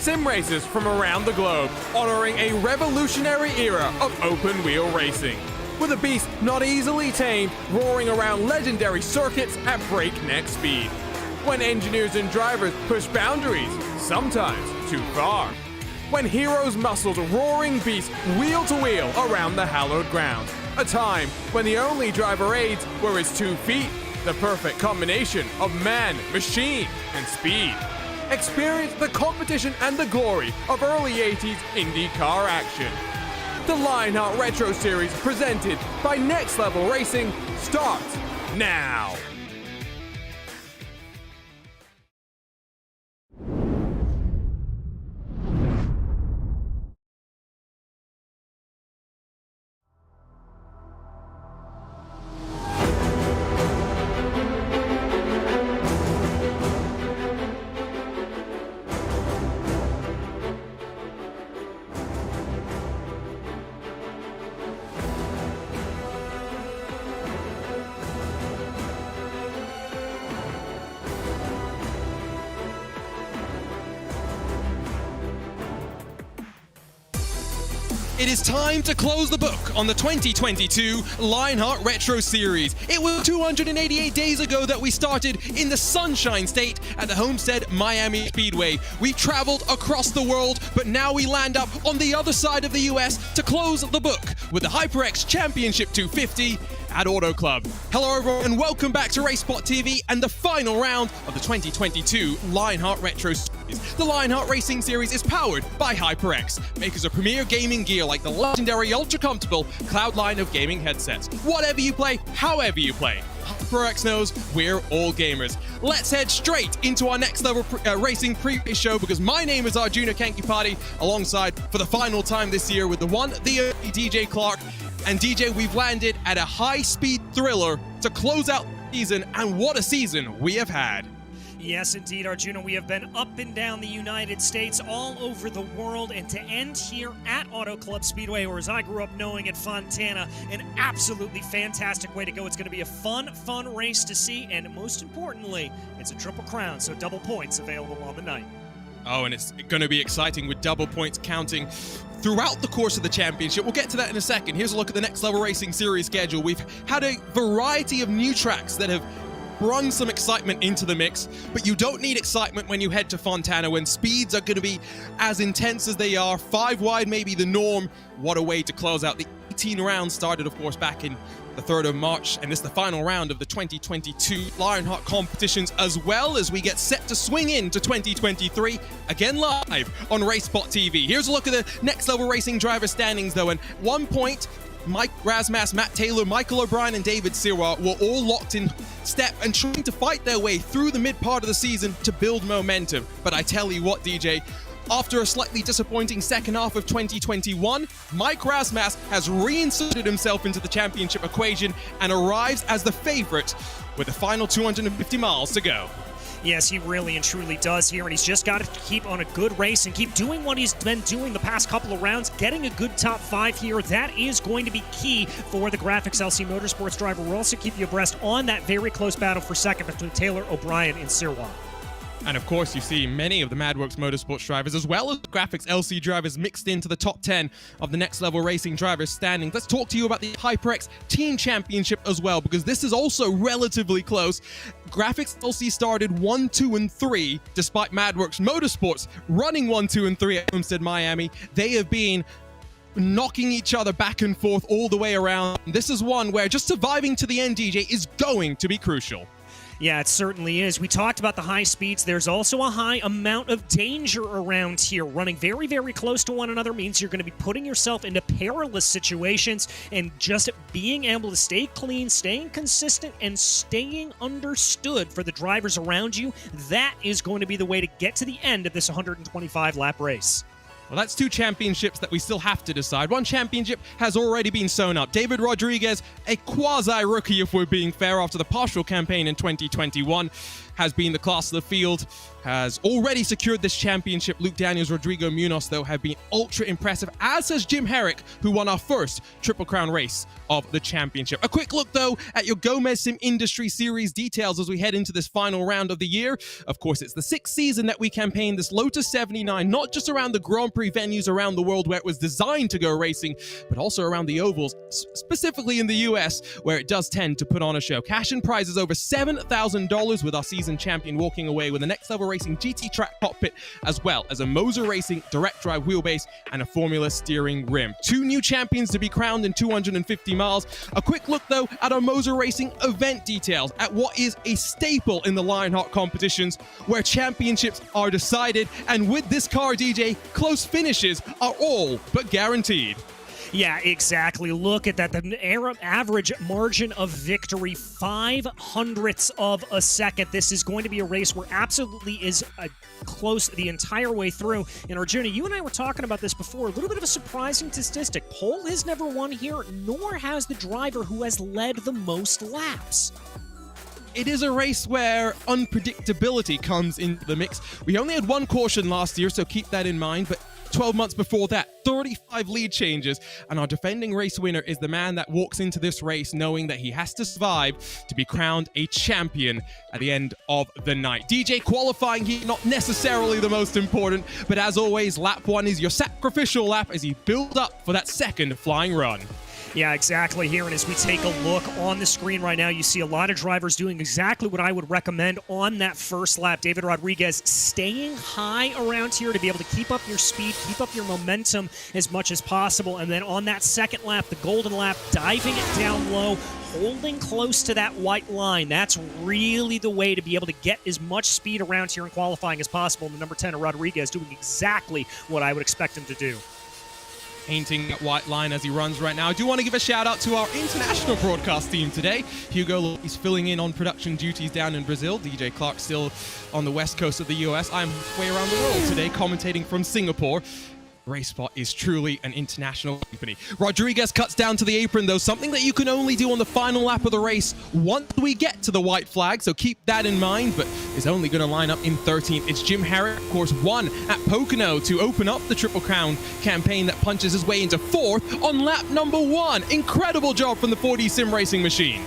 sim racers from around the globe, honoring a revolutionary era of open-wheel racing. With a beast not easily tamed, roaring around legendary circuits at breakneck speed. When engineers and drivers push boundaries, sometimes too far. When heroes muscled roaring beasts wheel to wheel around the hallowed ground. A time when the only driver aids were his 2 feet, the perfect combination of man, machine, and speed. Experience the competition and the glory of early 80s IndyCar action. The Lionheart Retro Series presented by Next Level Racing starts now. It is time to close the book on the 2022 Lionheart Retro Series. It was 288 days ago that we started in the Sunshine State at the Homestead Miami Speedway. We've traveled across the world, but now we land up on the other side of the US to close the book with the HyperX Championship 250 at Auto Club. Hello everyone and welcome back to RaceSpotTV and the final round of the 2022 Lionheart Retro Series. The Lionheart Racing Series is powered by HyperX, makers of premier gaming gear like the legendary ultra-comfortable Cloud line of gaming headsets. Whatever you play, however you play, HyperX knows we're all gamers. Let's head straight into our Next Level Racing pre-race show because my name is Arjuna Kankipati, alongside for the final time this year with the one, the only DJ Clark. And DJ, we've landed at a high-speed thriller to close out the season, and what a season we have had. Yes, indeed, Arjuna. We have been up and down the United States, all over the world, and to end here at Auto Club Speedway, or as I grew up knowing it, Fontana, an absolutely fantastic way to go. It's going to be a fun race to see, and most importantly, it's a triple crown, so double points available on the night. Oh, and it's going to be exciting with double points counting throughout the course of the championship. We'll get to that in a second. Here's a look at the Next Level Racing Series schedule. We've had a variety of new tracks that have brung some excitement into the mix, but you don't need excitement when you head to Fontana when speeds are going to be as intense as they are. 5 wide may be the norm. What a way to close out. The 18 rounds started, of course, back in the 3rd of March, and this is the final round of the 2022 Lionheart competitions, as well as we get set to swing into 2023, again live on RaceSpotTV. Here's a look at the Next Level Racing driver standings, though, and 1 point, Mike Rasmas, Matt Taylor, Michael O'Brien, and David Sirwa were all locked in step and trying to fight their way through the mid part of the season to build momentum. But I tell you what, DJ, after a slightly disappointing second half of 2021, Mike Rasmas has reinserted himself into the championship equation and arrives as the favorite with the final 250 miles to go. Yes, he really and truly does here, and he's just got to keep on a good race and keep doing what he's been doing the past couple of rounds, getting a good top 5 here. That is going to be key for the Graphics LC Motorsports driver. We'll also keep you abreast on that very close battle for second between Taylor, O'Brien, and Sirwa. And of course, you see many of the MadWorks Motorsports drivers, as well as Graphics LC drivers, mixed into the top 10 of the Next Level Racing drivers standing. Let's talk to you about the HyperX Team Championship as well, because this is also relatively close. Graphics LC started 1, 2, and 3, despite MadWorks Motorsports running 1, 2, and 3 at Homestead Miami. They have been knocking each other back and forth all the way around. This is one where just surviving to the end, DJ, is going to be crucial. Yeah, it certainly is. We talked about the high speeds. There's also a high amount of danger around here. Running very, very close to one another means you're going to be putting yourself into perilous situations, and just being able to stay clean, staying consistent, and staying understood for the drivers around you, that is going to be the way to get to the end of this 125-lap race. Well, that's 2 championships that we still have to decide. 1 championship has already been sewn up. David Rodriguez, a quasi-rookie if we're being fair after the partial campaign in 2021, has been the class of the field, has already secured this championship. Luke Daniels, Rodrigo Munoz, though, have been ultra impressive, as has Jim Herrick, who won our first Triple Crown race of the championship. A quick look, though, at your Gomez Sim Industry Series details as we head into this final round of the year. Of course, it's the 6th season that we campaign this Lotus 79, not just around the Grand Prix venues around the world where it was designed to go racing, but also around the ovals, specifically in the US, where it does tend to put on a show. Cash and prizes over $7,000 with our season champion walking away with a Next Level Racing GT track cockpit, as well as a Moser Racing direct drive wheelbase and a Formula steering rim. 2 new champions to be crowned in 250 miles. A quick look, though, at our Moser Racing event details, at what is a staple in the Lionheart competitions, where championships are decided, and with this car, DJ, close finishes are all but guaranteed. Yeah, exactly. Look at that. The average margin of victory, 0.05 of a second. This is going to be a race where absolutely is close the entire way through. And Arjuna, you and I were talking about this before. A little bit of a surprising statistic. Pole has never won here, nor has the driver who has led the most laps. It is a race where unpredictability comes into the mix. We only had 1 caution last year, so keep that in mind, but 12 months before that, 35 lead changes, and our defending race winner is the man that walks into this race knowing that he has to survive to be crowned a champion at the end of the night. DJ, qualifying here, not necessarily the most important, but as always, lap 1 is your sacrificial lap as you build up for that second flying run. Yeah, exactly here. And as we take a look on the screen right now, you see a lot of drivers doing exactly what I would recommend on that first lap. David Rodriguez staying high around here to be able to keep up your speed, keep up your momentum as much as possible. And then on that second lap, the golden lap, diving it down low, holding close to that white line. That's really the way to be able to get as much speed around here in qualifying as possible. And the number 10 of Rodriguez doing exactly what I would expect him to do. Painting that white line as he runs right now. I do want to give a shout out to our international broadcast team today. Hugo is filling in on production duties down in Brazil. DJ Clark still on the west coast of the US. I'm way around the world today commentating from Singapore. RaceSpot is truly an international company. Rodriguez cuts down to the apron, though, something that you can only do on the final lap of the race once we get to the white flag, so keep that in mind, but is only going to line up in 13th. It's Jim Herrick, of course, won at Pocono to open up the Triple Crown campaign that punches his way into 4th on lap number 1. Incredible job from the 4D Sim Racing machine.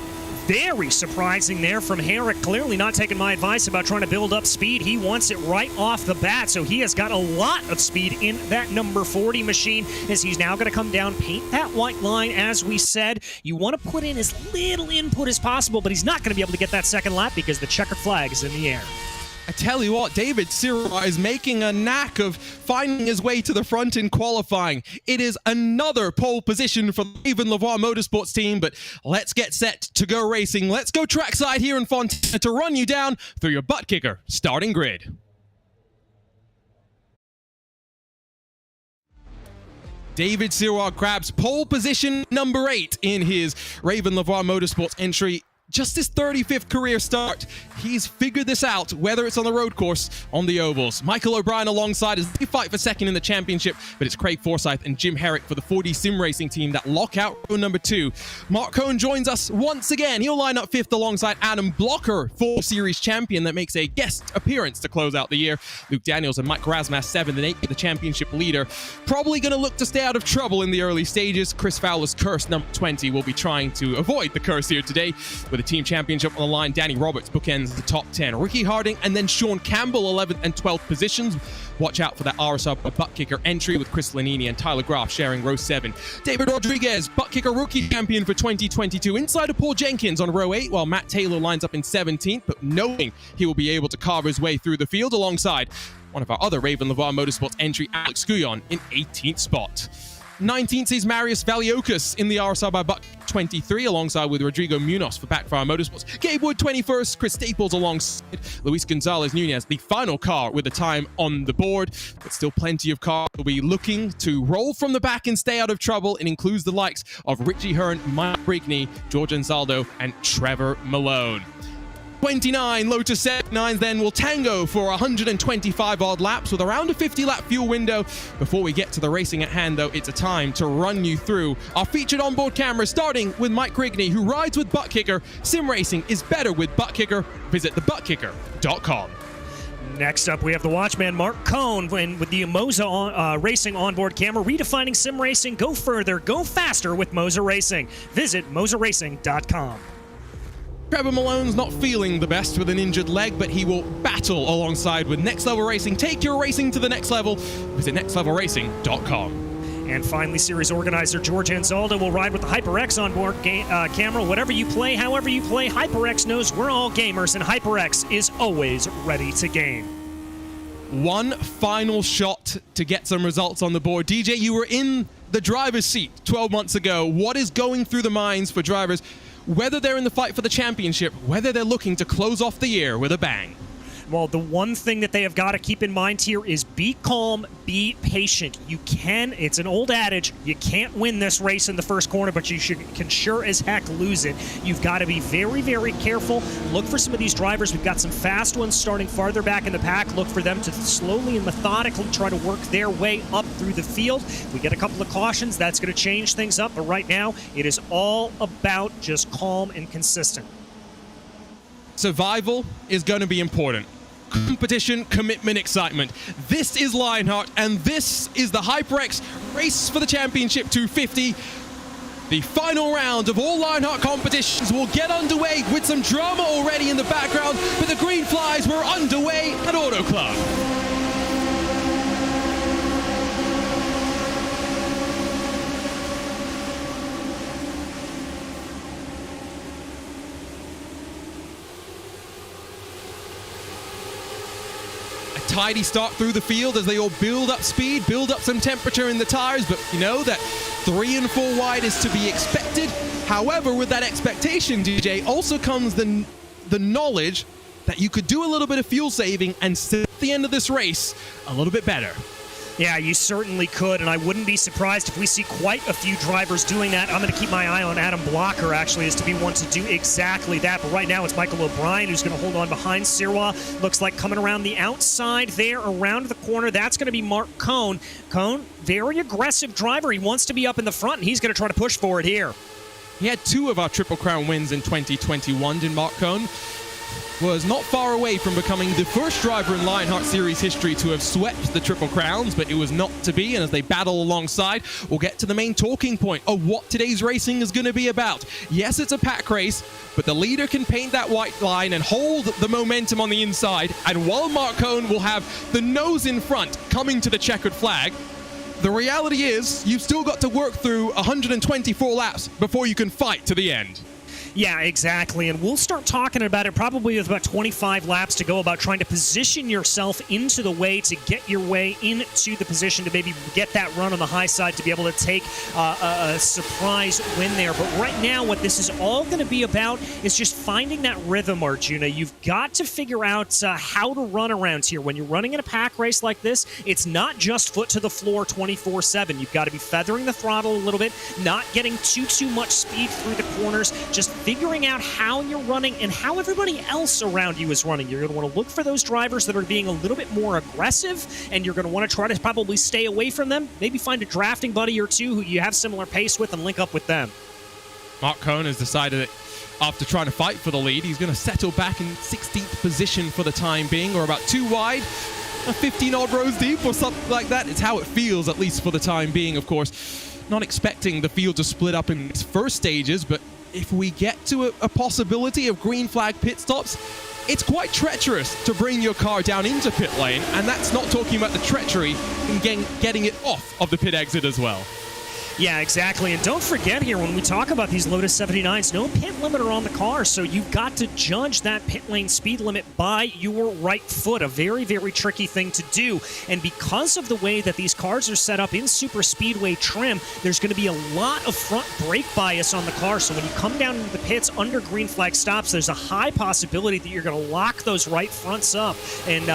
Very surprising there from Herrick. Clearly not taking my advice about trying to build up speed. He wants it right off the bat, so he has got a lot of speed in that number 40 machine as he's now going to come down, paint that white line. As we said, you want to put in as little input as possible, but he's not going to be able to get that second lap because the checkered flag is in the air. I tell you what, David Sirwa is making a knack of finding his way to the front in qualifying. It is another pole position for the Raven Lavoie Motorsports team, but let's get set to go racing. Let's go trackside here in Fontana to run you down through your butt kicker starting grid. David Sirwa grabs pole position number 8 in his Raven Lavoie Motorsports entry. Just his 35th career start, he's figured this out, whether it's on the road course, on the ovals. Michael O'Brien alongside as they fight for second in the championship, but it's Craig Forsyth and Jim Herrick for the 4D Sim Racing team that lock out row number 2. Mark Cohen joins us once again. He'll line up 5th alongside Adam Blocker, 4 Series champion that makes a guest appearance to close out the year. Luke Daniels and Mike Rasmas 7th and 8th, the championship leader. Probably going to look to stay out of trouble in the early stages. Chris Fowler's curse, number 20, will be trying to avoid the curse here today. With a team championship on the line, Danny Roberts bookends the top 10. Ricky Harding and then Sean Campbell, 11th and 12th positions. Watch out for that RSR butt kicker entry with Chris Lanini and Tyler Graff sharing row 7. David Rodriguez, butt kicker rookie champion for 2022. Inside of Paul Jenkins on row 8, while Matt Taylor lines up in 17th, but knowing he will be able to carve his way through the field alongside one of our other Raven Lavoie Motorsports entry, Alex Guyon, in 18th spot. 19th sees Marius Valiokis in the RSR by Buck 23, alongside with Rodrigo Munoz for Backfire Motorsports. Gabe Wood 21st, Chris Staples alongside Luis Gonzalez Nunez, the final car with the time on the board. But still plenty of cars will be looking to roll from the back and stay out of trouble. It includes the likes of Richie Hearn, Mike Brigney, George Ansaldo, and Trevor Malone. 29 Lotus 79s then will tango for 125 odd laps with around a 50 lap fuel window. Before we get to the racing at hand though, it's a time to run you through our featured onboard cameras, starting with Mike Grigney, who rides with Buttkicker. Sim racing is better with Buttkicker. Visit thebuttkicker.com. Next up, we have the Watchman Mark Cohn with the Moza Racing onboard camera, redefining sim racing. Go further, go faster with Moza Racing. Visit mozaracing.com. Trevor Malone's not feeling the best with an injured leg, but he will battle alongside with Next Level Racing. Take your racing to the next level. Visit nextlevelracing.com. And finally, series organizer George Anzaldo will ride with the HyperX onboard camera. Whatever you play, however you play, HyperX knows we're all gamers, and HyperX is always ready to game. One final shot to get some results on the board. DJ, you were in the driver's seat 12 months ago. What is going through the minds for drivers, whether they're in the fight for the championship, whether they're looking to close off the year with a bang? Well, the one thing that they have got to keep in mind here is be calm, be patient. It's an old adage, you can't win this race in the first corner, but you can sure as heck lose it. You've got to be very, very careful. Look for some of these drivers. We've got some fast ones starting farther back in the pack. Look for them to slowly and methodically try to work their way up through the field. If we get a couple of cautions, that's going to change things up, but right now, it is all about just calm and consistent. Survival is going to be important. Competition, commitment, excitement. This is Lionheart, and this is the HyperX Race for the Championship 250. The final round of all Lionheart competitions will get underway with some drama already in the background, but the green flies were underway at Auto Club. Tidy start through the field as they all build up speed, build up some temperature in the tires, but you know that 3 and 4 wide is to be expected. However, with that expectation, DJ, also comes the knowledge that you could do a little bit of fuel saving and sit at the end of this race a little bit better. Yeah, you certainly could, and I wouldn't be surprised if we see quite a few drivers doing that. I'm going to keep my eye on Adam Blocker, actually, as to be one to do exactly that. But right now, it's Michael O'Brien who's going to hold on behind Sirwa. Looks like coming around the outside there, around the corner. That's going to be Mark Cohn. Cohn, very aggressive driver. He wants to be up in the front, and he's going to try to push for it here. He had 2 of our Triple Crown wins in 2021, did Mark Cohn. Was not far away from becoming the first driver in Lionheart Series history to have swept the Triple Crowns, but it was not to be, and as they battle alongside, we'll get to the main talking point of what today's racing is going to be about. Yes, it's a pack race, but the leader can paint that white line and hold the momentum on the inside, and while Mark Cohn will have the nose in front coming to the checkered flag, the reality is you've still got to work through 124 laps before you can fight to the end. Yeah, exactly. And we'll start talking about it probably with about 25 laps to go, about trying to position yourself into the way to get your way into the position to maybe get that run on the high side to be able to take a surprise win there. But right now, what this is all going to be about is just finding that rhythm, Arjuna. You've got to figure out how to run around here. When you're running in a pack race like this, it's not just foot to the floor 24/7. You've got to be feathering the throttle a little bit, not getting too much speed through the corners, just figuring out how you're running and how everybody else around you is running. You're going to want to look for those drivers that are being a little bit more aggressive, and you're going to want to try to probably stay away from them. Maybe find a drafting buddy or two who you have similar pace with and link up with them. Mark Cohn has decided that after trying to fight for the lead, he's going to settle back in 16th position for the time being, or about 2 wide, 15 odd rows deep or something like that. It's how it feels, at least for the time being, of course. Not expecting the field to split up in its first stages, but if we get to a possibility of green flag pit stops, it's quite treacherous to bring your car down into pit lane, and that's not talking about the treachery in getting it off of the pit exit as well. Yeah, exactly. And don't forget here, when we talk about these Lotus 79s, no pit limiter on the car, so you've got to judge that pit lane speed limit by your right foot. A very, very tricky thing to do. And because of the way that these cars are set up in super speedway trim, there's going to be a lot of front brake bias on the car. So when you come down into the pits under green flag stops, there's a high possibility that you're going to lock those right fronts up and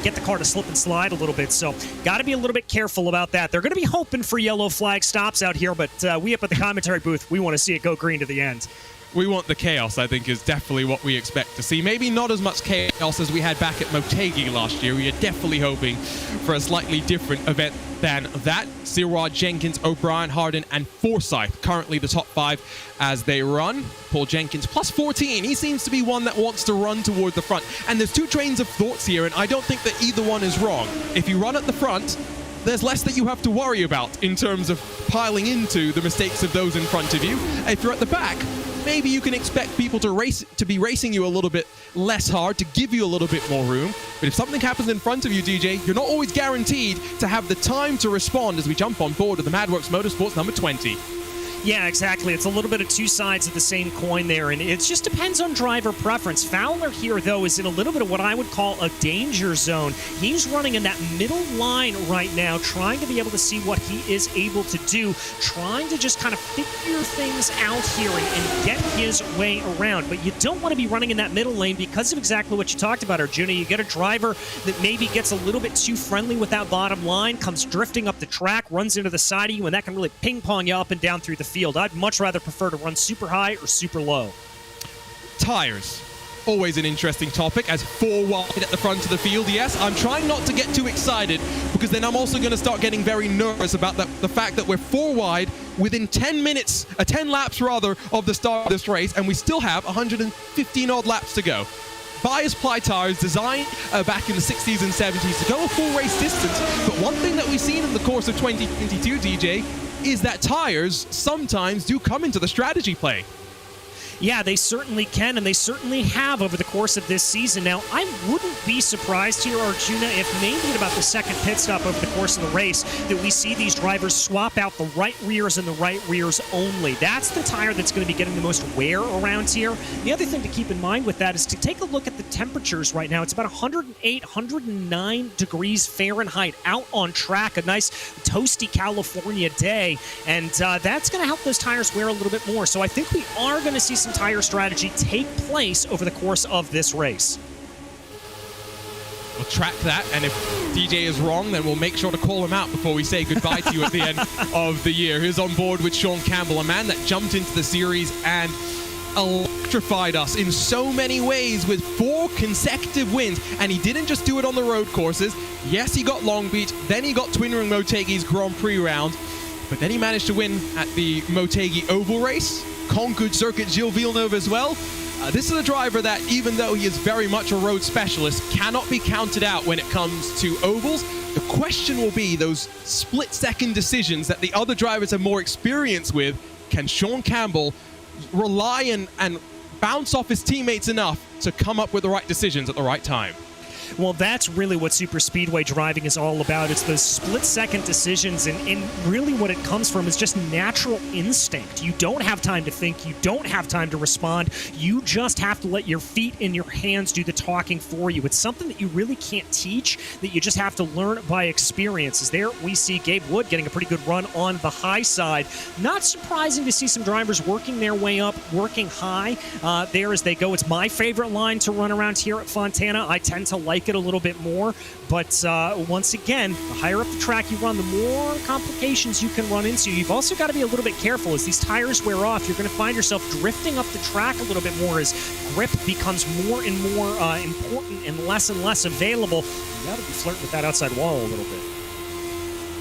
get the car to slip and slide a little bit. So got to be a little bit careful about that. They're going to be hoping for yellow flag stops out here, but we up at the commentary booth, we want to see it go green to the end. We want the chaos, I think, is definitely what we expect to see. Maybe not as much chaos as we had back at Motegi last year. We are definitely hoping for a slightly different event than that. Siraj, Jenkins, O'Brien, Harden, and Forsyth currently the top 5 as they run. Paul Jenkins plus 14. He seems to be one that wants to run toward the front. And there's two trains of thoughts here, and I don't think that either one is wrong. If you run at the front, there's less that you have to worry about in terms of piling into the mistakes of those in front of you. If you're at the back, maybe you can expect people to be racing you a little bit less hard, to give you a little bit more room. But if something happens in front of you, DJ, you're not always guaranteed to have the time to respond as we jump on board with the MadWorks Motorsports number 20. Yeah, exactly. It's a little bit of two sides of the same coin there, and it just depends on driver preference. Fowler here, though, is in a little bit of what I would call a danger zone. He's running in that middle line right now, trying to be able to see what he is able to do, trying to just kind of figure things out here and get his way around. But you don't want to be running in that middle lane because of exactly what you talked about, Arjuna. You get a driver that maybe gets a little bit too friendly with that bottom line, comes drifting up the track, runs into the side of you, and that can really ping-pong you up and down through the field. I'd much rather prefer to run super high or super low. Tires. Always an interesting topic, as 4 wide at the front of the field. Yes, I'm trying not to get too excited, because then I'm also going to start getting very nervous about the fact that we're 4 wide within 10 laps of the start of this race, and we still have 115 odd laps to go. Bias ply tires designed back in the 60s and 70s to go a full race distance, but one thing that we've seen in the course of 2022, DJ, is that tires sometimes do come into the strategy play. Yeah, they certainly can, and they certainly have over the course of this season. Now, I wouldn't be surprised here, Arjuna, if maybe at about the second pit stop over the course of the race that we see these drivers swap out the right rears and the right rears only. That's the tire that's going to be getting the most wear around here. The other thing to keep in mind with that is to take a look at the temperatures right now. It's about 108, 109 degrees Fahrenheit out on track, a nice toasty California day, and that's going to help those tires wear a little bit more. So I think we are going to see some tire strategy take place over the course of this race. We'll track that, and if DJ is wrong, then we'll make sure to call him out before we say goodbye to you at the end of the year. Who's on board with Sean Campbell, a man that jumped into the series and electrified us in so many ways with 4 consecutive wins, and he didn't just do it on the road courses. Yes, he got Long Beach, then he got Twin Ring Motegi's Grand Prix round, but then he managed to win at the Motegi Oval race, conquered Circuit Gilles Villeneuve as well. This is a driver that, even though he is very much a road specialist, cannot be counted out when it comes to ovals. The question will be those split-second decisions that the other drivers have more experience with. Can Sean Campbell rely and bounce off his teammates enough to come up with the right decisions at the right time? Well, that's really what super speedway driving is all about. It's those split-second decisions, and really what it comes from is just natural instinct. You don't have time to think. You don't have time to respond. You just have to let your feet and your hands do the talking for you. It's something that you really can't teach, that you just have to learn by experience. As there we see Gabe Wood getting a pretty good run on the high side. Not surprising to see some drivers working their way up, working high there as they go. It's my favorite line to run around here at Fontana. I tend to like it a little bit more, but once again, the higher up the track you run, the more complications you can run into. You've also got to be a little bit careful. As these tires wear off, you're going to find yourself drifting up the track a little bit more as grip becomes more and more important and less available. You got to be flirting with that outside wall a little bit.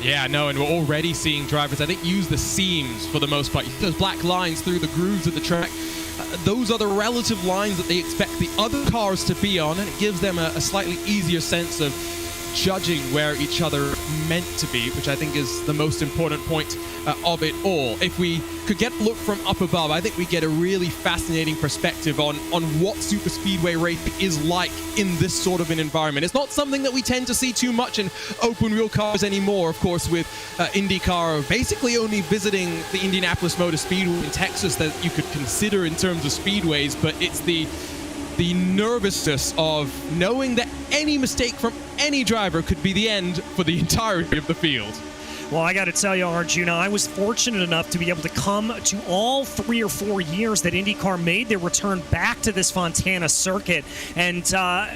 Yeah, no, and we're already seeing drivers, I think, use the seams for the most part. You see those black lines through the grooves of the track. Those are the relative lines that they expect the other cars to be on, and it gives them a slightly easier sense of judging where each other meant to be, which I think is the most important point of it all. If we could get a look from up above, I think we get a really fascinating perspective on what super speedway racing is like in this sort of an environment. It's not something that we tend to see too much in open wheel cars anymore, of course, with IndyCar basically only visiting the Indianapolis Motor Speedway in Texas that you could consider in terms of speedways, but it's the nervousness of knowing that any mistake from any driver could be the end for the entirety of the field. Well, I got to tell you, Arjuna, I was fortunate enough to be able to come to all 3 or 4 years that IndyCar made their return back to this Fontana circuit. And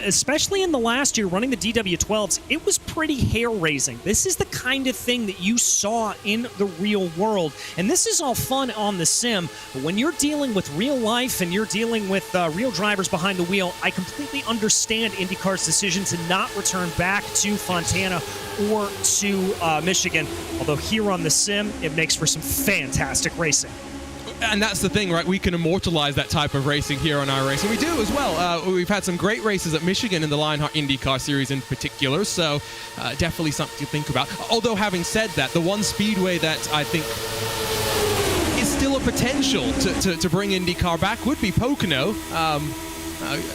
especially in the last year, running the DW12s, it was pretty hair-raising. This is the kind of thing that you saw in the real world. And this is all fun on the sim, but when you're dealing with real life and you're dealing with real drivers behind the wheel, I completely understand IndyCar's decision to not return back to Fontana or to Michigan. Although here on the sim, it makes for some fantastic racing. And that's the thing, right? We can immortalize that type of racing here on iRacing. We do as well. We've had some great races at Michigan in the Lionheart IndyCar Series in particular, so definitely something to think about. Although, having said that, the one speedway that I think is still a potential to bring IndyCar back would be Pocono.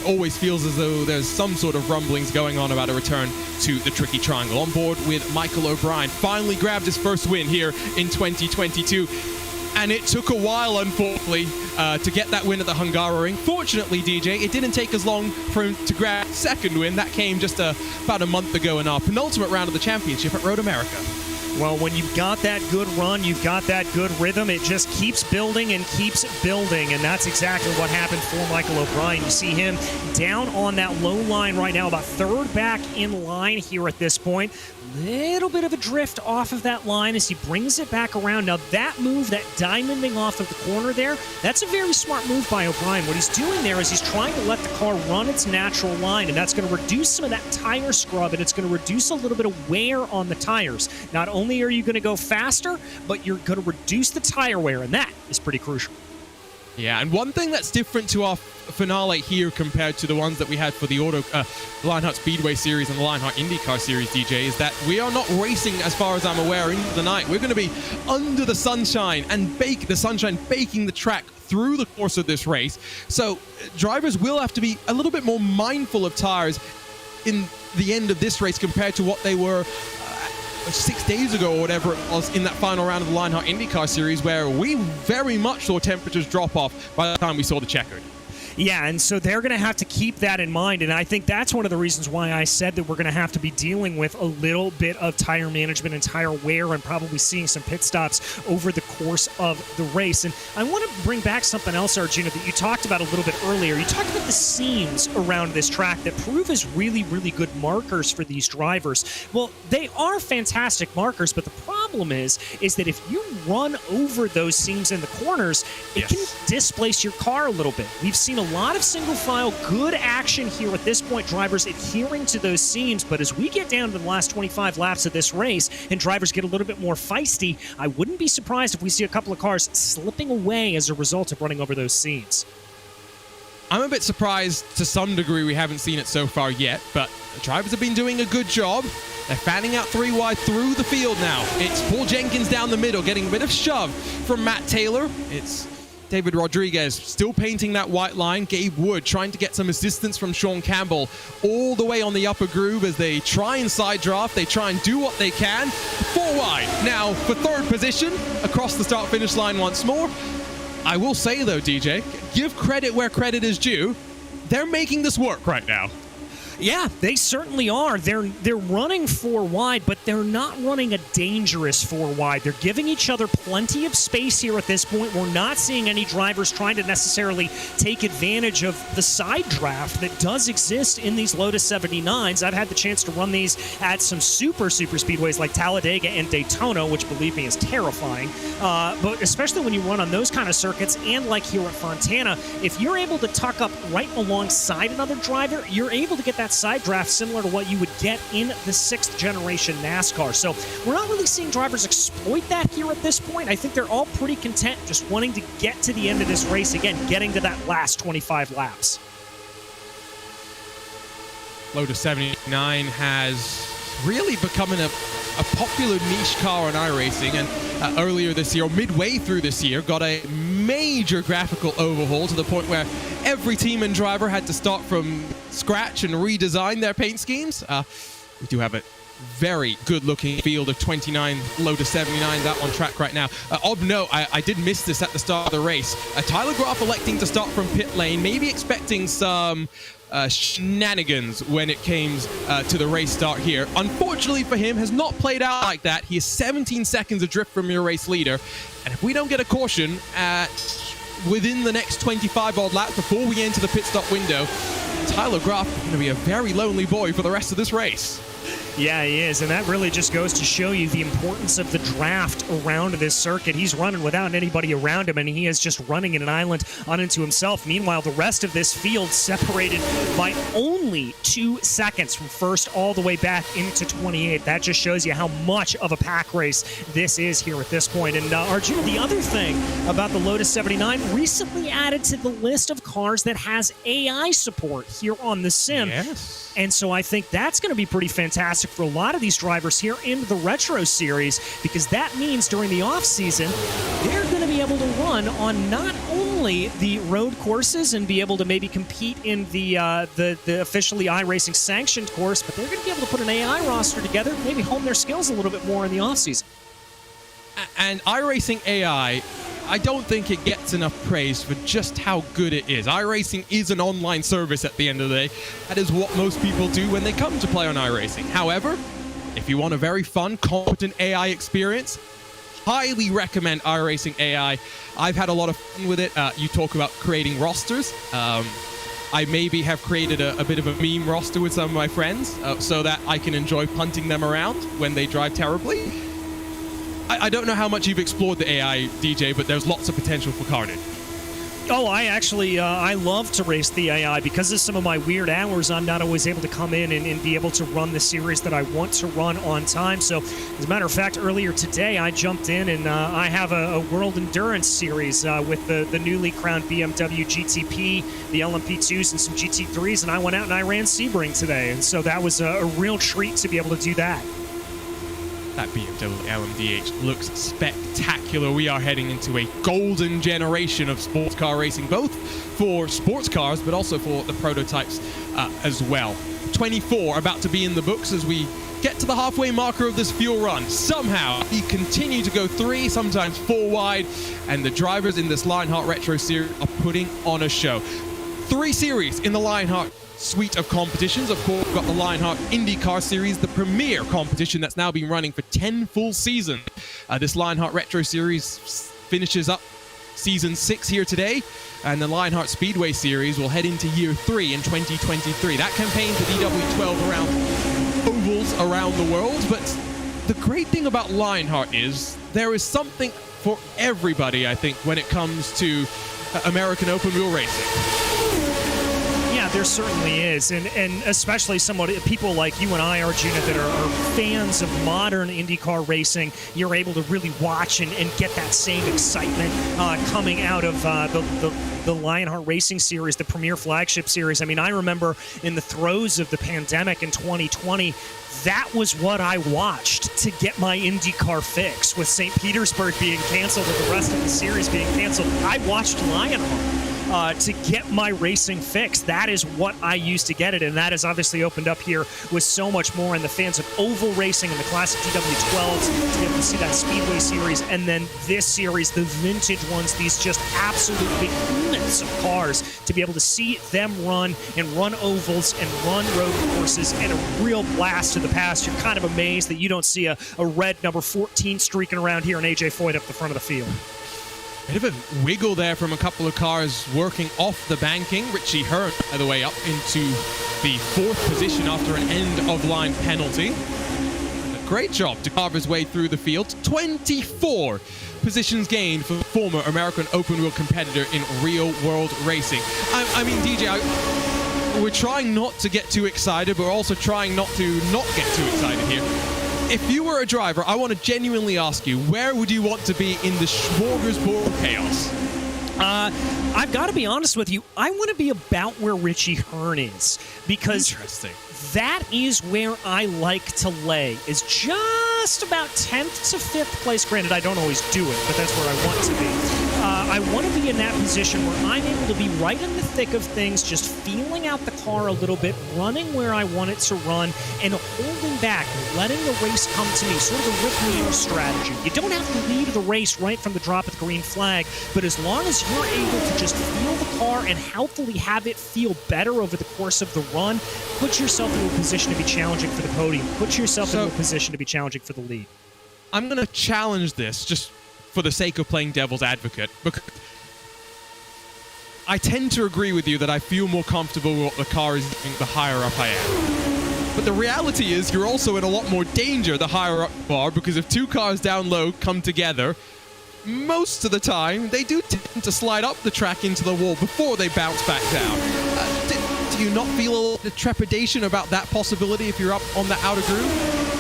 Always feels as though there's some sort of rumblings going on about a return to the Tricky Triangle. On board with Michael O'Brien, finally grabbed his first win here in 2022. And it took a while, unfortunately, to get that win at the Hungaroring. Fortunately, DJ, it didn't take as long for him to grab second win. That came just about a month ago in our penultimate round of the championship at Road America. Well, when you've got that good run, you've got that good rhythm, it just keeps building and keeps building, and that's exactly what happened for Michael O'Brien. You see him down on that low line right now, about third back in line here at this point. Little bit of a drift off of that line as he brings it back around. Now that move, that diamonding off of the corner there, that's a very smart move by O'Brien. What he's doing there is he's trying to let the car run its natural line, and that's going to reduce some of that tire scrub, and it's going to reduce a little bit of wear on the tires. Not only are you going to go faster, but you're going to reduce the tire wear, and that is pretty crucial. Yeah, and one thing that's different to our finale here compared to the ones that we had for the Lionheart Speedway Series and the Lionheart IndyCar Series, DJ, is that we are not racing, as far as I'm aware, into the night. We're going to be under the sunshine and baking the track through the course of this race. So drivers will have to be a little bit more mindful of tires in the end of this race compared to what they were 6 days ago or whatever it was in that final round of the Lionheart IndyCar Series, where we very much saw temperatures drop off by the time we saw the checkered. Yeah, and so they're going to have to keep that in mind, and I think that's one of the reasons why I said that we're going to have to be dealing with a little bit of tire management and tire wear and probably seeing some pit stops over the course of the race. And I want to bring back something else, Arjuna, that you talked about a little bit earlier. You talked about the seams around this track that prove as really, really good markers for these drivers. Well, they are fantastic markers, but the problem is that if you run over those seams in the corners, it can displace your car a little bit. We've seen a lot of single file good action here at this point, drivers adhering to those seams, but as we get down to the last 25 laps of this race and drivers get a little bit more feisty, I wouldn't be surprised if we see a couple of cars slipping away as a result of running over those seams. I'm a bit surprised to some degree we haven't seen it so far yet, but the drivers have been doing a good job. They're fanning out 3 wide through the field now. It's Paul Jenkins down the middle, getting a bit of shove from Matt Taylor. It's David Rodriguez still painting that white line. Gabe Wood trying to get some assistance from Sean Campbell all the way on the upper groove as they try and side draft. They try and do what they can. 4 wide now for third position across the start-finish line once more. I will say, though, DJ, give credit where credit is due. They're making this work right now. Yeah, they certainly are. They're running 4 wide, but they're not running a dangerous 4 wide. They're giving each other plenty of space here at this point. We're not seeing any drivers trying to necessarily take advantage of the side draft that does exist in these Lotus 79s. I've had the chance to run these at some super speedways like Talladega and Daytona, which, believe me, is terrifying. But especially when you run on those kind of circuits and like here at Fontana, if you're able to tuck up right alongside another driver, you're able to get that side draft similar to what you would get in the 6th generation NASCAR. So we're not really seeing drivers exploit that here at this point. I think they're all pretty content just wanting to get to the end of this race, again, getting to that last 25 laps. Lotus 79 has really become a popular niche car in iRacing, and earlier this year, or midway through this year, got a major graphical overhaul to the point where every team and driver had to start from scratch and redesign their paint schemes. We do have a very good-looking field of 29 Lotus 79s out on track right now. Of note, I did miss this at the start of the race. Tyler Groff electing to start from pit lane, maybe expecting some shenanigans when it came to the race start here. Unfortunately for him, has not played out like that. He is 17 seconds adrift from your race leader. And if we don't get a caution within the next 25 odd laps before we enter the pit stop window, Tyler Graf is going to be a very lonely boy for the rest of this race. Yeah, he is, and that really just goes to show you the importance of the draft around this circuit. He's running without anybody around him, and he is just running in an island unto himself. Meanwhile, the rest of this field separated by only 2 seconds from first all the way back into 28. That just shows you how much of a pack race this is here at this point. And Arjuna, the other thing about the Lotus 79, recently added to the list of cars that has AI support here on the sim. Yes. And so I think that's going to be pretty fantastic for a lot of these drivers here in the Retro Series, because that means during the off-season, they're going to be able to run on not only the road courses and be able to maybe compete in the officially iRacing sanctioned course, but they're going to be able to put an AI roster together, maybe hone their skills a little bit more in the off-season. And iRacing AI, I don't think it gets enough praise for just how good it is. iRacing is an online service at the end of the day. That is what most people do when they come to play on iRacing. However, if you want a very fun, competent AI experience, highly recommend iRacing AI. I've had a lot of fun with it. You talk about creating rosters. I maybe have created a bit of a meme roster with some of my friends so that I can enjoy punting them around when they drive terribly. I don't know how much you've explored the AI, DJ, but there's lots of potential for carnage. Oh, I love to race the AI. Because of some of my weird hours, I'm not always able to come in and be able to run the series that I want to run on time. So, as a matter of fact, earlier today, I jumped in and I have a World Endurance series with the newly crowned BMW GTP, the LMP2s, and some GT3s, and I went out and I ran Sebring today. And so that was a real treat to be able to do that. That BMW LMDH looks spectacular. We are heading into a golden generation of sports car racing, both for sports cars, but also for the prototypes as well. 24 about to be in the books as we get to the halfway marker of this fuel run. Somehow, we continue to go 3, sometimes 4 wide, and the drivers in this Lionheart Retro Series are putting on a show. 3 series in the Lionheart suite of competitions. Of course, we've got the Lionheart IndyCar Series, the premier competition that's now been running for 10 full seasons. This Lionheart Retro Series finishes up Season 6 here today, and the Lionheart Speedway Series will head into Year 3 in 2023. That campaign's the DW12 around ovals around the world, but the great thing about Lionheart is there is something for everybody, I think, when it comes to American open wheel racing. Yeah, there certainly is, and especially people like you and I, Arjuna, that are fans of modern IndyCar racing. You're able to really watch and get that same excitement coming out of the Lionheart Racing Series, the premier flagship series. I mean, I remember in the throes of the pandemic in 2020, that was what I watched to get my IndyCar fix. With St. Petersburg being canceled and the rest of the series being canceled, I watched Lionheart to get my racing fix. That is what I used to get it, and that has obviously opened up here with so much more. And the fans of oval racing and the classic DW12s to be able to see that Speedway Series, and then this series, the vintage ones, these just absolutely behemoths of cars, to be able to see them run and run ovals and run road courses, and a real blast to the past. You're kind of amazed that you don't see a red number 14 streaking around here and AJ Foyt up the front of the field. Bit of a wiggle there from a couple of cars working off the banking. Richie Hearn, by the way, up into the 4th position after an end-of-line penalty. And a great job to carve his way through the field. 24 positions gained for the former American open-wheel competitor in real-world racing. I mean, DJ, we're trying not to get too excited, but we're also trying not to not get too excited here. If you were a driver, I want to genuinely ask you, where would you want to be in the smorgasbord of chaos? I've got to be honest with you. I want to be about where Richie Hearn is, because that is where I like to lay, is just about 10th to 5th place. Granted, I don't always do it, but that's where I want to be. I want to be in that position where I'm able to be right in the thick of things, just feeling out the car a little bit, running where I want it to run, and holding back, letting the race come to me, sort of the Rick Wheeler strategy. You don't have to lead the race right from the drop of the green flag, but as long as you're able to just feel the car and healthily have it feel better over the course of the run, put yourself in a position to be challenging for the podium, put yourself in a position to be challenging for the lead. I'm going to challenge this just for the sake of playing devil's advocate, because I tend to agree with you that I feel more comfortable with what the car is doing the higher up I am. But the reality is you're also in a lot more danger the higher up you are, because if two cars down low come together, most of the time they do tend to slide up the track into the wall before they bounce back down. Do you not feel a little trepidation about that possibility if you're up on the outer groove?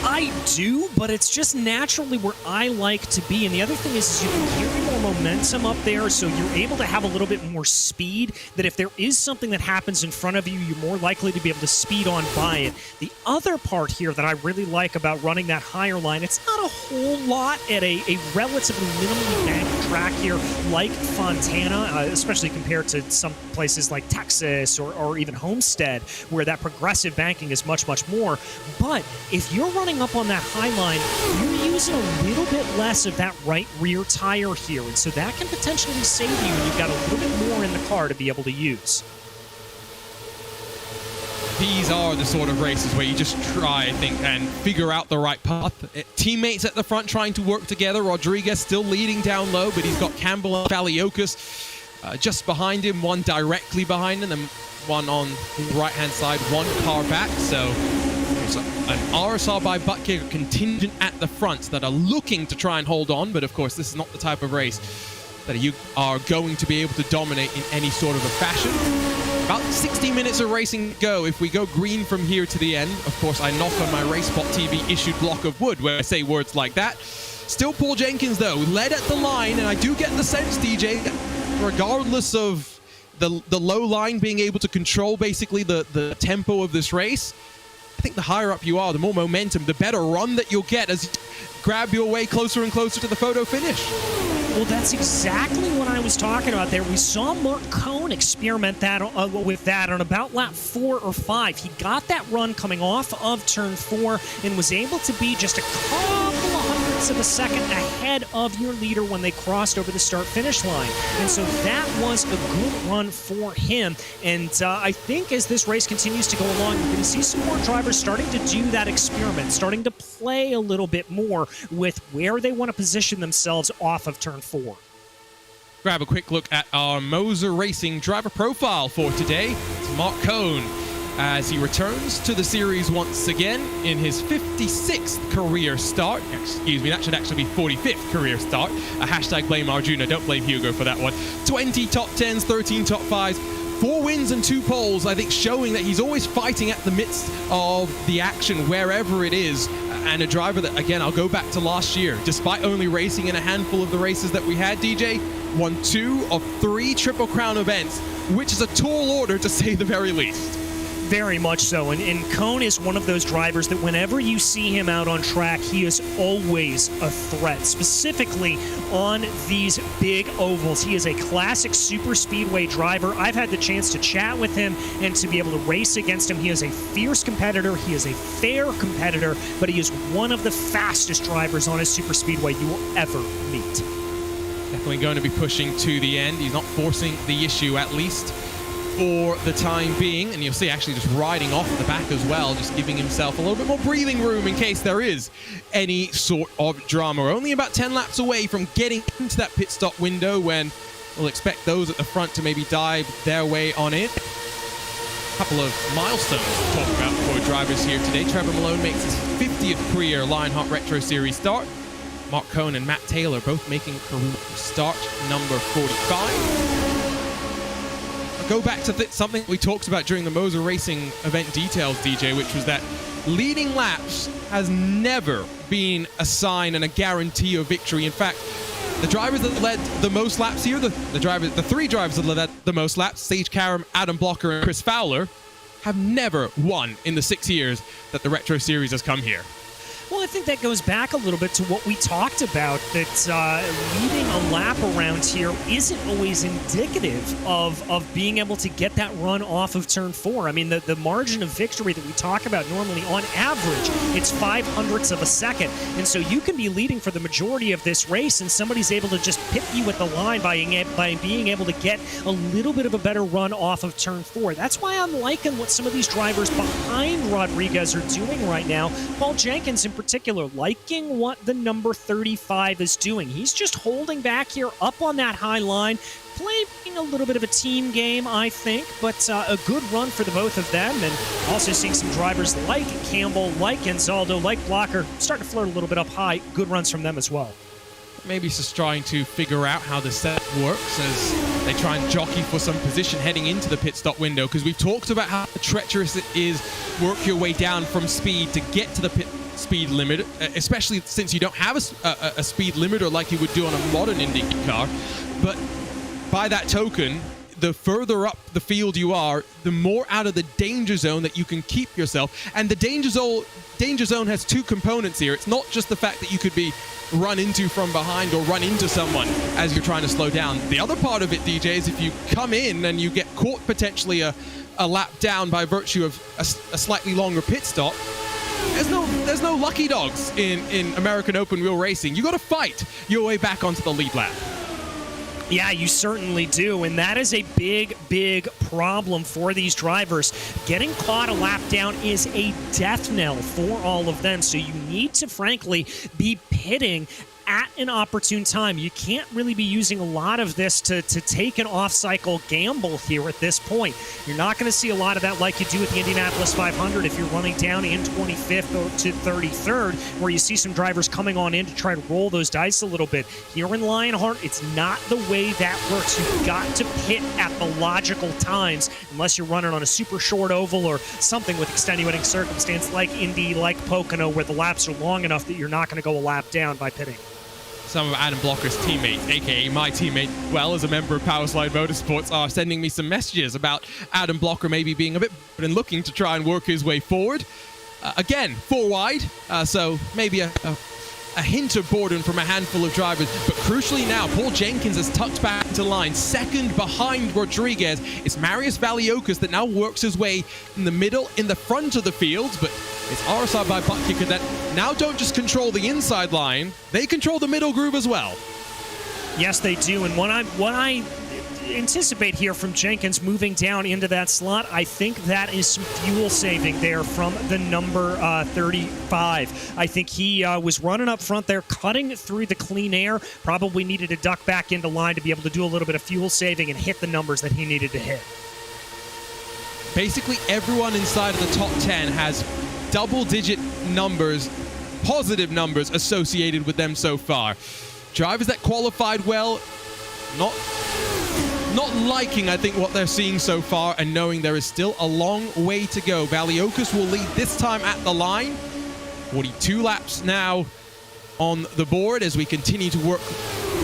I do, but it's just naturally where I like to be. And the other thing is you can carry more momentum up there, so you're able to have a little bit more speed, that if there is something that happens in front of you, you're more likely to be able to speed on by it. The other part here that I really like about running that higher line, it's not a whole lot at a relatively minimally banked track here like Fontana, especially compared to some places like Texas or even Homestead, where that progressive banking is much, much more. But if you're running up on that high line, you're using a little bit less of that right rear tire here, and so that can potentially save you, and you've got a little bit more in the car to be able to use. These are the sort of races where you just try, I think, and figure out the right path. Teammates at the front trying to work together. Rodriguez still leading down low, but he's got Campbell and Valiokis just behind him, one directly behind him, and one on the right-hand side, one car back. So there's an RSR by Buttkicker contingent at the front that are looking to try and hold on, but of course this is not the type of race that you are going to be able to dominate in any sort of a fashion. About 60 minutes of racing to go. If we go green from here to the end, of course I knock on my RaceSpotTV issued block of wood where I say words like that. Still Paul Jenkins though, led at the line, and I do get the sense, DJ, that regardless of the low line being able to control basically the tempo of this race, I think the higher up you are, the more momentum, the better run that you'll get as you grab your way closer and closer to the photo finish. Well, that's exactly what I was talking about there. We saw Mark Cohn experiment with that on about lap 4 or 5. He got that run coming off of turn 4 and was able to be just a couple of hundredths of a second ahead of your leader when they crossed over the start-finish line. And so that was a good run for him. And I think as this race continues to go along, you're going to see some more drivers starting to do that experiment, starting to play a little bit more with where they want to position themselves off of turn 4. Grab a quick look at our Moser Racing driver profile for today. It's Mark Cohn as he returns to the series once again in his 56th career start. Excuse me, that should actually be 45th career start. Hashtag blame Arjuna, don't blame Hugo for that one. 20 top 10s, 13 top 5s. 4 wins and 2 poles, I think, showing that he's always fighting at the midst of the action wherever it is. And a driver that, again, I'll go back to last year. Despite only racing in a handful of the races that we had, DJ, won 2 of 3 Triple Crown events, which is a tall order to say the very least. Very much so, and Cohn is one of those drivers that whenever you see him out on track, he is always a threat, specifically on these big ovals. He is a classic super speedway driver. I've had the chance to chat with him and to be able to race against him. He is a fierce competitor, he is a fair competitor, but he is one of the fastest drivers on a super speedway you will ever meet. Definitely going to be pushing to the end. He's not forcing the issue, at least for the time being, and you'll see actually just riding off the back as well, just giving himself a little bit more breathing room in case there is any sort of drama. We're only about 10 laps away from getting into that pit stop window when we'll expect those at the front to maybe dive their way on in. A couple of milestones to talk about for drivers here today. Trevor Malone makes his 50th career Lionheart Retro Series start. Mark Cohn and Matt Taylor both making career start number 45. Go back to something we talked about during the Moser Racing event details, DJ, which was that leading laps has never been a sign and a guarantee of victory. In fact, the drivers that led the most laps here, the 3 drivers that led the most laps, Sage Karam, Adam Blocker, and Chris Fowler, have never won in the 6 years that the Retro Series has come here. Well, Well, I think that goes back a little bit to what we talked about, that leading a lap around here isn't always indicative of being able to get that run off of turn 4. I mean, the margin of victory that we talk about normally, on average, it's 0.05 of a second. And so you can be leading for the majority of this race, and somebody's able to just pip you at the line by being able to get a little bit of a better run off of turn 4. That's why I'm liking what some of these drivers behind Rodriguez are doing right now. Paul Jenkins in particular, liking what the number 35 is doing. He's just holding back here up on that high line, playing a little bit of a team game, I think, but a good run for the both of them. And also seeing some drivers like Campbell, like Anzaldo, like Blocker, starting to flirt a little bit up high. Good runs from them as well. Maybe just trying to figure out how the setup works as they try and jockey for some position heading into the pit stop window, because we've talked about how treacherous it is work your way down from speed to get to the pit speed limit, especially since you don't have a speed limiter like you would do on a modern Indy car. But by that token, the further up the field you are, the more out of the danger zone that you can keep yourself. And the danger zone has two components here. It's not just the fact that you could be run into from behind or run into someone as you're trying to slow down. The other part of it, DJ, is if you come in and you get caught potentially a lap down by virtue of a slightly longer pit stop, there's no lucky dogs in American open wheel racing. You got to fight your way back onto the lead lap. Yeah, you certainly do, and that is a big, big problem for these drivers. Getting caught a lap down is a death knell for all of them, so you need to, frankly, be pitting at an opportune time. You can't really be using a lot of this to take an off-cycle gamble here at this point. You're not going to see a lot of that like you do at the Indianapolis 500 if you're running down in 25th or to 33rd, where you see some drivers coming on in to try to roll those dice a little bit. Here in Lionheart, it's not the way that works. You've got to pit at the logical times, unless you're running on a super short oval or something with extenuating circumstance like Indy, like Pocono, where the laps are long enough that you're not going to go a lap down by pitting. Some of Adam Blocker's teammates, aka my teammate, well, as a member of Powerslide Motorsports, are sending me some messages about Adam Blocker maybe being a bit and looking to try and work his way forward. Again, 4 wide, so maybe a hint of boredom from a handful of drivers. But crucially now, Paul Jenkins has tucked back into line. Second behind Rodriguez. It's Marius Valiokas that now works his way in the middle, in the front of the field. But it's RSI by Buttkicker that now don't just control the inside line, they control the middle groove as well. Yes, they do. And what I anticipate here from Jenkins moving down into that slot, I think that is some fuel saving there from the number 35. I think he was running up front there, cutting through the clean air, probably needed to duck back into line to be able to do a little bit of fuel saving and hit the numbers that he needed to hit. Basically everyone inside of the top 10 has double-digit numbers, positive numbers associated with them so far. Drivers that qualified well, not liking, I think, what they're seeing so far, and knowing there is still a long way to go. Valiokas will lead this time at the line. 42 laps now on the board as we continue to work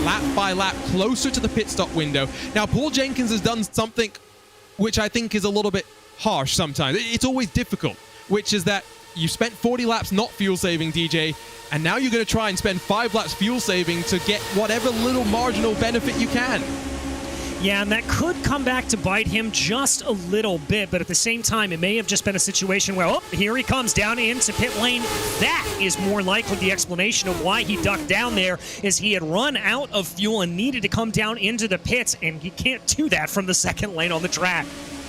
lap by lap closer to the pit stop window. Now, Paul Jenkins has done something which I think is a little bit harsh sometimes. It's always difficult, which is that you spent 40 laps not fuel saving, DJ, and now you're going to try and spend 5 laps fuel saving to get whatever little marginal benefit you can. Yeah, and that could come back to bite him just a little bit, but at the same time, it may have just been a situation where, oh, here he comes down into pit lane. That is more likely the explanation of why he ducked down there, is he had run out of fuel and needed to come down into the pits, and you can't do that from the second lane on the track.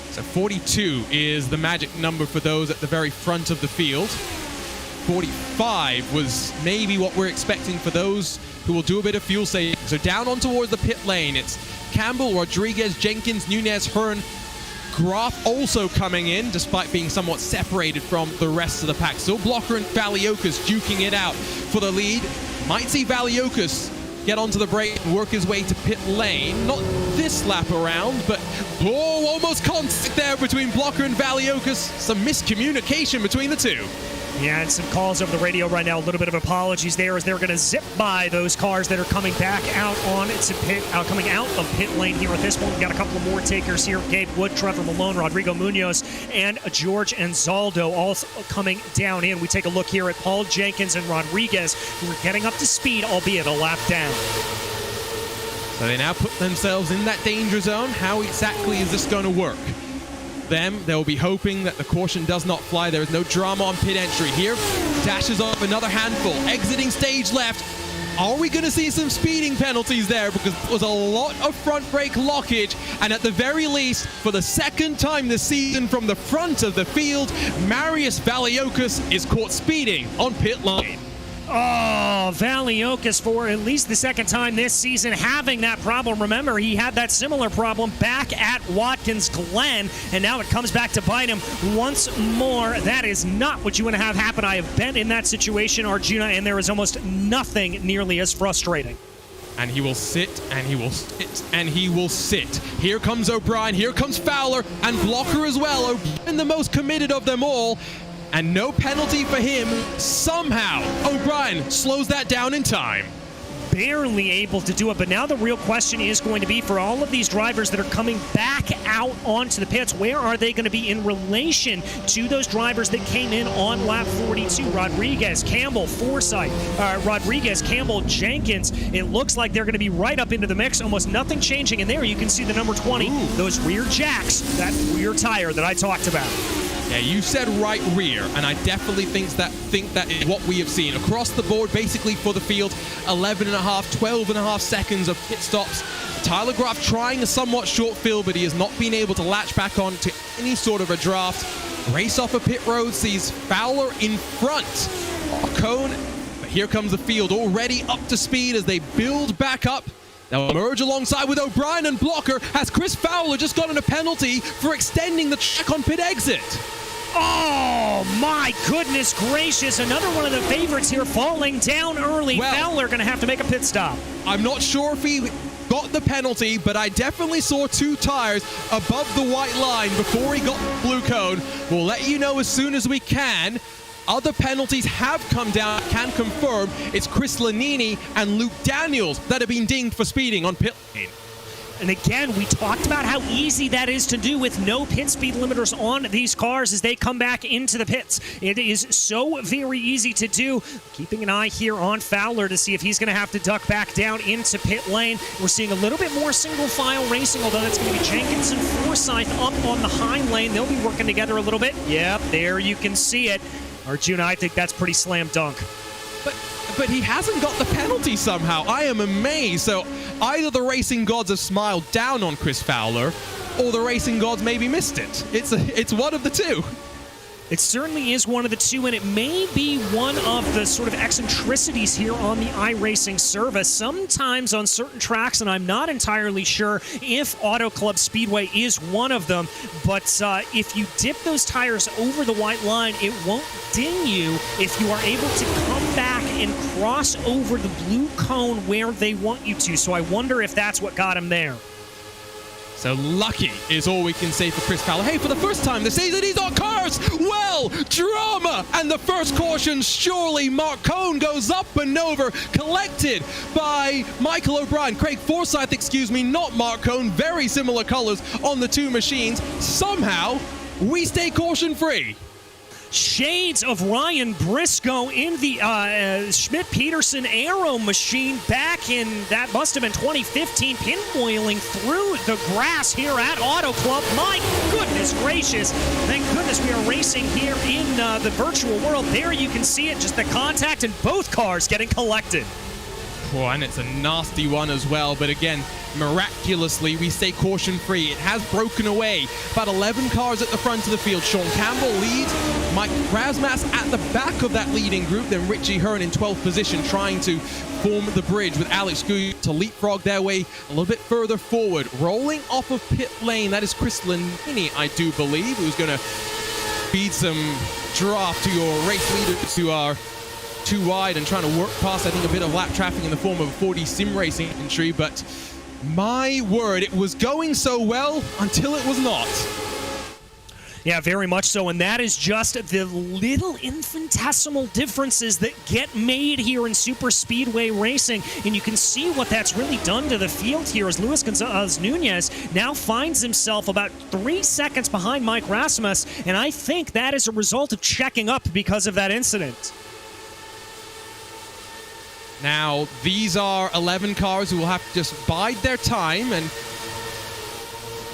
So 42 is the magic number for those at the very front of the field. 45 was maybe what we're expecting for those who will do a bit of fuel saving. So down on towards the pit lane, it's Campbell, Rodriguez, Jenkins, Nunez, Hearn, Graf also coming in, despite being somewhat separated from the rest of the pack. Still Blocker and Valiokas duking it out for the lead. Might see Valiokas get onto the brake and work his way to pit lane. Not this lap around, but almost contact there between Blocker and Valiokas. Some miscommunication between the two. Yeah, and some calls over the radio right now. A little bit of apologies there as they're going to zip by those cars that are coming back out on it's a pit, coming out of pit lane here at this point. We've got a couple of more takers here. Gabe Wood, Trevor Malone, Rodrigo Munoz, and George Anzaldo all coming down in. We take a look here at Paul Jenkins and Rodriguez, who are getting up to speed, albeit a lap down. So they now put themselves in that danger zone. How exactly is this going to work? They'll be hoping that the caution does not fly. There is no drama on pit entry here. Dashes off another handful, exiting stage left. Are we going to see some speeding penalties there? Because there was a lot of front brake lockage, and at the very least, for the second time this season from the front of the field, Marius Valiokis is caught speeding on pit lane. Oh, Valiokis for at least the second time this season having that problem. Remember, he had that similar problem back at Watkins Glen, and now it comes back to bite him once more. That is not what you want to have happen. I have been in that situation, Arjuna, and there is almost nothing nearly as frustrating. And he will sit, and he will sit, and he will sit. Here comes O'Brien, here comes Fowler, and Blocker as well. O'Brien the most committed of them all. And no penalty for him. Somehow, O'Brien slows that down in time. Barely able to do it, but now the real question is going to be for all of these drivers that are coming back out onto the pits, where are they going to be in relation to those drivers that came in on lap 42? Rodriguez, Campbell, Forsyth, Rodriguez, Campbell, Jenkins. It looks like they're going to be right up into the mix, almost nothing changing in there. You can see the number 20, those rear jacks, that rear tire that I talked about. Yeah, you said right rear, and I definitely think that is what we have seen across the board, basically for the field. 12.5 seconds of pit stops. Tyler Graf trying a somewhat short fill, but he has not been able to latch back on to any sort of a draft. Race off a pit road sees Fowler in front. Cone, but here comes the field already up to speed as they build back up. They'll merge alongside with O'Brien and Blocker as Chris Fowler just got a penalty for extending the track on pit exit. Oh, my goodness gracious. Another one of the favorites here falling down early. Well, Fowler going to have to make a pit stop. I'm not sure if he got the penalty, but I definitely saw two tires above the white line before he got the blue cone. We'll let you know as soon as we can. Other penalties have come down, can confirm. It's Chris Lanini and Luke Daniels that have been dinged for speeding on pit lane. And again, we talked about how easy that is to do with no pit speed limiters on these cars as they come back into the pits. It is so very easy to do. Keeping an eye here on Fowler to see if he's going to have to duck back down into pit lane. We're seeing a little bit more single file racing, although that's going to be Jenkins and Forsyth up on the high lane. They'll be working together a little bit. Yep, there you can see it. Arjuna, I think that's pretty slam dunk. But he hasn't got the penalty somehow. I am amazed. So either the racing gods have smiled down on Chris Fowler, or the racing gods maybe missed it. It's one of the two. It certainly is one of the two, and it may be one of the sort of eccentricities here on the iRacing service. Sometimes on certain tracks, and I'm not entirely sure if Auto Club Speedway is one of them, but if you dip those tires over the white line, it won't ding you if you are able to come back and cross over the blue cone where they want you to. So I wonder if that's what got him there. So lucky is all we can say for Chris Fowler. Hey, for the first time this season, he's on cars. Well, drama. And the first caution, surely Mark Cohn goes up and over, collected by Michael O'Brien. Craig Forsyth, excuse me, not Mark Cohn. Very similar colors on the two machines. Somehow, we stay caution-free. Shades of Ryan Briscoe in the Schmidt-Peterson Aero machine back in, that must have been 2015, pinwheeling through the grass here at Auto Club. My goodness gracious. Thank goodness we are racing here in the virtual world. There you can see it, just the contact and both cars getting collected. Oh, and it's a nasty one as well. But again, miraculously, we stay caution-free. It has broken away. About 11 cars at the front of the field. Sean Campbell leads. Mike Krasmas at the back of that leading group. Then Richie Hearn in 12th position, trying to form the bridge with Alex Guy to leapfrog their way a little bit further forward. Rolling off of pit lane, that is Chris Lanini, I do believe, who's going to feed some draft to your race leaders who are too wide and trying to work past, I think, a bit of lap traffic in the form of a 40 sim racing entry. But my word, it was going so well until it was not. Yeah, very much so, and that is just the little infinitesimal differences that get made here in super speedway racing, and you can see what that's really done to the field here as Luis Gonzalez Nunez now finds himself about 3 seconds behind Mike Rasmus, and I think that is a result of checking up because of that incident. Now, these are 11 cars who will have to just bide their time and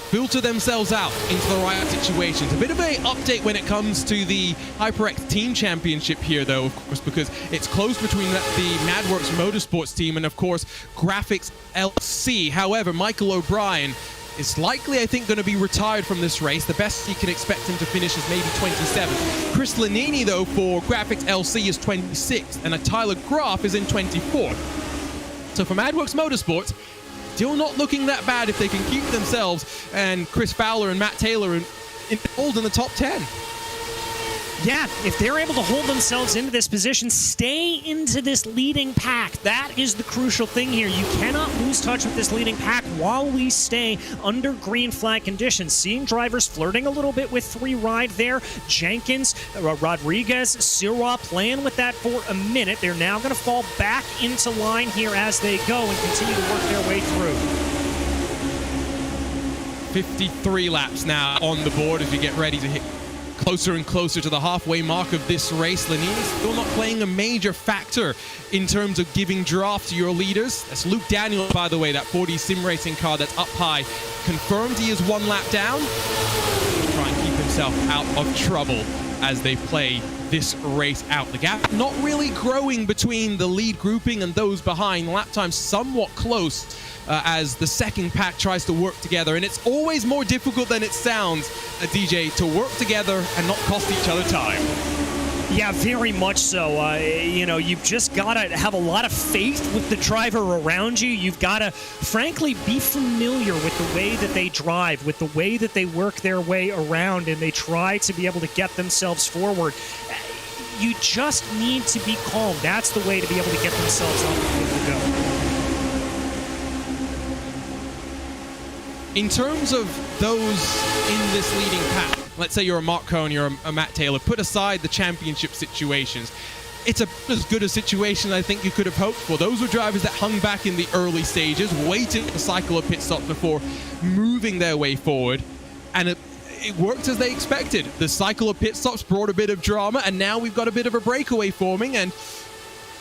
filter themselves out into the right situations. A bit of an update when it comes to the HyperX Team Championship here, though, of course, because it's close between the MadWorks Motorsports team and, of course, Graphics LC. However, Michael O'Brien is likely, I think, going to be retired from this race. The best you can expect him to finish is maybe 27th. Chris Lanini, though, for Graphics LC is 26th, and Tyler Graf is in 24th. So for MadWorks Motorsports, still not looking that bad if they can keep themselves and Chris Fowler and Matt Taylor involved in the top 10. Yeah, if they're able to hold themselves into this position, stay into this leading pack. That is the crucial thing here. You cannot lose touch with this leading pack while we stay under green flag conditions. Seeing drivers flirting a little bit with 3 ride there. Jenkins, Rodriguez, Sirwa playing with that for a minute. They're now going to fall back into line here as they go and continue to work their way through. 53 laps now on the board as we get ready to hit closer and closer to the halfway mark of this race. Lanini's still not playing a major factor in terms of giving draft to your leaders. That's Luke Daniel, by the way, that 40 sim racing car that's up high. Confirmed he is 1 lap down. He'll try and keep himself out of trouble as they play this race out. The gap not really growing between the lead grouping and those behind. Lap time somewhat close as the second pack tries to work together, and it's always more difficult than it sounds, DJ, to work together and not cost each other time. Yeah, very much so. You know, you've just got to have a lot of faith with the driver around you. You've got to, frankly, be familiar with the way that they drive, with the way that they work their way around, and they try to be able to get themselves forward. You just need to be calm. That's the way to be able to get themselves up and be able to go. In terms of those in this leading pack, let's say you're a Mark Cohn, you're a Matt Taylor, put aside the championship situations, it's as good a situation I think you could have hoped for. Those were drivers that hung back in the early stages, waiting to cycle a pit stop before moving their way forward, and it worked as they expected. The cycle of pit stops brought a bit of drama, and now we've got a bit of a breakaway forming, and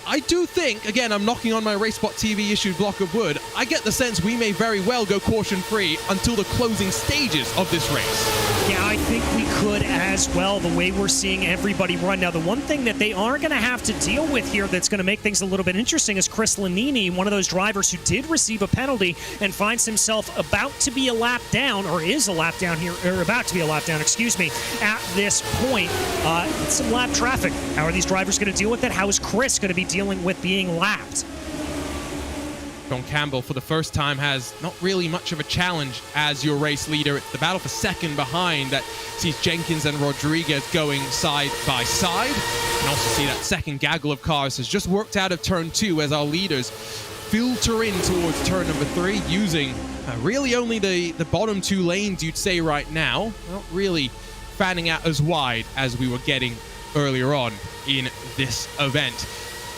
I do think, again, I'm knocking on my RaceSpotTV issued block of wood, I get the sense we may very well go caution-free until the closing stages of this race. Yeah, I think we could as well, the way we're seeing everybody run. Now, the one thing that they are going to have to deal with here that's going to make things a little bit interesting is Chris Lanini, one of those drivers who did receive a penalty and finds himself about to be a lap down, or is a lap down here, or about to be a lap down, excuse me, at this point. It's some lap traffic. How are these drivers going to deal with it? How is Chris going to be dealing with being lapped? John Campbell, for the first time, has not really much of a challenge as your race leader. It's the battle for second behind that sees Jenkins and Rodriguez going side by side. You can also see that second gaggle of cars has just worked out of turn 2 as our leaders filter in towards turn number 3 using really only the bottom 2 lanes, you'd say, right now. Not really fanning out as wide as we were getting earlier on in this event.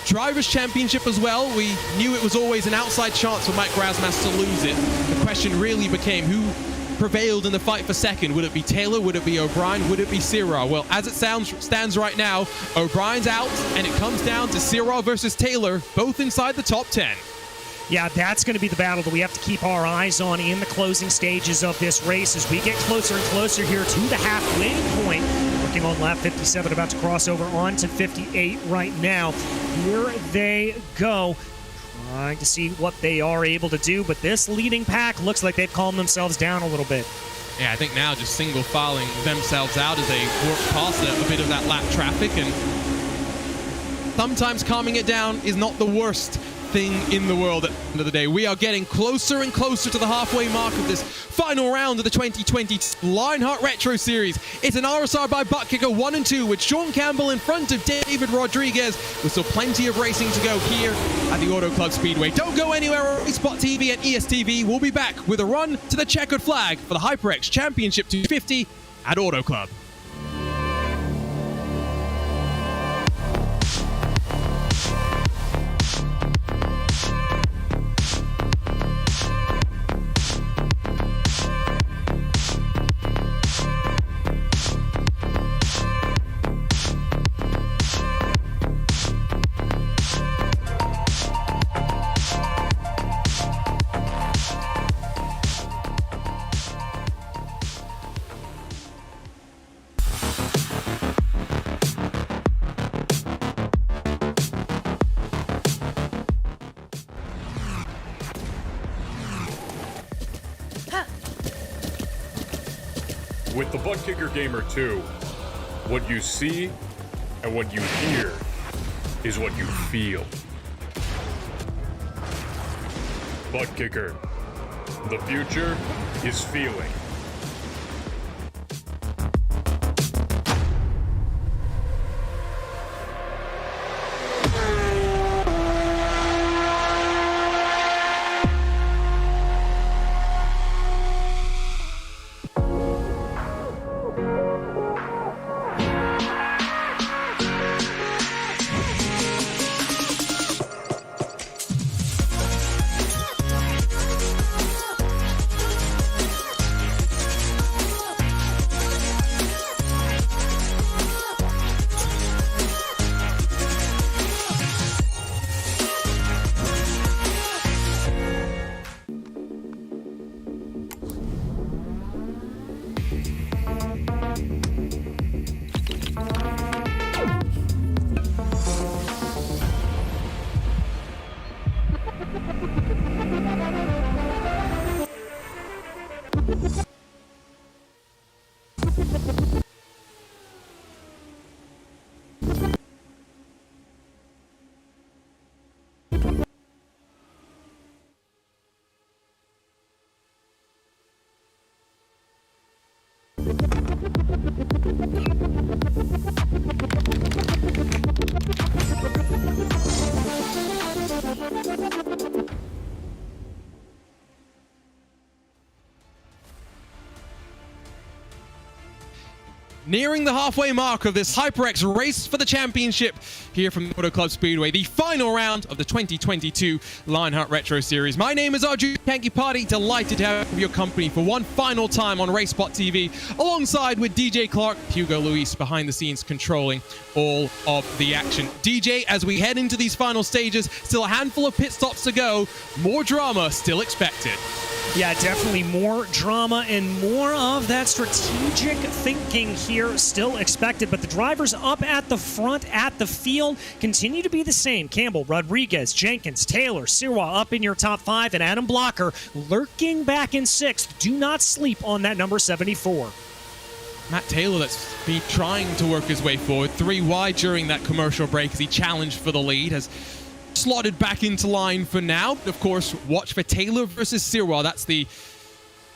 Drivers' Championship as well. We knew it was always an outside chance for Mike Rasmus to lose it. The question really became who prevailed in the fight for second. Would it be Taylor? Would it be O'Brien? Would it be Sirra? Well, as it stands right now, O'Brien's out, and it comes down to Sirra versus Taylor, both inside the top 10. Yeah, that's going to be the battle that we have to keep our eyes on in the closing stages of this race as we get closer and closer here to the halfway point. Working on lap 57, about to cross over onto 58 right now. Here they go, trying to see what they are able to do, but this leading pack looks like they've calmed themselves down a little bit. Yeah, I think now just single filing themselves out as they work past a bit of that lap traffic, and sometimes calming it down is not the worst thing in the world at the end of the day. We are getting closer and closer to the halfway mark of this final round of the 2020 Lionheart Retro Series. It's an RSR by butt kicker 1 and 2 with Sean Campbell in front of David Rodriguez, with still plenty of racing to go here at the Auto Club Speedway. Don't go anywhere. RaceSpotTV and ESTV will be back with a run to the checkered flag for the HyperX Championship 250 at Auto Club. With the Butt Kicker Gamer 2, what you see and what you hear is what you feel. Butt Kicker. The future is feeling. Nearing the halfway mark of this HyperX race for the championship here from Auto Club Speedway, the final round of the 2022 Lionheart Retro Series. My name is Arjun Kanky Party, delighted to have your company for one final time on RaceSpotTV, alongside with DJ Clark, Hugo Luis behind the scenes controlling all of the action. DJ, as we head into these final stages, still a handful of pit stops to go, more drama still expected. Yeah, definitely more drama and more of that strategic thinking here still expected. But the drivers up at the front at the field continue to be the same. Campbell, Rodriguez, Jenkins, Taylor, Sirwa up in your top 5, and Adam Blocker lurking back in 6th. Do not sleep on that number 74. Matt Taylor, that's been trying to work his way forward. 3 wide during that commercial break as he challenged for the lead, has slotted back into line for now. Of course, watch for Taylor versus Sirwa. That's the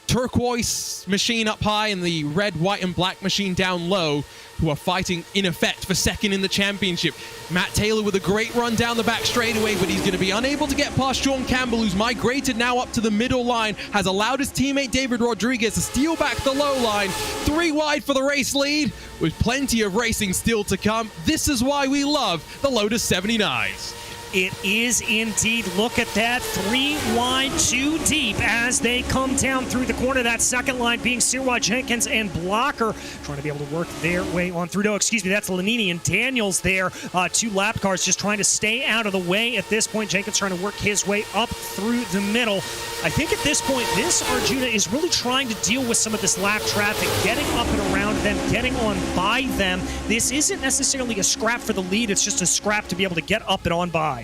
turquoise machine up high and the red, white, and black machine down low, who are fighting, in effect, for second in the championship. Matt Taylor with a great run down the back straightaway, but he's going to be unable to get past Sean Campbell, who's migrated now up to the middle line, has allowed his teammate David Rodriguez to steal back the low line. 3 wide for the race lead, with plenty of racing still to come. This is why we love the Lotus 79s. It is indeed. Look at that. 3 wide, 2 deep as they come down through the corner. That second line being Sirwa, Jenkins, and Blocker trying to be able to work their way on through. No, excuse me, that's Lanini and Daniels there. 2 lap cars just trying to stay out of the way at this point. Jenkins trying to work his way up through the middle. I think at this point, this Arjuna is really trying to deal with some of this lap traffic, getting up and around them, getting on by them. This isn't necessarily a scrap for the lead. It's just a scrap to be able to get up and on by.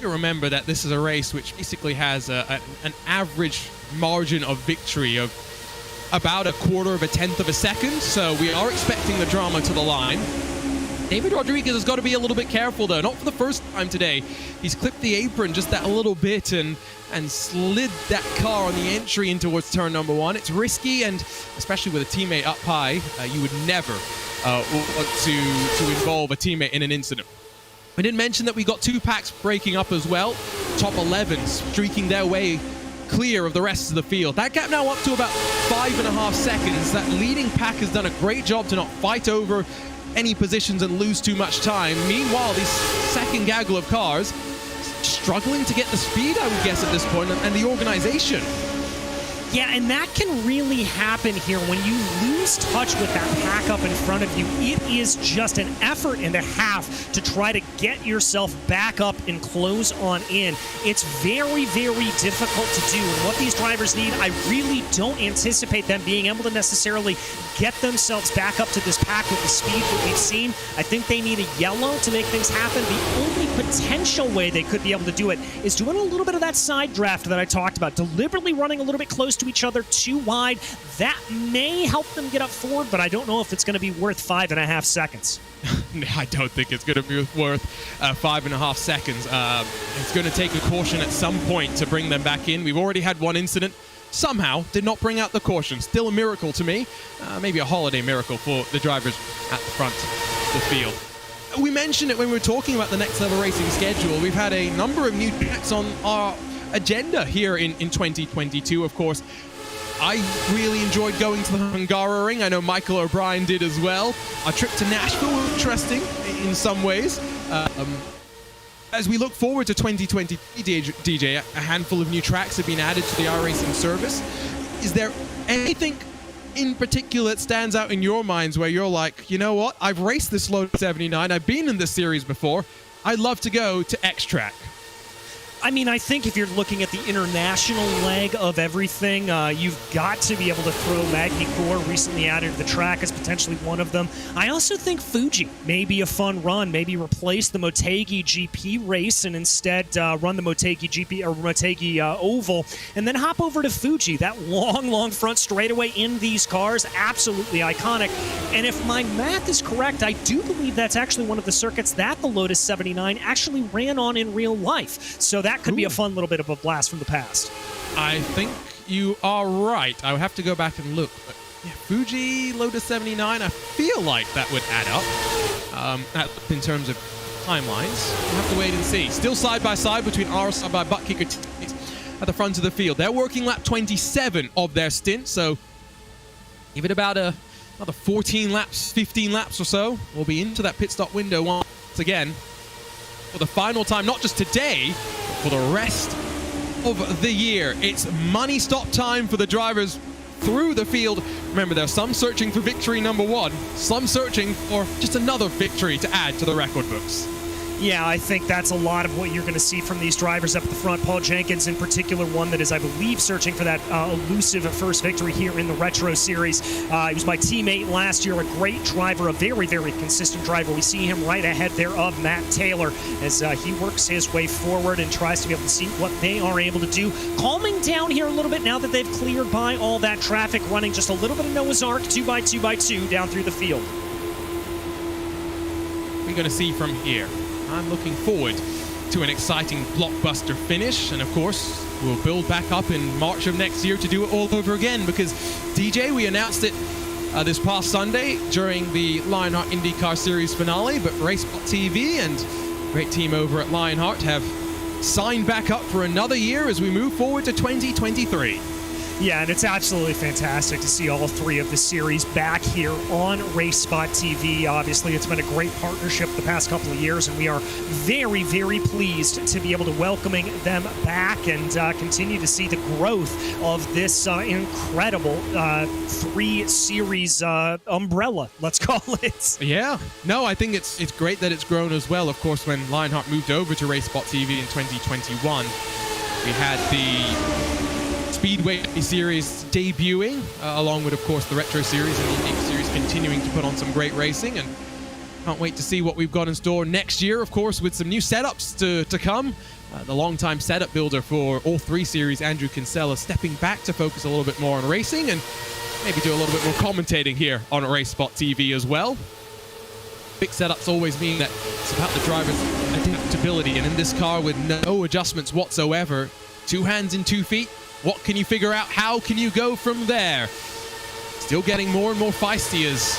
You remember that this is a race which basically has an average margin of victory of about 1/4 of a 1/10 of a second, so we are expecting the drama to the line. David Rodriguez has got to be a little bit careful, though. Not for the first time today. He's clipped the apron just that a little bit and slid that car on the entry in towards turn number 1. It's risky, and especially with a teammate up high, you would never want to involve a teammate in an incident. We didn't mention that we got 2 packs breaking up as well. Top 11 streaking their way clear of the rest of the field. That gap now up to about 5.5 seconds. That leading pack has done a great job to not fight over any positions and lose too much time. Meanwhile, this second gaggle of cars struggling to get the speed, I would guess, at this point, and the organization. Yeah, and that can really happen here when you lose touch with that pack up in front of you. It is just an effort and a half to try to get yourself back up and close on in. It's very, very difficult to do. And what these drivers need, I really don't anticipate them being able to necessarily get themselves back up to this pack with the speed that we've seen. I think they need a yellow to make things happen. The only potential way they could be able to do it is doing a little bit of that side draft that I talked about, deliberately running a little bit close to each other too wide. That may help them get up forward, but I don't know if it's going to be worth 5.5 seconds. I don't think it's going to be worth 5.5 seconds. It's going to take a caution at some point to bring them back in. We've already had one incident. Somehow did not bring out the caution. Still a miracle to me. Maybe a holiday miracle for the drivers at the front of the field. We mentioned it when we were talking about the Next Level Racing schedule. We've had a number of new tracks on our agenda here in 2022, of course. I really enjoyed going to the Hungaroring. I know Michael O'Brien did as well. Our trip to Nashville was interesting in some ways. As we look forward to 2023, DJ, a handful of new tracks have been added to the iRacing service. Is there anything in particular that stands out in your minds where you're like, you know what, I've raced this Lotus 79, I've been in this series before, I'd love to go to X track? I mean, I think if you're looking at the international leg of everything, you've got to be able to throw Magny-Cours, recently added to the track, as potentially one of them. I also think Fuji may be a fun run. Maybe replace the Motegi GP race and instead run the Motegi GP or Motegi Oval, and then hop over to Fuji. That long front straightaway in these cars, absolutely iconic. And if my math is correct, I do believe that's actually one of the circuits that the Lotus 79 actually ran on in real life. So that could be a fun little bit of a blast from the past. I think you are right. I would have to go back and look. But yeah, Fuji, Lotus 79, I feel like that would add up in terms of timelines. We'll have to wait and see. Still side by side between our side by butt kicker teams at the front of the field. They're working lap 27 of their stint, so give it about another 14 laps, 15 laps or so. We'll be into that pit stop window once again for the final time, not just today, but for the rest of the year. It's money stop time for the drivers through the field. Remember, there's some searching for victory number one, some searching for just another victory to add to the record books. Yeah, I think that's a lot of what you're going to see from these drivers up at the front. Paul Jenkins in particular, one that is, I believe, searching for that elusive first victory here in the Retro Series. He was my teammate last year, a great driver, a very, very consistent driver. We see him right ahead there of Matt Taylor as he works his way forward and tries to be able to see what they are able to do. Calming down here a little bit now that they've cleared by all that traffic, running just a little bit of Noah's Ark 2x2x2 down through the field. We're going to see from here. I'm looking forward to an exciting blockbuster finish, and of course we'll build back up in March of next year to do it all over again, because DJ, we announced it this past Sunday during the Lionheart IndyCar Series finale, but RaceSpotTV and great team over at Lionheart have signed back up for another year as we move forward to 2023. Yeah, and it's absolutely fantastic to see all three of the series back here on RaceSpotTV. Obviously, it's been a great partnership the past couple of years, and we are very, very pleased to be able to welcoming them back and continue to see the growth of this incredible three-series umbrella, let's call it. Yeah. No, I think it's great that it's grown as well. Of course, when Lionheart moved over to RaceSpotTV in 2021, we had the Speedway Series debuting, along with, of course, the Retro Series and the Unique Series continuing to put on some great racing, and can't wait to see what we've got in store next year, of course, with some new setups to come. The longtime setup builder for all three series, Andrew Kinsella, stepping back to focus a little bit more on racing and maybe do a little bit more commentating here on RaceSpotTV as well. Big setups always mean that it's about the driver's adaptability, and in this car with no adjustments whatsoever, 2 hands and 2 feet, what can you figure out? How can you go from there? Still getting more and more feisty as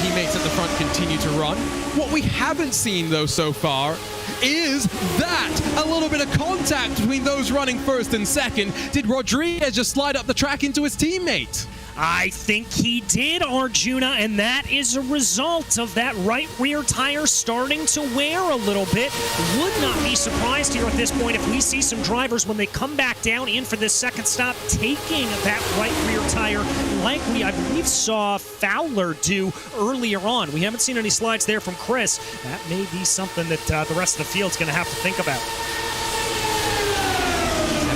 teammates at the front continue to run. What we haven't seen, though, so far is that a little bit of contact between those running first and second. Did Rodriguez just slide up the track into his teammate? I think he did, Arjuna, and that is a result of that right rear tire starting to wear a little bit. Would not be surprised here at this point if we see some drivers, when they come back down in for this second stop, taking that right rear tire like we, I believe, saw Fowler do earlier on. We haven't seen any slides there from Chris. That may be something that the rest of the field's going to have to think about.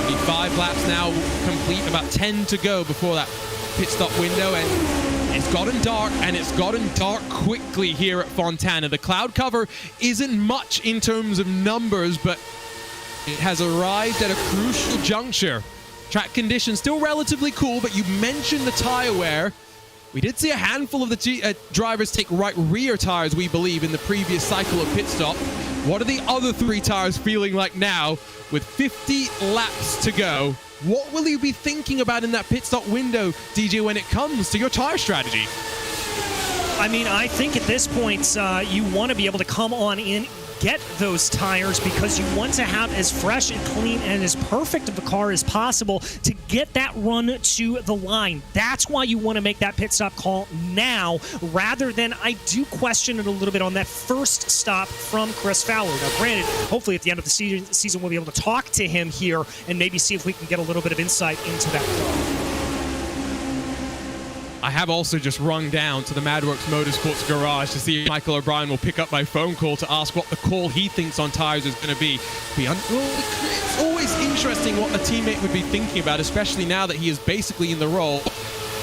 75 laps now complete, about 10 to go before that pit stop window, and it's gotten dark, and it's gotten dark quickly here at Fontana. The cloud cover isn't much in terms of numbers, but it has arrived at a crucial juncture. Track conditions still relatively cool, but you mentioned the tire wear. We did see a handful of the drivers take right rear tires, we believe, in the previous cycle of pit stop. What are the other 3 tires feeling like now with 50 laps to go? What will you be thinking about in that pit stop window, DJ, when it comes to your tire strategy? I mean, I think at this point, you want to be able to come on in, get those tires, because you want to have as fresh and clean and as perfect of a car as possible to get that run to the line. That's why you want to make that pit stop call now, rather than, I do question it a little bit on that first stop from Chris Fowler. Now, granted, hopefully at the end of the season we'll be able to talk to him here and maybe see if we can get a little bit of insight into that car. I have also just rung down to the MadWorks Motorsports garage to see if Michael O'Brien will pick up my phone call to ask what the call he thinks on tires is going to be. It's always interesting what a teammate would be thinking about, especially now that he is basically in the role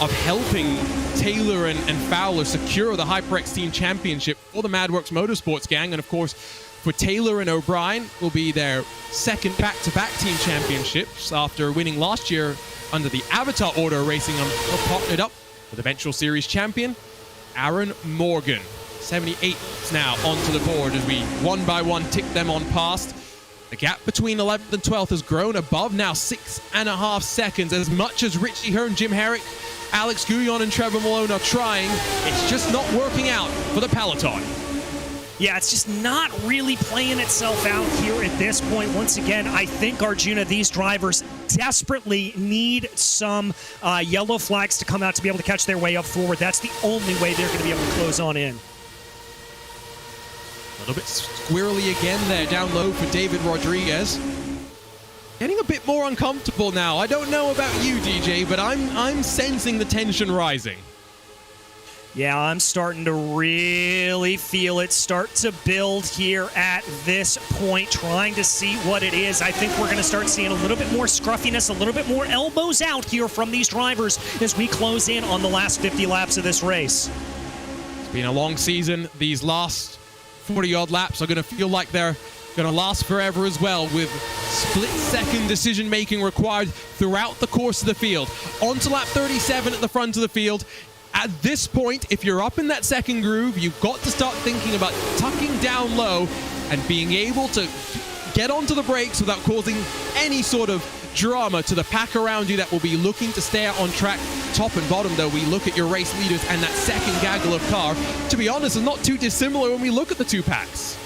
of helping Taylor and Fowler secure the HyperX Team Championship for the MadWorks Motorsports gang. And of course, for Taylor and O'Brien, will be their second back-to-back team championships after winning last year under the Avatar Auto Racing and partnered up with eventual series champion Aaron Morgan. 78 now onto the board as we one by one tick them on past. The gap between 11th and 12th has grown above now 6.5 seconds. As much as Richie Hearn, Jim Herrick, Alex Guyon and Trevor Malone are trying, it's just not working out for the peloton. Yeah, it's just not really playing itself out here at this point. Once again, I think, Arjuna, these drivers desperately need some yellow flags to come out to be able to catch their way up forward. That's the only way they're going to be able to close on in. A little bit squirrely again there, down low for David Rodriguez. Getting a bit more uncomfortable now. I don't know about you, DJ, but I'm sensing the tension rising. Yeah, I'm starting to really feel it start to build here at this point, trying to see what it is. I think we're going to start seeing a little bit more scruffiness, a little bit more elbows out here from these drivers as we close in on the last 50 laps of this race. It's been a long season. These last 40-odd laps are going to feel like they're going to last forever as well, with split-second decision-making required throughout the course of the field. On to lap 37 at the front of the field. At this point, if you're up in that second groove, you've got to start thinking about tucking down low and being able to get onto the brakes without causing any sort of drama to the pack around you that will be looking to stay out on track. Top and bottom, though, we look at your race leaders and that second gaggle of car. To be honest, it's not too dissimilar when we look at the two packs.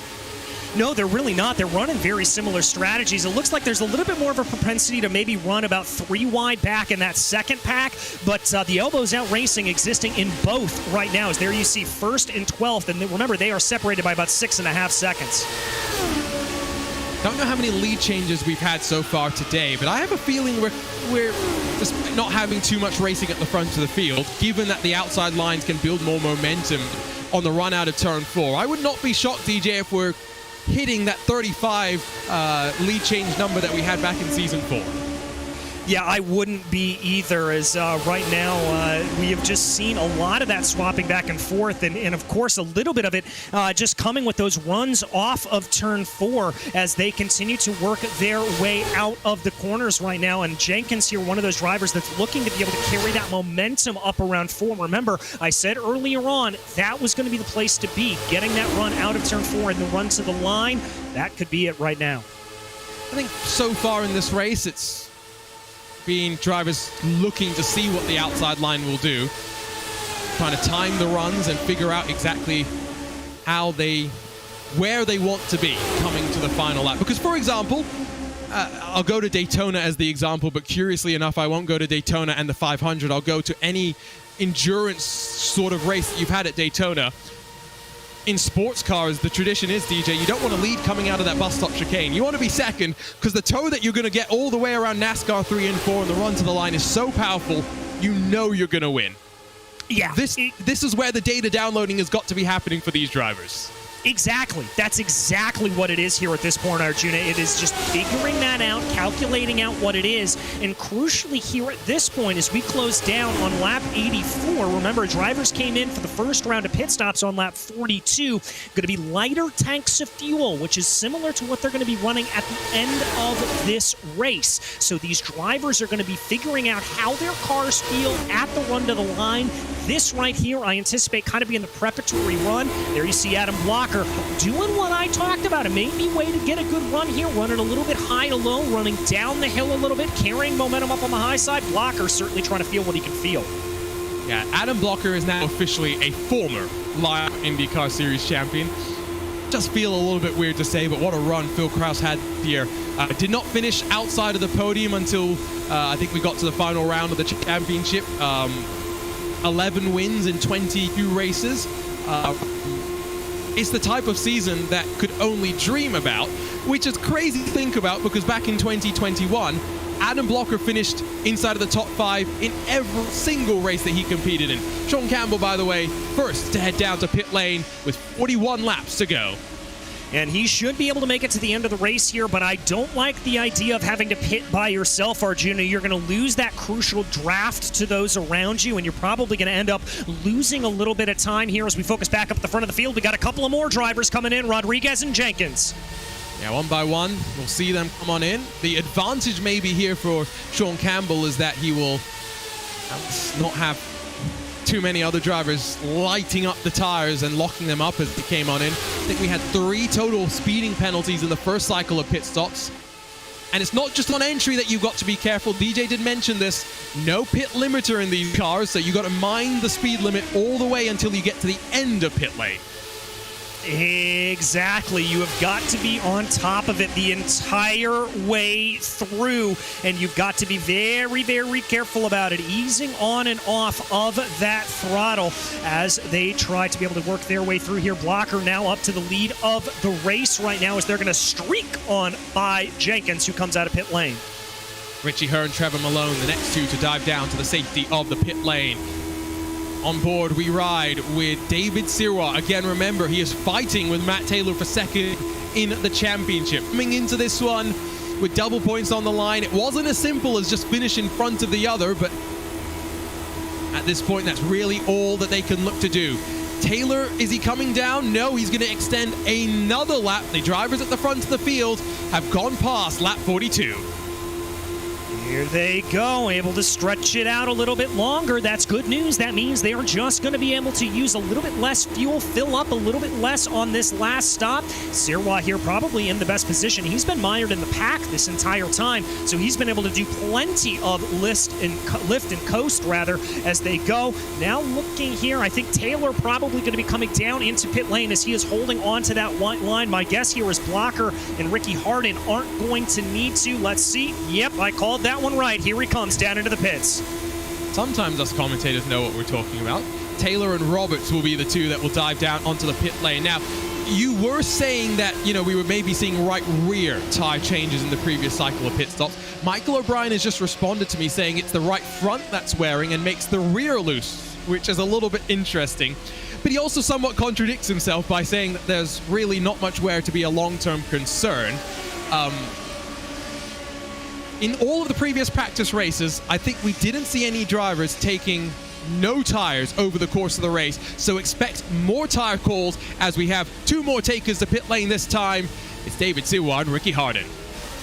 No, they're really not. They're running very similar strategies. It looks like there's a little bit more of a propensity to maybe run about 3 wide back in that second pack, but the elbows out racing existing in both right now. As there you see 1st and 12th, and remember, they are separated by about 6.5 seconds. Don't know how many lead changes we've had so far today, but I have a feeling we're despite not having too much racing at the front of the field, given that the outside lines can build more momentum on the run out of turn 4. I would not be shocked, DJ, if we're hitting that 35 lead change number that we had back in Season 4. Yeah, I wouldn't be either, as right now we have just seen a lot of that swapping back and forth, and of course a little bit of it just coming with those runs off of turn 4 as they continue to work their way out of the corners right now. And Jenkins here, one of those drivers that's looking to be able to carry that momentum up around 4. Remember, I said earlier on that was going to be the place to be, getting that run out of turn 4 and the run to the line. That could be it right now. I think so far in this race, it's been drivers looking to see what the outside line will do. trying to time the runs and figure out exactly where they want to be coming to the final lap. Because, for example, I'll go to Daytona as the example, but curiously enough, I won't go to Daytona and the 500. I'll go to any endurance sort of race that you've had at Daytona. In sports cars, the tradition is, DJ, you don't want to lead coming out of that bus stop chicane. You want to be second, because the tow that you're going to get all the way around NASCAR 3 and 4 and the run to the line is so powerful, you know you're going to win. Yeah. This is where the data downloading has got to be happening for these drivers. Exactly. That's exactly what it is here at this point, Arjuna. It is just figuring that out, calculating out what it is, and crucially here at this point, as we close down on lap 84, remember, drivers came in for the first round of pit stops on lap 42, going to be lighter tanks of fuel, which is similar to what they're going to be running at the end of this race. So these drivers are going to be figuring out how their cars feel at the run to the line. This right here, I anticipate kind of being the preparatory run. There you see Adam Blocker doing what I talked about. It may be a way to get a good run here, running a little bit high to low, running down the hill a little bit, carrying momentum up on the high side. Blocker certainly trying to feel what he can feel. Yeah, Adam Blocker is now officially a former Lionheart IndyCar Series champion. Just feel a little bit weird to say, but what a run Phil Krause had here. Did not finish outside of the podium until I think we got to the final round of the championship. 11 wins in 22 races. It's the type of season that could only dream about, which is crazy to think about because back in 2021, Adam Blocker finished inside of the top 5 in every single race that he competed in. Sean Campbell, by the way, first to head down to pit lane with 41 laps to go. And he should be able to make it to the end of the race here, but I don't like the idea of having to pit by yourself, Arjuna. You're going to lose that crucial draft to those around you, and you're probably going to end up losing a little bit of time here as we focus back up at the front of the field. We got a couple of more drivers coming in, Rodriguez and Jenkins. Yeah, one by one, we'll see them come on in. The advantage maybe here for Sean Campbell is that he will not have too many other drivers lighting up the tires and locking them up as they came on in. I think we had 3 total speeding penalties in the first cycle of pit stops. And it's not just on entry that you've got to be careful. DJ did mention this. No pit limiter in these cars, so you got to mind the speed limit all the way until you get to the end of pit lane. Exactly. You have got to be on top of it the entire way through, and you've got to be very, very careful about it, easing on and off of that throttle as they try to be able to work their way through here. Blocker now up to the lead of the race right now as they're going to streak on by Jenkins, who comes out of pit lane. Richie Hearn, Trevor Malone, the next two to dive down to the safety of the pit lane. On board, we ride with David Sirwa. Again, remember, he is fighting with Matt Taylor for second in the championship. Coming into this one with double points on the line, it wasn't as simple as just finish in front of the other, but at this point, that's really all that they can look to do. Taylor, is he coming down? No, he's going to extend another lap. The drivers at the front of the field have gone past lap 42. Here they go, able to stretch it out a little bit longer. That's good news. That means they are just going to be able to use a little bit less fuel, fill up a little bit less on this last stop. Sirwa here probably in the best position. He's been mired in the pack this entire time, so he's been able to do plenty of lift and coast, rather, as they go. Now looking here, I think Taylor probably going to be coming down into pit lane as he is holding on to that white line. My guess here is Blocker and Ricky Harden aren't going to need to. Let's see. Yep, I called that one right. Here he comes down into the pits. Sometimes us commentators know what we're talking about. Taylor and Roberts will be the two that will dive down onto the pit lane. Now, you were saying that, we were maybe seeing right rear tire changes in the previous cycle of pit stops. Michael O'Brien has just responded to me saying it's the right front that's wearing and makes the rear loose, which is a little bit interesting. But he also somewhat contradicts himself by saying that there's really not much wear to be a long-term concern. In all of the previous practice races, I think we didn't see any drivers taking no tires over the course of the race, so expect more tire calls as we have 2 more takers to pit lane this time. It's David Sirwa and Ricky Harden.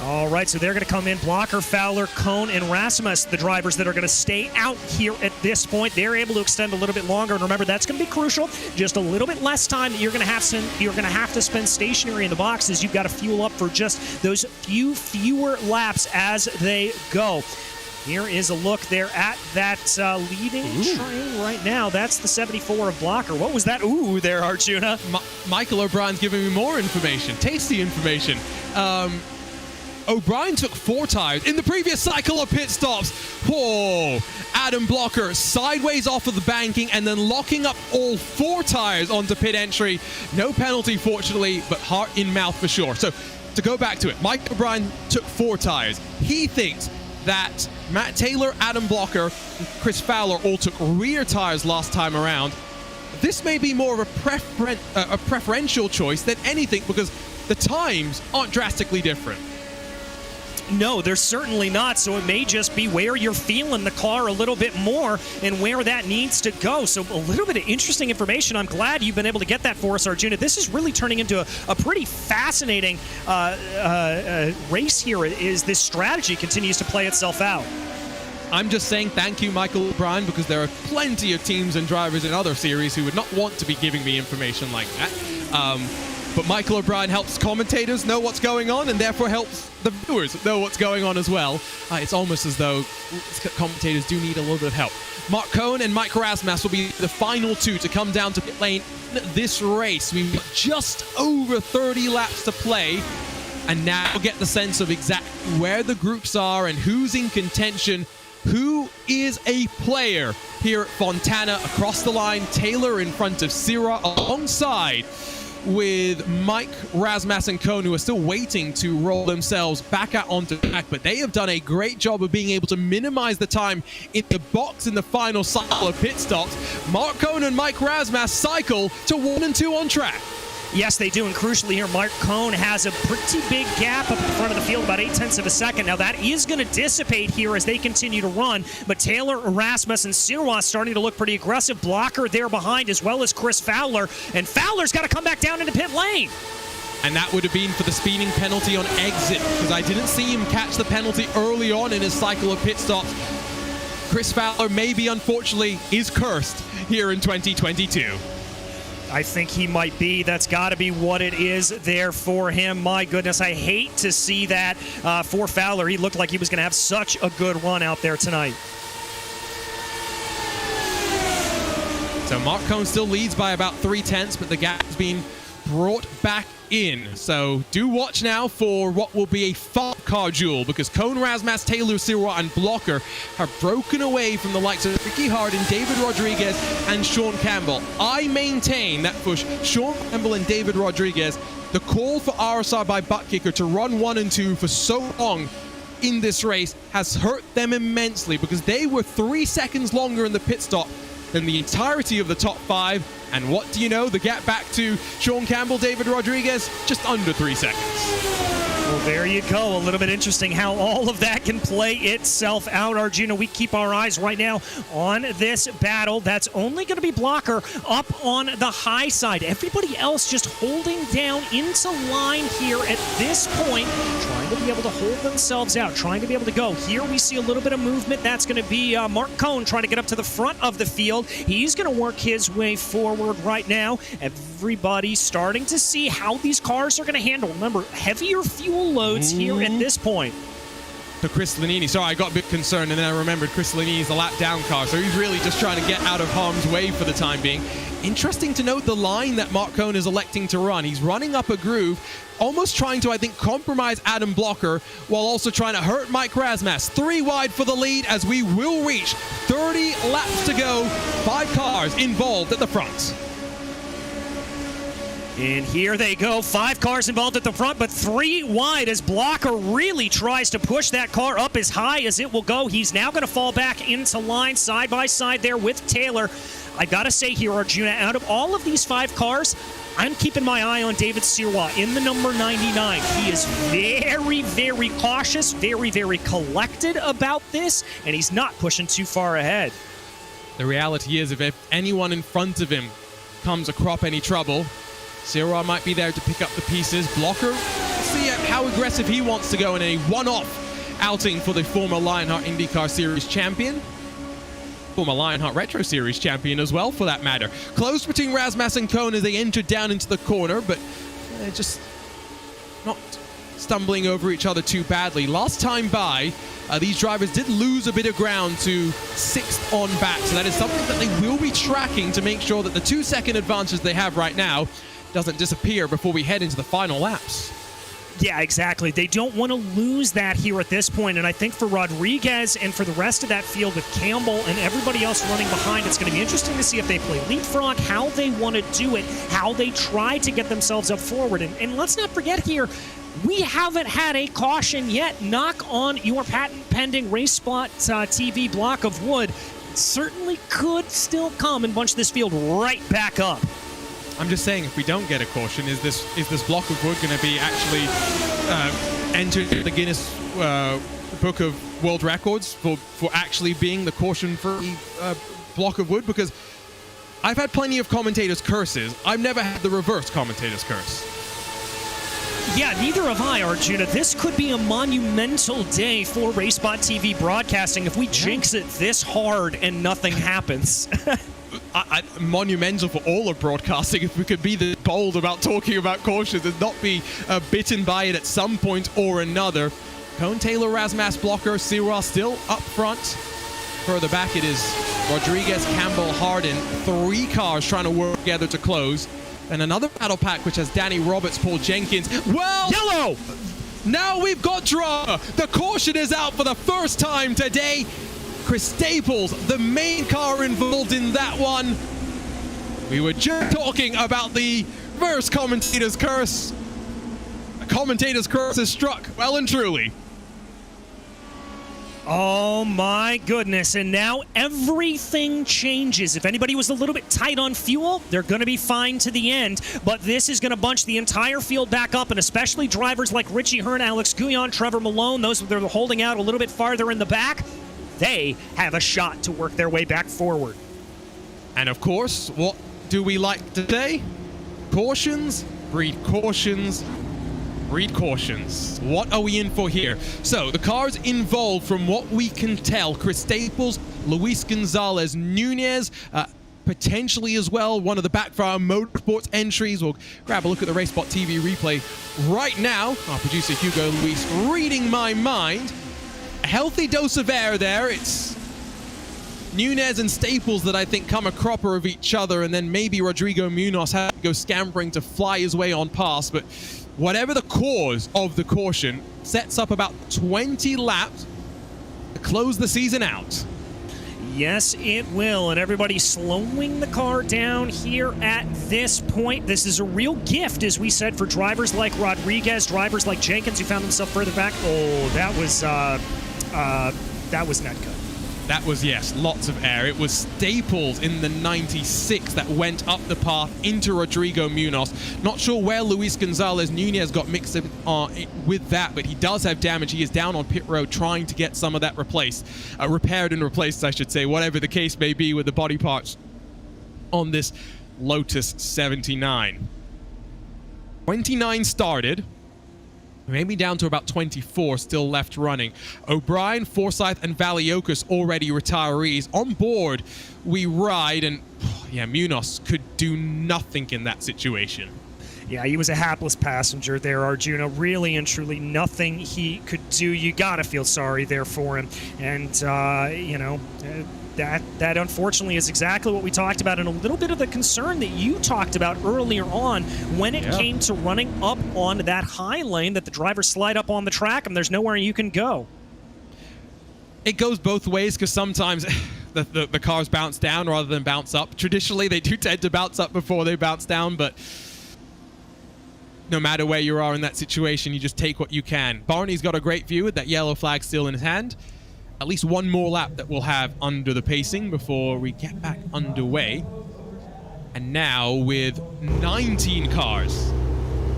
All right, so they're going to come in. Blocker, Fowler, Cohn, and Rasmus, the drivers that are going to stay out here at this point. They're able to extend a little bit longer, and remember, that's going to be crucial. Just a little bit less time that you're going to have to spend stationary in the boxes. You've got to fuel up for just those fewer laps as they go. Here is a look there at that leading train right now. That's the 74 of Blocker. What was that ooh there, Arjuna? Michael O'Brien's giving me more information, tasty information. O'Brien took 4 tires in the previous cycle of pit stops. Whoa! Adam Blocker sideways off of the banking and then locking up all 4 tires onto pit entry. No penalty, fortunately, but heart in mouth for sure. So to go back to it, Mike O'Brien took 4 tires. He thinks that Matt Taylor, Adam Blocker, and Chris Fowler all took rear tires last time around. This may be more of a preferential choice than anything because the times aren't drastically different. No, they're certainly not, so it may just be where you're feeling the car a little bit more and where that needs to go. So a little bit of interesting information. I'm glad you've been able to get that for us, Arjuna. This is really turning into a pretty fascinating race here as this strategy continues to play itself out. I'm just saying thank you, Michael O'Brien, because there are plenty of teams and drivers in other series who would not want to be giving me information like that. But Michael O'Brien helps commentators know what's going on and therefore helps the viewers know what's going on as well. It's almost as though commentators do need a little bit of help. Mark Cohn and Mike Rasmus will be the final 2 to come down to pit lane in this race. We've got just over 30 laps to play. And now we'll get the sense of exactly where the groups are and who's in contention. Who is a player here at Fontana across the line? Taylor in front of Sira alongside with Mike, Rasmus, and Cohn, who are still waiting to roll themselves back out onto track, but they have done a great job of being able to minimize the time in the box in the final cycle of pit stops. Mark Cohn and Mike Rasmus cycle to 1 and 2 on track. Yes, they do, and crucially here, Mark Cohn has a pretty big gap up in front of the field, about 0.8 of a second. Now, that is going to dissipate here as they continue to run, but Taylor, Rasmus, and Sirwa starting to look pretty aggressive. Blocker there behind, as well as Chris Fowler, and Fowler's got to come back down into pit lane. And that would have been for the speeding penalty on exit, because I didn't see him catch the penalty early on in his cycle of pit stops. Chris Fowler maybe, unfortunately, is cursed here in 2022. I think he might be. That's got to be what it is there for him. My goodness, I hate to see that for Fowler. He looked like he was going to have such a good run out there tonight. So Mark Cohn still leads by about 0.3, but the gap has been brought back in. So do watch now for what will be a 5-car duel, because Cohn, Rasmus, Taylor, Sirwa, and Blocker have broken away from the likes of Ricky Hardin, David Rodriguez, and Sean Campbell. I maintain that for Sean Campbell and David Rodriguez, the call for RSR by Buttkicker to run 1 and 2 for so long in this race has hurt them immensely, because they were 3 seconds longer in the pit stop than the entirety of the top 5. And what do you know? The gap back to Sean Campbell, David Rodriguez, just under 3 seconds. Well, there you go. A little bit interesting how all of that can play itself out, Arjuna. We keep our eyes right now on this battle. That's only going to be Blocker up on the high side. Everybody else just holding down into line here at this point, trying to be able to hold themselves out, trying to be able to go. Here we see a little bit of movement. That's going to be Mark Cohn trying to get up to the front of the field. He's going to work his way forward right now. Everybody starting to see how these cars are going to handle. Remember, heavier fuel loads here at this point. To Chris Lanini. Sorry, I got a bit concerned, and then I remembered Chris Lanini's a lap down car, so he's really just trying to get out of harm's way for the time being. Interesting to note the line that Mark Cohn is electing to run. He's running up a groove, almost trying to, I think, compromise Adam Blocker, while also trying to hurt Mike Rasmus. 3 wide for the lead as we will reach 30 laps to go. 5 cars involved at the front. And here they go. 5 cars involved at the front, but 3 wide as Blocker really tries to push that car up as high as it will go. He's now going to fall back into line side by side there with Taylor. I got to say here, Arjuna, out of all of these 5 cars, I'm keeping my eye on David Sirwa in the number 99. He is very, very cautious, very, very collected about this, and he's not pushing too far ahead. The reality is, if anyone in front of him comes across any trouble, Sirwa might be there to pick up the pieces. Blocker, see how aggressive he wants to go in a one-off outing for the former Lionheart IndyCar Series champion. Former Lionheart Retro Series champion as well, for that matter. Close between Rasmus and Cohn as they enter down into the corner, but just not stumbling over each other too badly. Last time by, these drivers did lose a bit of ground to 6th on back, so that is something that they will be tracking to make sure that the 2-second advantage they have right now doesn't disappear before we head into the final laps. Yeah, exactly. They don't want to lose that here at this point, and I think for Rodriguez and for the rest of that field with Campbell and everybody else running behind, it's going to be interesting to see if they play leapfrog, how they want to do it, how they try to get themselves up forward. And let's not forget here, we haven't had a caution yet. Knock on your patent-pending RaceSpotTV block of wood. It certainly could still come and bunch this field right back up. I'm just saying, if we don't get a caution, is this block of wood going to be actually entered in the Guinness Book of World Records for actually being the caution-free block of wood? Because I've had plenty of commentators' curses. I've never had the reverse commentator's curse. Yeah, neither have I, Arjuna. This could be a monumental day for RaceSpotTV broadcasting if we jinx it this hard and nothing happens. Monumental for all of broadcasting if we could be this bold about talking about cautions and not be bitten by it at some point or another. Cone, Taylor, Razmas, Blocker, Siwa still up front. Further back it is Rodriguez, Campbell, Harden. 3 cars trying to work together to close. And another battle pack which has Danny Roberts, Paul Jenkins. Well, yellow! Now we've got drama. The caution is out for the first time today. Chris Staples, the main car involved in that one. We were just talking about the first commentator's curse. The commentator's curse is struck well and truly. Oh my goodness, and now everything changes. If anybody was a little bit tight on fuel, they're going to be fine to the end, but this is going to bunch the entire field back up, and especially drivers like Richie Hearn, Alex Guyon, Trevor Malone, those that are holding out a little bit farther in the back, they have a shot to work their way back forward. And of course, what do we like today? Cautions, breed cautions, breed cautions. What are we in for here? So the cars involved, from what we can tell, Chris Staples, Luis Gonzalez, Nunez, potentially as well one of the Backfire Motorsports entries. We'll grab a look at the RaceSpotTV replay right now. Our producer Hugo Luis reading my mind. A healthy dose of air there. It's Nunez and Staples that I think come a cropper of each other, and then maybe Rodrigo Munoz had to go scampering to fly his way on past. But whatever the cause of the caution, sets up about 20 laps to close the season out. Yes, it will, and everybody's slowing the car down here at this point. This is a real gift, as we said, for drivers like Rodriguez, drivers like Jenkins, who found himself further back. Oh, that was not good. That was, yes, lots of air. It was Staples in the 96 that went up the path into Rodrigo Munoz. Not sure where Luis Gonzalez Nunez got mixed in, with that, but he does have damage. He is down on pit road trying to get some of that repaired and replaced, I should say, whatever the case may be with the body parts on this Lotus 79. 29 started. Maybe down to about 24 still left running. O'Brien, Forsyth, and Valiokas already retirees. On board, we ride, and yeah, Munoz could do nothing in that situation. Yeah, he was a hapless passenger there, Arjuna. Really and truly nothing he could do. You gotta feel sorry there for him. And, you know, that unfortunately is exactly what we talked about, and a little bit of the concern that you talked about earlier on when it came to running up on that high lane, that the drivers slide up on the track and there's nowhere you can go. It goes both ways, because sometimes the cars bounce down rather than bounce up. Traditionally, they do tend to bounce up before they bounce down, but no matter where you are in that situation, you just take what you can. Barney's got a great view with that yellow flag still in his hand. At least one more lap that we'll have under the pacing before we get back underway. And now with 19 cars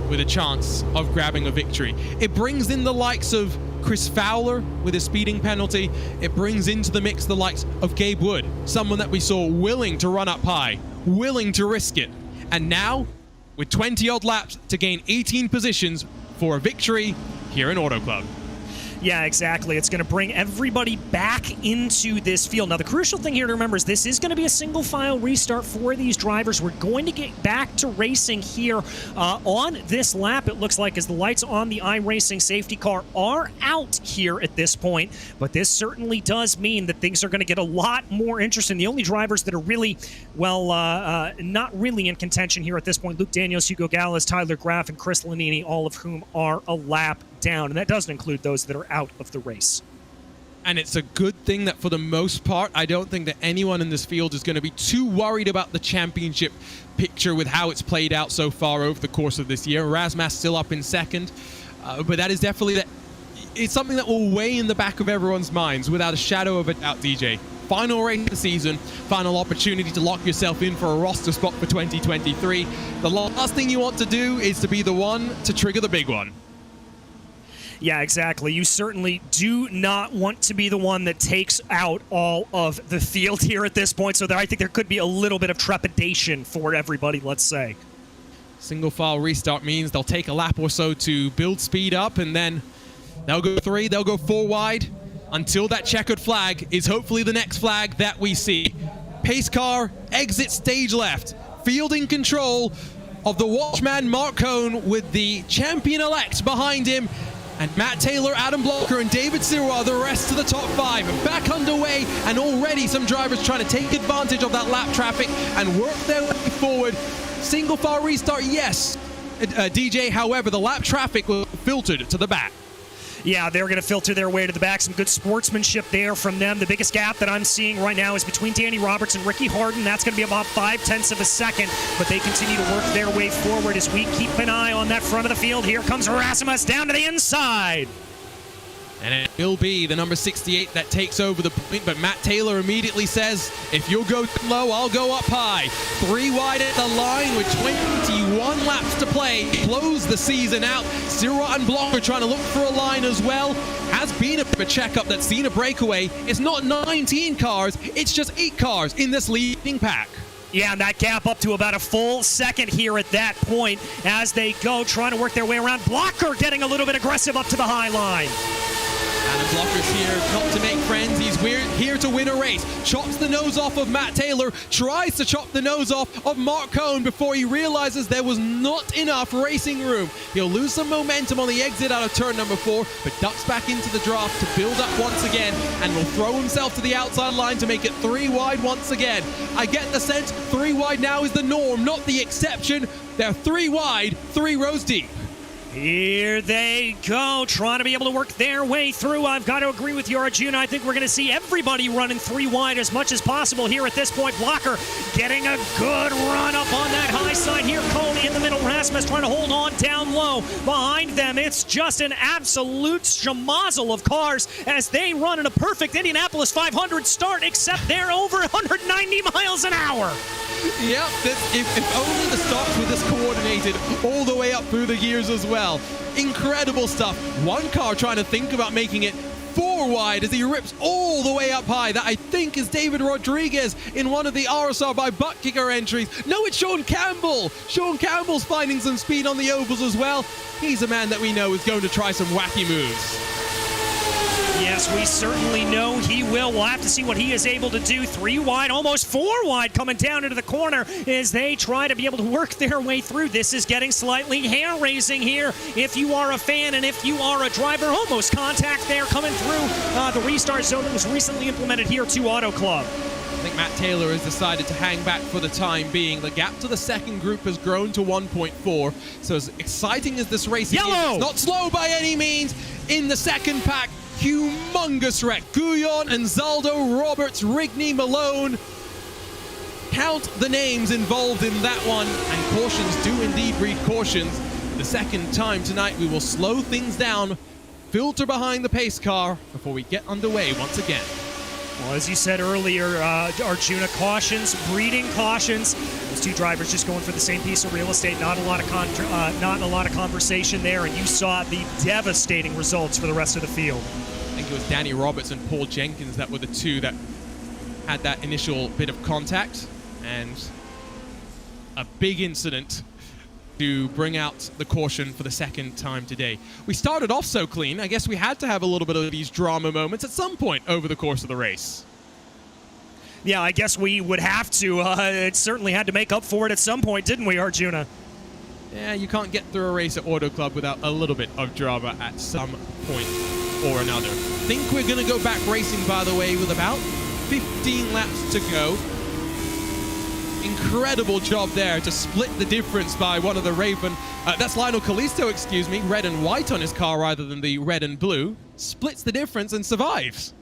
with a chance of grabbing a victory. It brings in the likes of Chris Fowler with his speeding penalty. It brings into the mix the likes of Gabe Wood, someone that we saw willing to run up high, willing to risk it. And now, with 20-odd laps to gain 18 positions for a victory here in Auto Club. Yeah, exactly. It's going to bring everybody back into this field. Now, the crucial thing here to remember is this is going to be a single file restart for these drivers. We're going to get back to racing here on this lap, it looks like, as the lights on the iRacing safety car are out here at this point. But this certainly does mean that things are going to get a lot more interesting. The only drivers that are really, well, not really in contention here at this point, Luke Daniels, Hugo Gallas, Tyler Graff, and Chris Lanini, all of whom are a lap down. And that doesn't include those that are out of the race. And it's a good thing that for the most part, I don't think that anyone in this field is going to be too worried about the championship picture with how it's played out so far over the course of this year. Razmas still up in second, but that is definitely it's something that will weigh in the back of everyone's minds without a shadow of a doubt, DJ. Final race of the season, final opportunity to lock yourself in for a roster spot for 2023. The last thing you want to do is to be the one to trigger the big one. Yeah, exactly. You certainly do not want to be the one that takes out all of the field here at this point, so I think there could be a little bit of trepidation for everybody, let's say. Single file restart means they'll take a lap or so to build speed up, and then they'll go 3, they'll go 4 wide until that checkered flag is hopefully the next flag that we see. Pace car, exit stage left, fielding control of the Watchman Mark Cohn with the champion-elect behind him. And Matt Taylor, Adam Blocker, and David Sirois, the rest of the top 5, are back underway, and already some drivers trying to take advantage of that lap traffic and work their way forward. Single file restart, yes, DJ. However, the lap traffic was filtered to the back. Yeah, they're going to filter their way to the back. Some good sportsmanship there from them. The biggest gap that I'm seeing right now is between Danny Roberts and Ricky Harden. That's going to be about 0.5 of a second, but they continue to work their way forward as we keep an eye on that front of the field. Here comes Rasmus down to the inside. And it will be the number 68 that takes over the point, but Matt Taylor immediately says, if you'll go low, I'll go up high. 3 wide at the line with 21 laps to play. Close the season out. Sirois and Blocker trying to look for a line as well. Has been a bit of a checkup that's seen a breakaway. It's not 19 cars, it's just 8 cars in this leading pack. Yeah, and that gap up to about a full second here at that point as they go trying to work their way around. Blocker getting a little bit aggressive up to the high line. Adam Blocker's here not to make friends. He's here to win a race. Chops the nose off of Matt Taylor. Tries to chop the nose off of Mark Cohn before he realizes there was not enough racing room. He'll lose some momentum on the exit out of turn number 4, but ducks back into the draft to build up once again and will throw himself to the outside line to make it 3 wide once again. I get the sense 3 wide now is the norm, not the exception. They're 3 wide, 3 rows deep. Here they go, trying to be able to work their way through. I've got to agree with you, Arjuna. I think we're going to see everybody running 3 wide as much as possible here at this point. Blocker getting a good run up on that high side here. Cohn in the middle. Rasmus trying to hold on down low. Behind them, it's just an absolute schmozzle of cars as they run in a perfect Indianapolis 500 start, except they're over 190 miles an hour. Yep, if only the starts were this coordinated all the way up through the gears as well. Incredible stuff. One car trying to think about making it 4 wide as he rips all the way up high. That, I think, is David Rodriguez in one of the RSR by butt kicker entries. No, it's Sean Campbell. Sean Campbell's finding some speed on the ovals as well. He's a man that we know is going to try some wacky moves. Yes, we certainly know he will. We'll have to see what he is able to do. 3 wide, almost 4 wide coming down into the corner as they try to be able to work their way through. This is getting slightly hair-raising here. If you are a fan and if you are a driver, almost contact there coming through the restart zone that was recently implemented here to Auto Club. I think Matt Taylor has decided to hang back for the time being. The gap to the second group has grown to 1.4. So as exciting as this race is, it's not slow by any means. In the second pack, humongous wreck. Guyon, Anzaldo, Roberts, Rigney, Malone. Count the names involved in that one, and cautions do indeed breed cautions. The second time tonight, we will slow things down, filter behind the pace car before we get underway once again. Well, as you said earlier, Arjuna, cautions, breeding cautions. Those 2 drivers just going for the same piece of real estate. Not a lot of conversation there, and you saw the devastating results for the rest of the field. I think it was Danny Roberts and Paul Jenkins that were the 2 that had that initial bit of contact, and a big incident to bring out the caution for the second time today. We started off so clean, I guess we had to have a little bit of these drama moments at some point over the course of the race. Yeah, I guess we would have to. It certainly had to make up for it at some point, didn't we, Arjuna? Yeah, you can't get through a race at Auto Club without a little bit of drama at some point or another. I think we're going to go back racing, by the way, with about 15 laps to go. Incredible job there to split the difference by one of the Raven. That's Lionel Callisto, excuse me. Red and white on his car rather than the red and blue. Splits the difference and survives.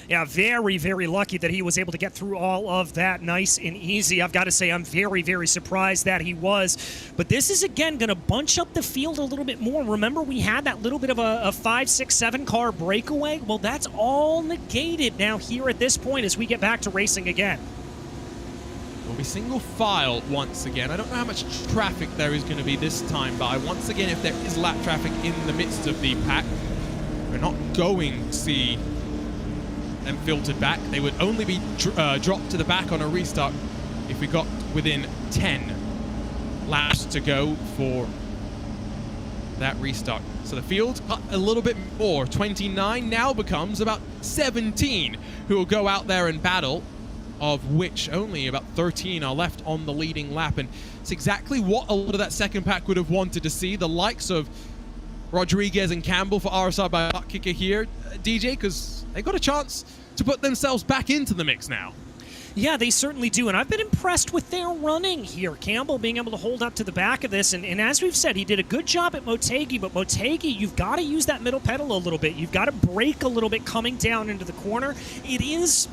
Yeah, very, very lucky that he was able to get through all of that nice and easy. I've got to say I'm very, very surprised that he was. But this is, again, going to bunch up the field a little bit more. Remember, we had that little bit of a 5, 6, 7 car breakaway? Well, that's all negated now here at this point as we get back to racing again. We'll be single file once again. I don't know how much traffic there is going to be this time, but once again, if there is lap traffic in the midst of the pack, we're not going to see them filtered back. They would only be dropped to the back on a restart if we got within 10 laps to go for that restart. So the field cut a little bit more. 29 now becomes about 17 who will go out there and battle, of which only about 13 are left on the leading lap. And it's exactly what a lot of that second pack would have wanted to see. The likes of Rodriguez and Campbell for RSI by butt kicker here, DJ, because they got a chance to put themselves back into the mix now. Yeah, they certainly do, and I've been impressed with their running here. Campbell being able to hold up to the back of this, and as we've said, he did a good job at Motegi, but Motegi, you've got to use that middle pedal a little bit. You've got to brake a little bit coming down into the corner. It is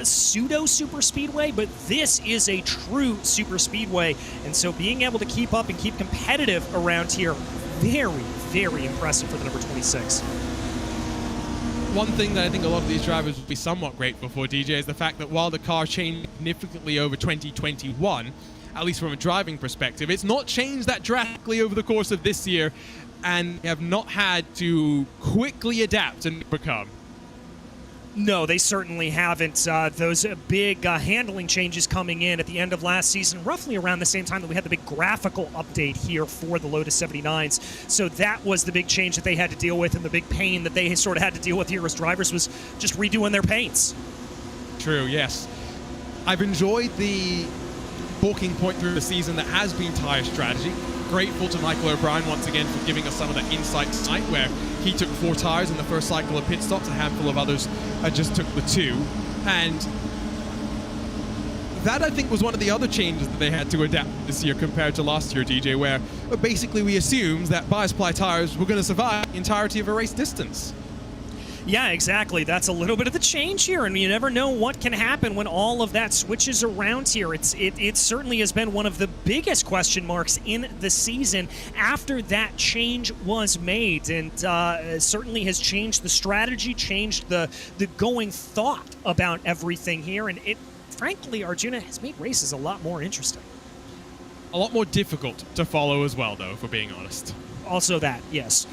pseudo super speedway, but this is a true super speedway, and so being able to keep up and keep competitive around here, very, very impressive for the number 26. One thing that I think a lot of these drivers will be somewhat grateful for, DJ, is the fact that while the car changed significantly over 2021, at least from a driving perspective, it's not changed that drastically over the course of this year, and have not had to quickly adapt and become. No, they certainly haven't. Those big handling changes coming in at the end of last season, roughly around the same time that we had the big graphical update here for the Lotus 79s. So that was the big change that they had to deal with, and the big pain that they sort of had to deal with here as drivers was just redoing their paints. True, yes. I've enjoyed the bulking point through the season that has been tire strategy. Grateful to Michael O'Brien once again for giving us some of that insight tonight, where he took 4 tires in the first cycle of pit stops, a handful of others just took the 2. And that, I think, was one of the other changes that they had to adapt this year compared to last year, DJ, where basically we assumed that bi-supply tires were going to survive the entirety of a race distance. Yeah, exactly. That's a little bit of the change here, and you never know what can happen when all of that switches around here. It certainly has been one of the biggest question marks in the season after that change was made, and certainly has changed the strategy, changed the going thought about everything here, and it, frankly, Arjuna, has made races a lot more interesting. A lot more difficult to follow as well, though, if we're being honest. Also that, yes.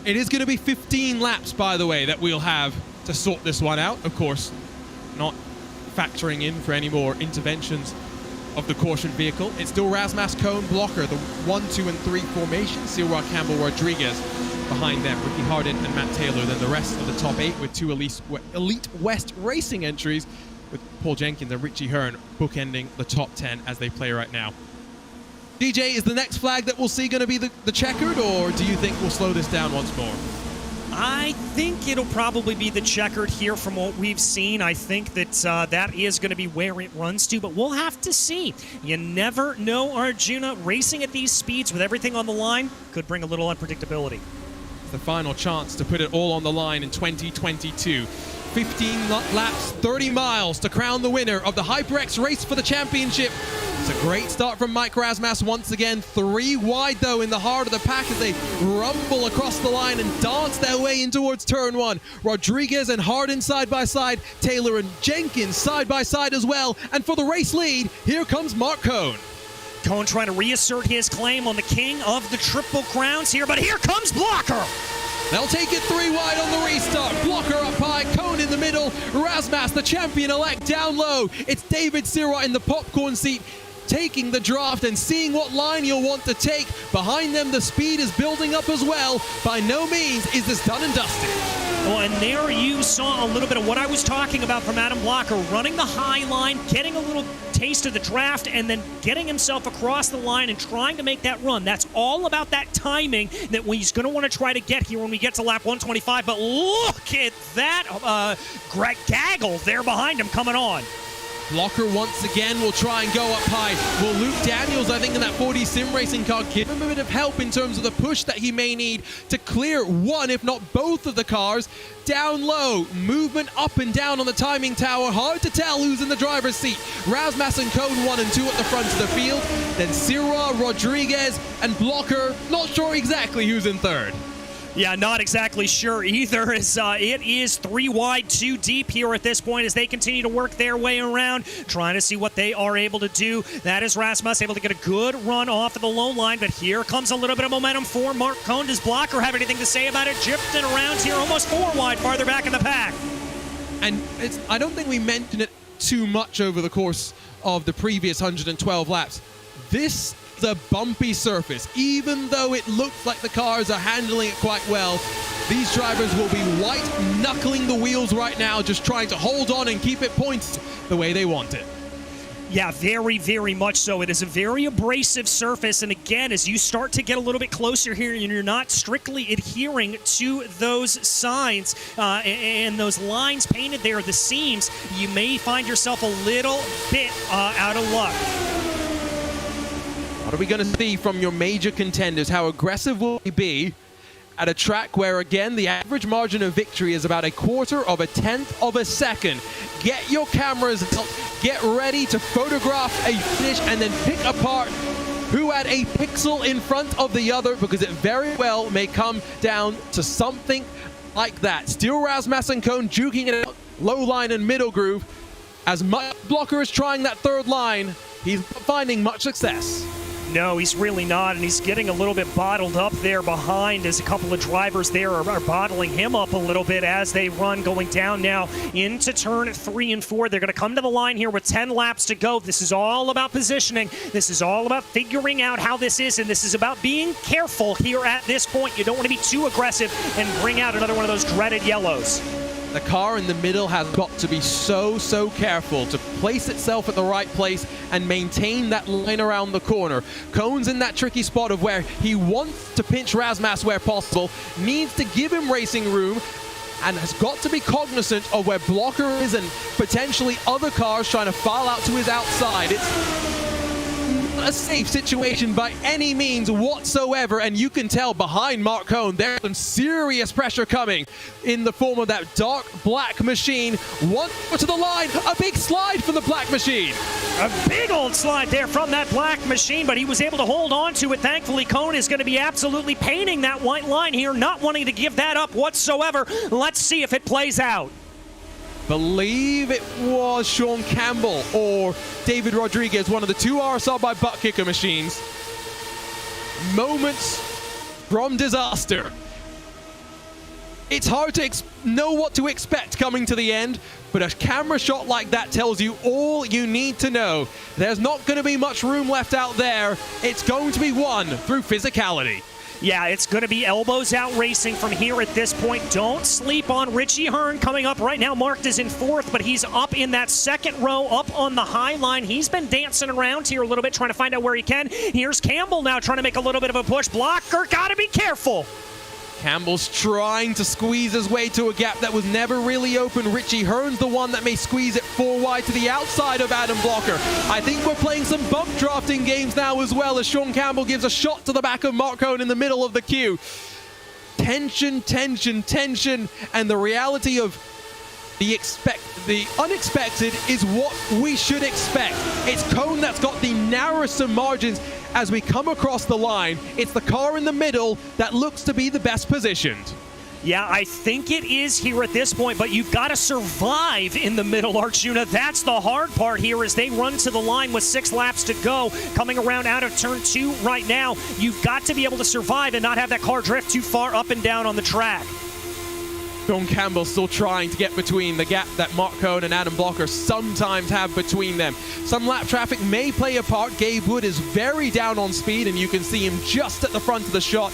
It is going to be 15 laps, by the way, that we'll have to sort this one out. Of course, not factoring in for any more interventions of the caution vehicle. It's still Razmas, Cone, Blocker, the 1, 2, and 3 formation. Silwa, Campbell, Rodriguez behind them. Ricky Hardin and Matt Taylor. Then the rest of the top 8 with 2 Elite West Racing entries, with Paul Jenkins and Richie Hearn bookending the top 10 as they play right now. DJ, is the next flag that we'll see going to be the checkered, or do you think we'll slow this down once more? I think it'll probably be the checkered here from what we've seen. I think that that is going to be where it runs to, but we'll have to see. You never know, Arjuna. Racing at these speeds with everything on the line could bring a little unpredictability. The final chance to put it all on the line in 2022. 15 laps, 30 miles to crown the winner of the HyperX race for the championship. It's a great start from Mike Razmas once again. 3 wide, though, in the heart of the pack as they rumble across the line and dance their way in towards turn 1. Rodriguez and Hardin side by side. Taylor and Jenkins side by side as well. And for the race lead, here comes Mark Cone. Cone trying to reassert his claim on the king of the Triple Crowns here, but here comes Blocker. They'll take it 3 wide on the restart. Blocker up high, Cone in the middle. Razmas, the champion-elect, down low. It's David Sirott in the popcorn seat. taking the draft and seeing what line you'll want to take. Behind them, the speed is building up as well. By no means is this done and dusted. Well, and there you saw a little bit of what I was talking about from Adam Blocker, running the high line, getting a little taste of the draft, and then getting himself across the line and trying to make that run. That's all about that timing that he's going to want to try to get here when we get to lap 125. But look at that gaggle there behind him coming on. Blocker once again will try and go up high. Will Luke Daniels, I think, in that 4D sim racing car, give him a bit of help in terms of the push that he may need to clear one, if not both of the cars. Down low, movement up and down on the timing tower. Hard to tell who's in the driver's seat. RaceSpot and Cone 1 and 2 at the front of the field. Then Sirra, Rodriguez, and Blocker. Not sure exactly who's in third. Yeah, not exactly sure either, as it is 3 wide, 2 deep here at this point as they continue to work their way around, trying to see what they are able to do. That is RaceSpot able to get a good run off of the low line, but here comes a little bit of momentum for Mark Cone. Does Blocker have anything to say about it? Drifting around here, almost 4 wide, farther back in the pack. And I don't think we mentioned it too much over the course of the previous 112 laps. This is a bumpy surface. Even though it looks like the cars are handling it quite well, these drivers will be white-knuckling the wheels right now, just trying to hold on and keep it pointed the way they want it. Yeah, very, very much so. It is a very abrasive surface, and again, as you start to get a little bit closer here and you're not strictly adhering to those signs and those lines painted there, the seams, you may find yourself a little bit out of luck. What are we going to see from your major contenders? How aggressive will they be at a track where, again, the average margin of victory is about 1/4 of a 1/10 of a second? Get your cameras out, get ready to photograph a finish and then pick apart who had a pixel in front of the other, because it very well may come down to something like that. Still RaceSpot and Cone juking it out, low line and middle groove. As much Blocker is trying that third line, he's not finding much success. No, he's really not, and he's getting a little bit bottled up there behind as a couple of drivers there are bottling him up a little bit as they run going down now into turn 3 and 4. They're going to come to the line here with 10 laps to go. This is all about positioning. This is all about figuring out how this is, and this is about being careful here at this point. You don't want to be too aggressive and bring out another one of those dreaded yellows. The car in the middle has got to be so careful to place itself at the right place and maintain that line around the corner. Cone's in that tricky spot of where he wants to pinch RaceSpot where possible, needs to give him racing room, and has got to be cognizant of where Blocker is and potentially other cars trying to file out to his outside. It's a safe situation by any means whatsoever, and you can tell behind Mark Cone there's some serious pressure coming in the form of that dark black machine. One to the line, a big slide from the black machine. A big old slide there from that black machine, but he was able to hold on to it. Thankfully, Cone is going to be absolutely painting that white line here, not wanting to give that up whatsoever. Let's see if it plays out. Believe it was Sean Campbell or David Rodriguez, one of the 2 RSR by butt kicker machines. Moments from disaster. It's hard to know what to expect coming to the end, but a camera shot like that tells you all you need to know. There's not going to be much room left out there. It's going to be won through physicality. Yeah, it's going to be elbows out racing from here at this point. Don't sleep on Richie Hearn coming up right now. Marked is in 4th, but he's up in that 2nd row, up on the high line. He's been dancing around here a little bit, trying to find out where he can. Here's Campbell now trying to make a little bit of a push. Blocker, got to be careful. Campbell's trying to squeeze his way to a gap that was never really open. Richie Hearn's the one that may squeeze it 4 wide to the outside of Adam Blocker. I think we're playing some bump drafting games now as well, as Sean Campbell gives a shot to the back of Mark Cone in the middle of the queue. Tension, tension, tension, and the reality of the unexpected is what we should expect. It's Cone that's got the narrowest of margins as we come across the line. It's the car in the middle that looks to be the best positioned. Yeah, I think it is here at this point, but you've got to survive in the middle, Arjuna. That's the hard part here as they run to the line with 6 laps to go. Coming around out of turn 2 right now, you've got to be able to survive and not have that car drift too far up and down on the track. Sean Campbell still trying to get between the gap that Mark Cohn and Adam Blocker sometimes have between them. Some lap traffic may play a part. Gabe Wood is very down on speed, and you can see him just at the front of the shot.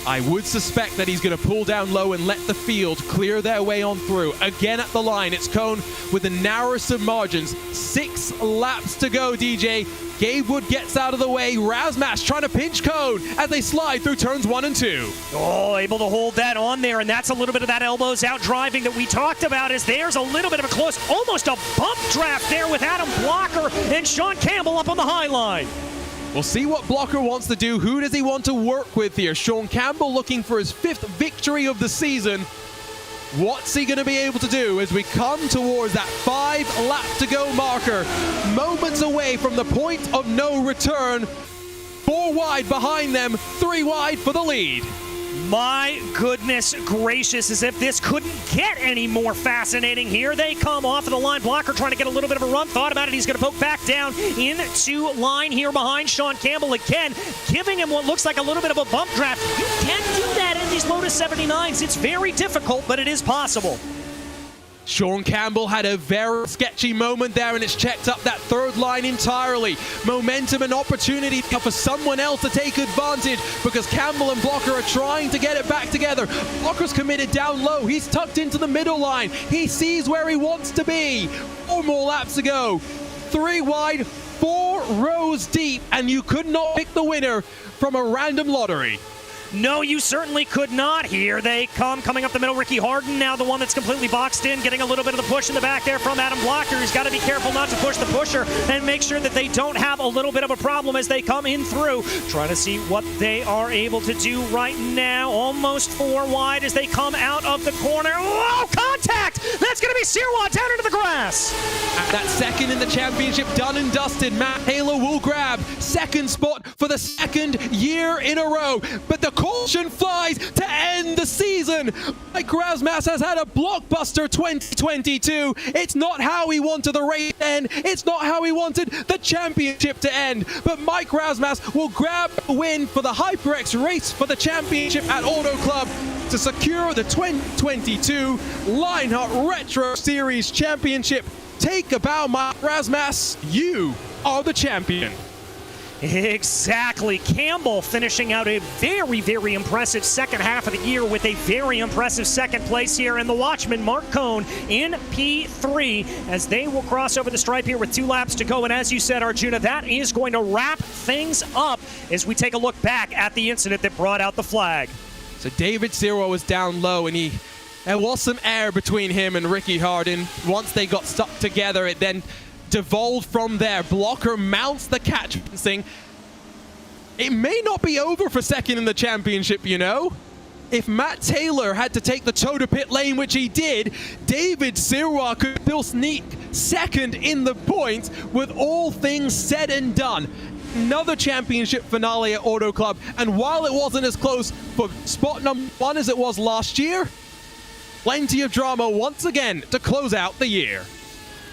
I would suspect that he's going to pull down low and let the field clear their way on through. Again at the line, it's Cohn with the narrowest of margins. 6 laps to go, DJ. Gabe Wood gets out of the way. RaceSpot trying to pinch Cohn as they slide through turns 1 and 2. Oh, able to hold that on there, and that's a little bit of that elbows out driving that we talked about. As there's a little bit of a close, almost a bump draft there with Adam Blocker and Sean Campbell up on the high line. We'll see what Blocker wants to do. Who does he want to work with here? Sean Campbell looking for his 5th victory of the season. What's he going to be able to do as we come towards that 5 lap to go marker? Moments away from the point of no return. 4 wide behind them, 3 wide for the lead. My goodness gracious, as if this couldn't get any more fascinating. Here they come off of the line. Blocker trying to get a little bit of a run. Thought about it. He's going to poke back down into line here behind Sean Campbell again, giving him what looks like a little bit of a bump draft. You can do that in these Lotus 79s. It's very difficult, but it is possible. Sean Campbell had a very sketchy moment there, and it's checked up that 3rd line entirely. Momentum and opportunity for someone else to take advantage because Campbell and Blocker are trying to get it back together. Blocker's committed down low. He's tucked into the middle line. He sees where he wants to be. 4 more laps to go. 3 wide, 4 rows deep, and you could not pick the winner from a random lottery. No, you certainly could not. Here they come, coming up the middle. Ricky Harden, now the one that's completely boxed in, getting a little bit of the push in the back there from Adam Blocker. He's got to be careful not to push the pusher and make sure that they don't have a little bit of a problem as they come in through. Trying to see what they are able to do right now. Almost 4 wide as they come out of the corner. Whoa, contact! That's going to be Sirwa down into the grass. At that 2nd in the championship, done and dusted. Matt Taylor will grab 2nd spot for the 2nd year in a row. But the caution flies to end the season. Mike RaceSpot has had a blockbuster 2022. It's not how he wanted the race to end. It's not how he wanted the championship to end. But Mike RaceSpot will grab the win for the HyperX race for the championship at Auto Club to secure the 2022 Lionheart Retro Series Championship. Take a bow, Mike RaceSpot. You are the champion. Exactly. Campbell finishing out a very, very impressive second half of the year with a very impressive 2nd place here. And the Watchman, Mark Cohn, in P3 as they will cross over the stripe here with 2 laps to go. And as you said, Arjuna, that is going to wrap things up as we take a look back at the incident that brought out the flag. So David Sirwa was down low, and there was some air between him and Ricky Harden. Once they got stuck together, it then devolved from there. Blocker mounts the catch fencing. It may not be over for 2nd in the championship, you know. If Matt Taylor had to take the toe to pit lane, which he did, David Sirwa could still sneak 2nd in the points with all things said and done. Another championship finale at Auto Club, and while it wasn't as close for spot number 1 as it was last year, plenty of drama once again to close out the year.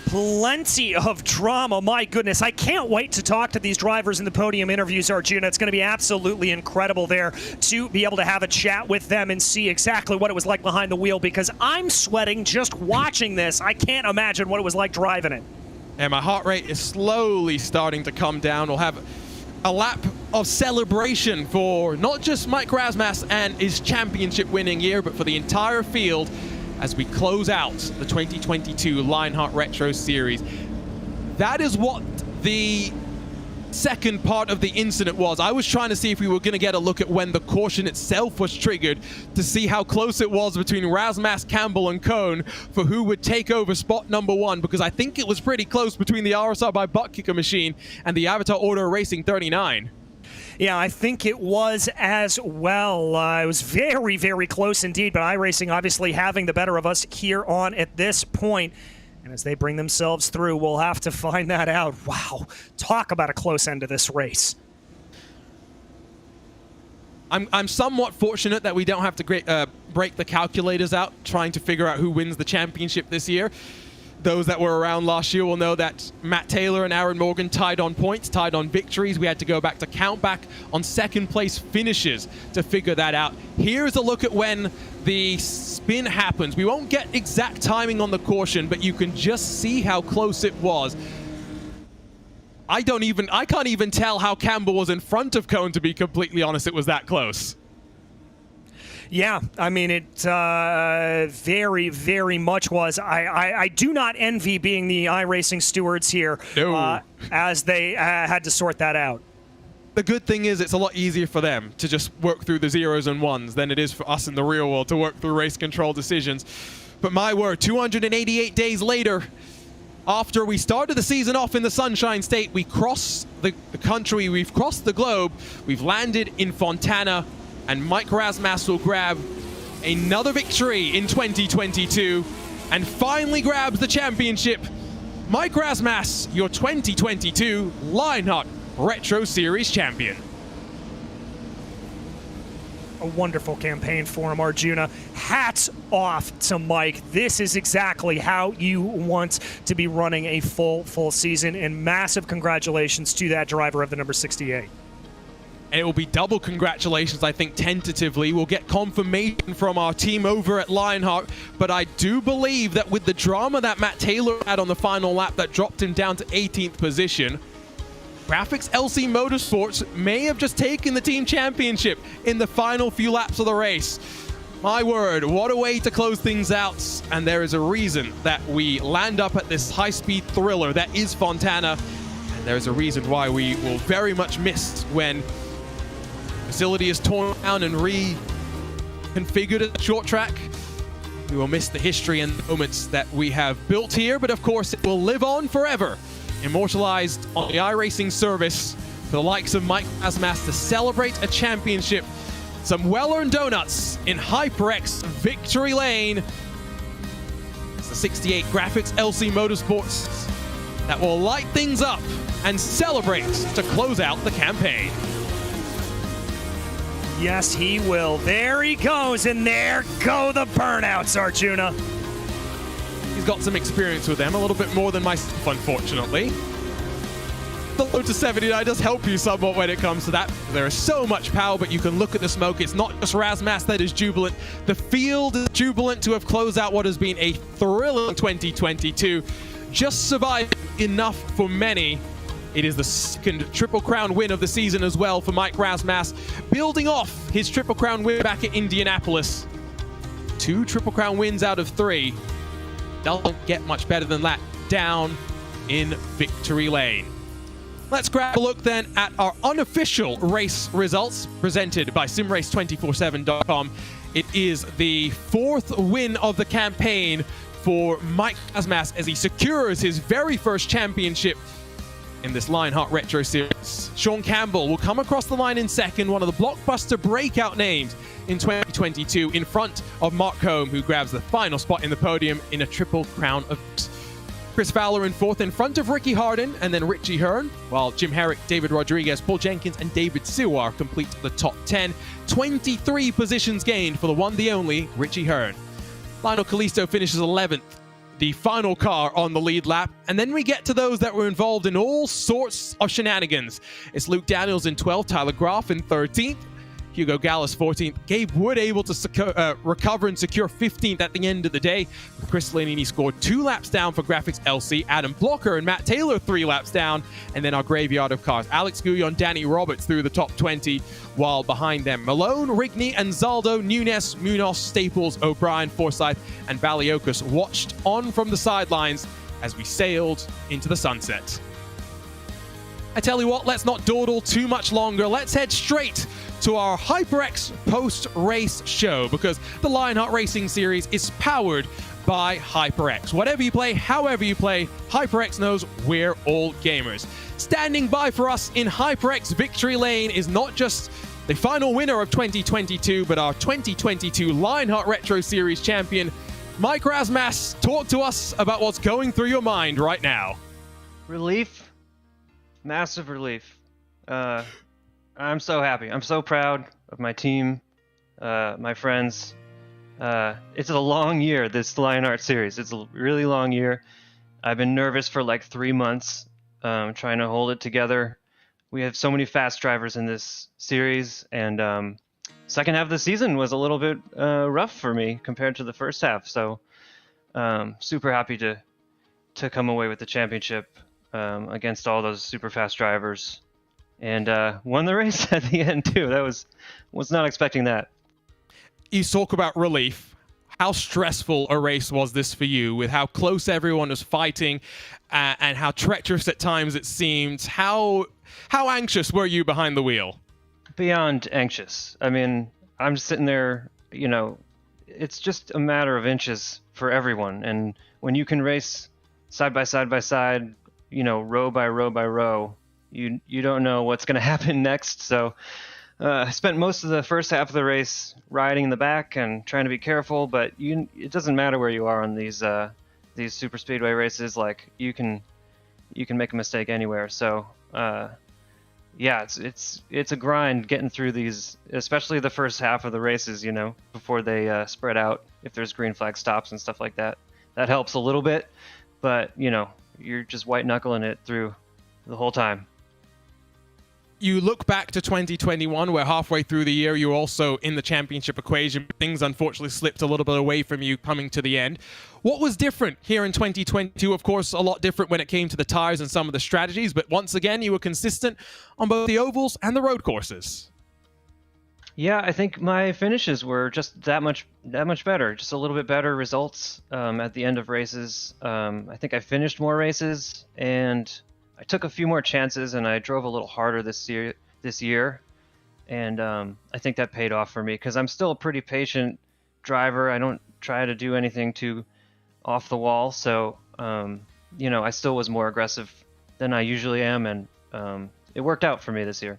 Plenty of drama. My goodness, I can't wait to talk to these drivers in the podium interviews, Arjuna. It's going to be absolutely incredible there to be able to have a chat with them and see exactly what it was like behind the wheel, because I'm sweating just watching this. I can't imagine what it was like driving it. And my heart rate is slowly starting to come down. We'll have a lap of celebration for not just Mike RaceSpot and his championship winning year, but for the entire field as we close out the 2022 Lionheart Retro Series. That is what the second part of the incident was. I was trying to see if we were going to get a look at when the caution itself was triggered to see how close it was between RaceSpot, Campbell, and Cohn for who would take over spot number 1, because I think it was pretty close between the RSR by Butt Kicker Machine and the Avatar Auto Racing 39. Yeah, I think it was as well. It was very, very close indeed, but iRacing obviously having the better of us here on at this point. And as they bring themselves through, we'll have to find that out. Wow, talk about a close end to this race. I'm somewhat fortunate that we don't have to break the calculators out trying to figure out who wins the championship this year. Those that were around last year will know that Matt Taylor and Aaron Morgan tied on points, tied on victories. We had to go back to count back on second place finishes to figure that out. Here's a look at when the spin happens. We won't get exact timing on the caution, but you can just see how close it was. I can't even tell how Campbell was in front of Cone, to be completely honest. It was that close. Yeah, I mean, it very, very much was. I do not envy being the iRacing stewards here. No. As they had to sort that out. The good thing is it's a lot easier for them to just work through the zeros and ones than it is for us in the real world to work through race control decisions. But my word, 288 days later, after we started the season off in the Sunshine State, we crossed the country, we've crossed the globe, we've landed in Fontana, and Mike Razmas will grab another victory in 2022 and finally grabs the championship. Mike Razmas, your 2022 Lionheart Retro Series champion. A wonderful campaign for him, Arjuna. Hats off to Mike. This is exactly how you want to be running a full season, and massive congratulations to that driver of the number 68. And it will be double congratulations, I think, tentatively. We'll get confirmation from our team over at Lionheart, but I do believe that with the drama that Matt Taylor had on the final lap that dropped him down to 18th position, Graphics LC Motorsports may have just taken the team championship in the final few laps of the race. My word, what a way to close things out. And there is a reason that we land up at this high-speed thriller that is Fontana. And there's a reason why we will very much miss when facility is torn down and reconfigured at the short track. We will miss the history and the moments that we have built here, but of course it will live on forever, immortalized on the iRacing service for the likes of Mike Razmas to celebrate a championship. Some well-earned donuts in HyperX Victory Lane. It's the 68 Graphics LC Motorsports that will light things up and celebrate to close out the campaign. Yes, he will. There he goes, and there go the burnouts, Arjuna. He's got some experience with them, a little bit more than myself, unfortunately. The Lotus 79 does help you somewhat when it comes to that. There is so much power, but you can look at the smoke. It's not just Razmas that is jubilant. The field is jubilant to have closed out what has been a thrilling 2022. Just survived enough for many. It is the second Triple Crown win of the season as well for Mike Razmas, building off his Triple Crown win back at Indianapolis. 2 Triple Crown wins out of 3. Doesn't get much better than that down in Victory Lane. Let's grab a look then at our unofficial race results presented by SimRace247.com. It is the 4th win of the campaign for Mike Razmas as he secures his very first championship in this Lionheart Retro Series. Sean Campbell will come across the line in second, one of the blockbuster breakout names in 2022, in front of Mark Combe, who grabs the final spot in the podium in a Triple Crown of Chris Fowler in 4th, in front of Ricky Harden and then Richie Hearn, while Jim Herrick, David Rodriguez, Paul Jenkins, and David Sewar complete the top 10. 23 positions gained for the one, the only, Richie Hearn. Lionel Kalisto finishes 11th, the final car on the lead lap. And then we get to those that were involved in all sorts of shenanigans. It's Luke Daniels in 12th, Tyler Groff in 13th, Hugo Gallus 14th, Gabe Wood able to recover and secure 15th at the end of the day. Chris Lanini scored 2 laps down for Graphics LC, Adam Blocker and Matt Taylor 3 laps down, and then our graveyard of cars. Alex Guyon, Danny Roberts through the top 20, while behind them Malone, Rigney, and Zaldo, Nunes, Munoz, Staples, O'Brien, Forsyth, and Valiokas watched on from the sidelines as we sailed into the sunset. I tell you what, let's not dawdle too much longer. Let's head straight to our HyperX post-race show, because the Lionheart Racing Series is powered by HyperX. Whatever you play, however you play, HyperX knows we're all gamers. Standing by for us in HyperX Victory Lane is not just the final winner of 2022, but our 2022 Lionheart Retro Series champion, Mike Razmas. Talk to us about what's going through your mind right now. Relief. Massive relief. I'm so happy. I'm so proud of my team, my friends. It's a long year, this Lionheart series. It's a really long year. I've been nervous for like 3 months, trying to hold it together. We have so many fast drivers in this series, and second half of the season was a little bit rough for me compared to the first half. So super happy to come away with the championship against all those super fast drivers, and won the race at the end too. That was not expecting that. You talk about relief. How stressful a race was this for you, with how close everyone was fighting and how treacherous at times it seemed? How anxious were you behind the wheel? Beyond anxious. I mean, I'm sitting there, it's just a matter of inches for everyone. And when you can race side by side by side, row by row by row, you don't know what's going to happen next. So I spent most of the first half of the race riding in the back and trying to be careful, but it doesn't matter where you are on these super speedway races. Like you can make a mistake anywhere. So yeah, it's a grind getting through these, especially the first half of the races, before they spread out. If there's green flag stops and stuff like that, that helps a little bit, but you're just white knuckling it through the whole time. You look back to 2021, where halfway through the year you're also in the championship equation. Things unfortunately slipped a little bit away from you coming to the end. What was different here in 2022? Of course, a lot different when it came to the tires and some of the strategies, but once again, you were consistent on both the ovals and the road courses. Yeah, I think my finishes were just that much better, just a little bit better results at the end of races. I think I finished more races, and I took a few more chances, and I drove a little harder this year, and I think that paid off for me because I'm still a pretty patient driver. I don't try to do anything too off the wall, so I still was more aggressive than I usually am, and it worked out for me this year.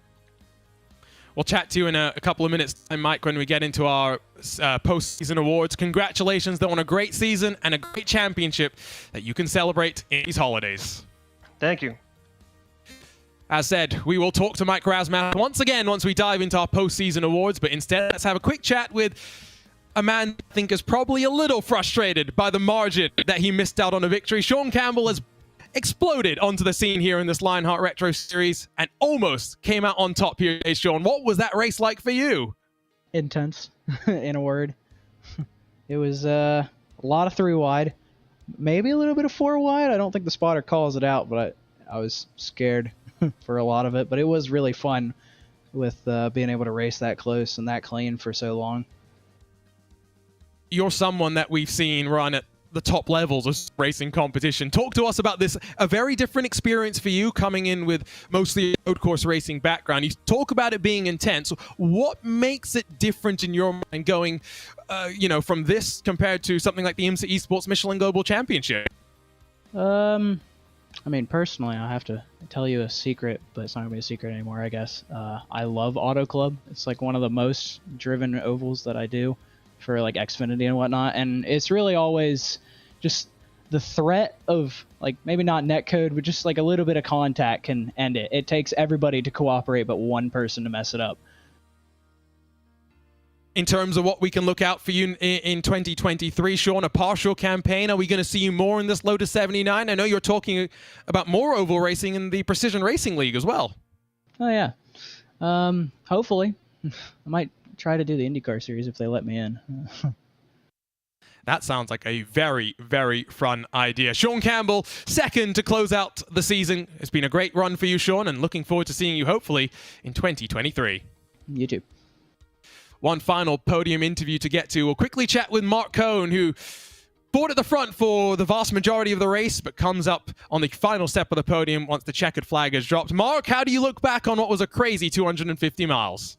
We'll chat to you in a couple of minutes, Mike, when we get into our post-season awards. Congratulations on a great season and a great championship that you can celebrate in these holidays. Thank you. As said, we will talk to Mike Razmatz once again once we dive into our postseason awards, but instead let's have a quick chat with a man I think is probably a little frustrated by the margin that he missed out on a victory. Sean Campbell has exploded onto the scene here in this Lionheart Retro Series and almost came out on top here today. Sean, what was that race like for you? Intense, in a word. It was a lot of 3 wide, maybe a little bit of 4 wide. I don't think the spotter calls it out, but I was scared for a lot of it, but it was really fun with being able to race that close and that clean for so long. You're someone that we've seen run at the top levels of racing competition. Talk to us about this, a very different experience for you coming in with mostly a road course racing background. You talk about it being intense. What makes it different in your mind going, from this compared to something like the IMSA Esports Michelin Global Championship? I mean, personally, I have to tell you a secret, but it's not going to be a secret anymore, I guess. I love Auto Club. It's like one of the most driven ovals that I do for like Xfinity and whatnot. And it's really always just the threat of like maybe not netcode, but just like a little bit of contact can end it. It takes everybody to cooperate but one person to mess it up. In terms of what we can look out for you in 2023, Sean, a partial campaign, are we going to see you more in this Lotus 79? I know you're talking about more oval racing in the Precision Racing League as well. Oh, yeah. Hopefully. I might try to do the IndyCar series if they let me in. That sounds like a very, very fun idea. Sean Campbell, second to close out the season. It's been a great run for you, Sean, and looking forward to seeing you hopefully in 2023. You too. One final podium interview to get to. We'll quickly chat with Mark Cohn, who fought at the front for the vast majority of the race, but comes up on the final step of the podium once the checkered flag has dropped. Mark, how do you look back on what was a crazy 250 miles?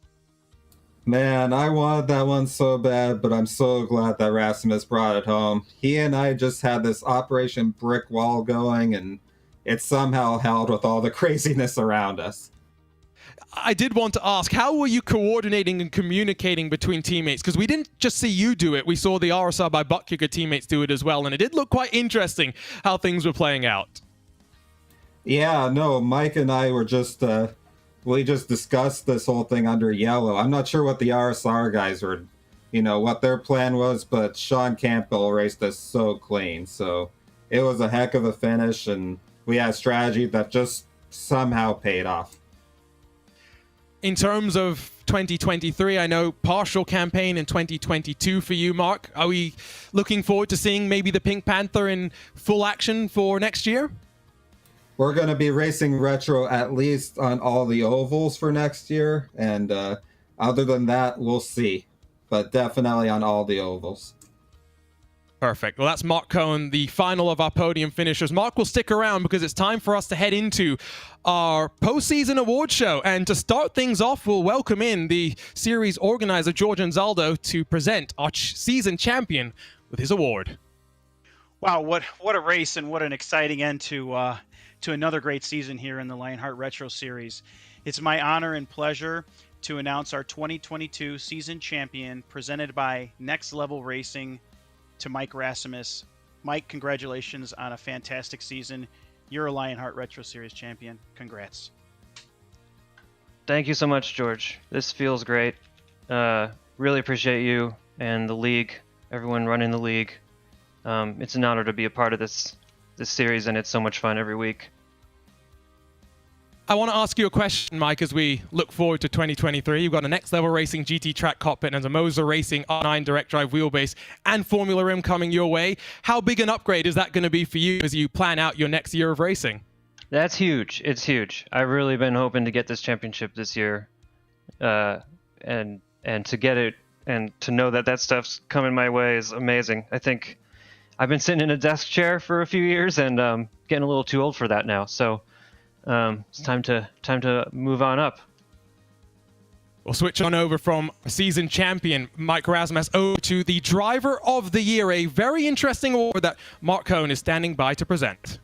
Man, I wanted that one so bad, but I'm so glad that Rasmus brought it home. He and I just had this Operation Brick Wall going, and it somehow held with all the craziness around us. I did want to ask, how were you coordinating and communicating between teammates? Because we didn't just see you do it, we saw the RSR by Butt Kicker teammates do it as well, and it did look quite interesting how things were playing out. Yeah, no, Mike and I were just... we just discussed this whole thing under yellow. I'm not sure what the RSR guys were, what their plan was, but Sean Campbell raced us so clean. So it was a heck of a finish, and we had strategy that just somehow paid off. In terms of 2023, I know partial campaign in 2022 for you, Mark. Are we looking forward to seeing maybe the Pink Panther in full action for next year? We're going to be racing retro at least on all the ovals for next year, and other than that, we'll see. But definitely on all the ovals. Perfect. Well, that's Mark Cohen, the final of our podium finishers. Mark will stick around because it's time for us to head into our postseason award show. And to start things off, we'll welcome in the series organizer, George Anzaldo, to present our season champion with his award. Wow, what a race and what an exciting end to another great season here in the Lionheart Retro Series. It's my honor and pleasure to announce our 2022 season champion, presented by Next Level Racing, to Mike Rasmus. Mike, congratulations on a fantastic season. You're a Lionheart Retro Series champion. Congrats. Thank you so much, George. This feels great. Really appreciate you and the league, everyone running the league. It's an honor to be a part of this series, and it's so much fun every week. I want to ask you a question, Mike, as we look forward to 2023. You've got a Next Level Racing GT track cockpit and a Moser Racing R9 direct drive wheelbase and Formula M coming your way. How big an upgrade is that going to be for you as you plan out your next year of racing? That's huge. It's huge. I've really been hoping to get this championship this year, and to get it and to know that stuff's coming my way is amazing. I think I've been sitting in a desk chair for a few years and getting a little too old for that now. So it's time to move on up. We'll switch on over from season champion Mike Rasmus over to the Driver of the Year, a very interesting award that Mark Cohen is standing by to present.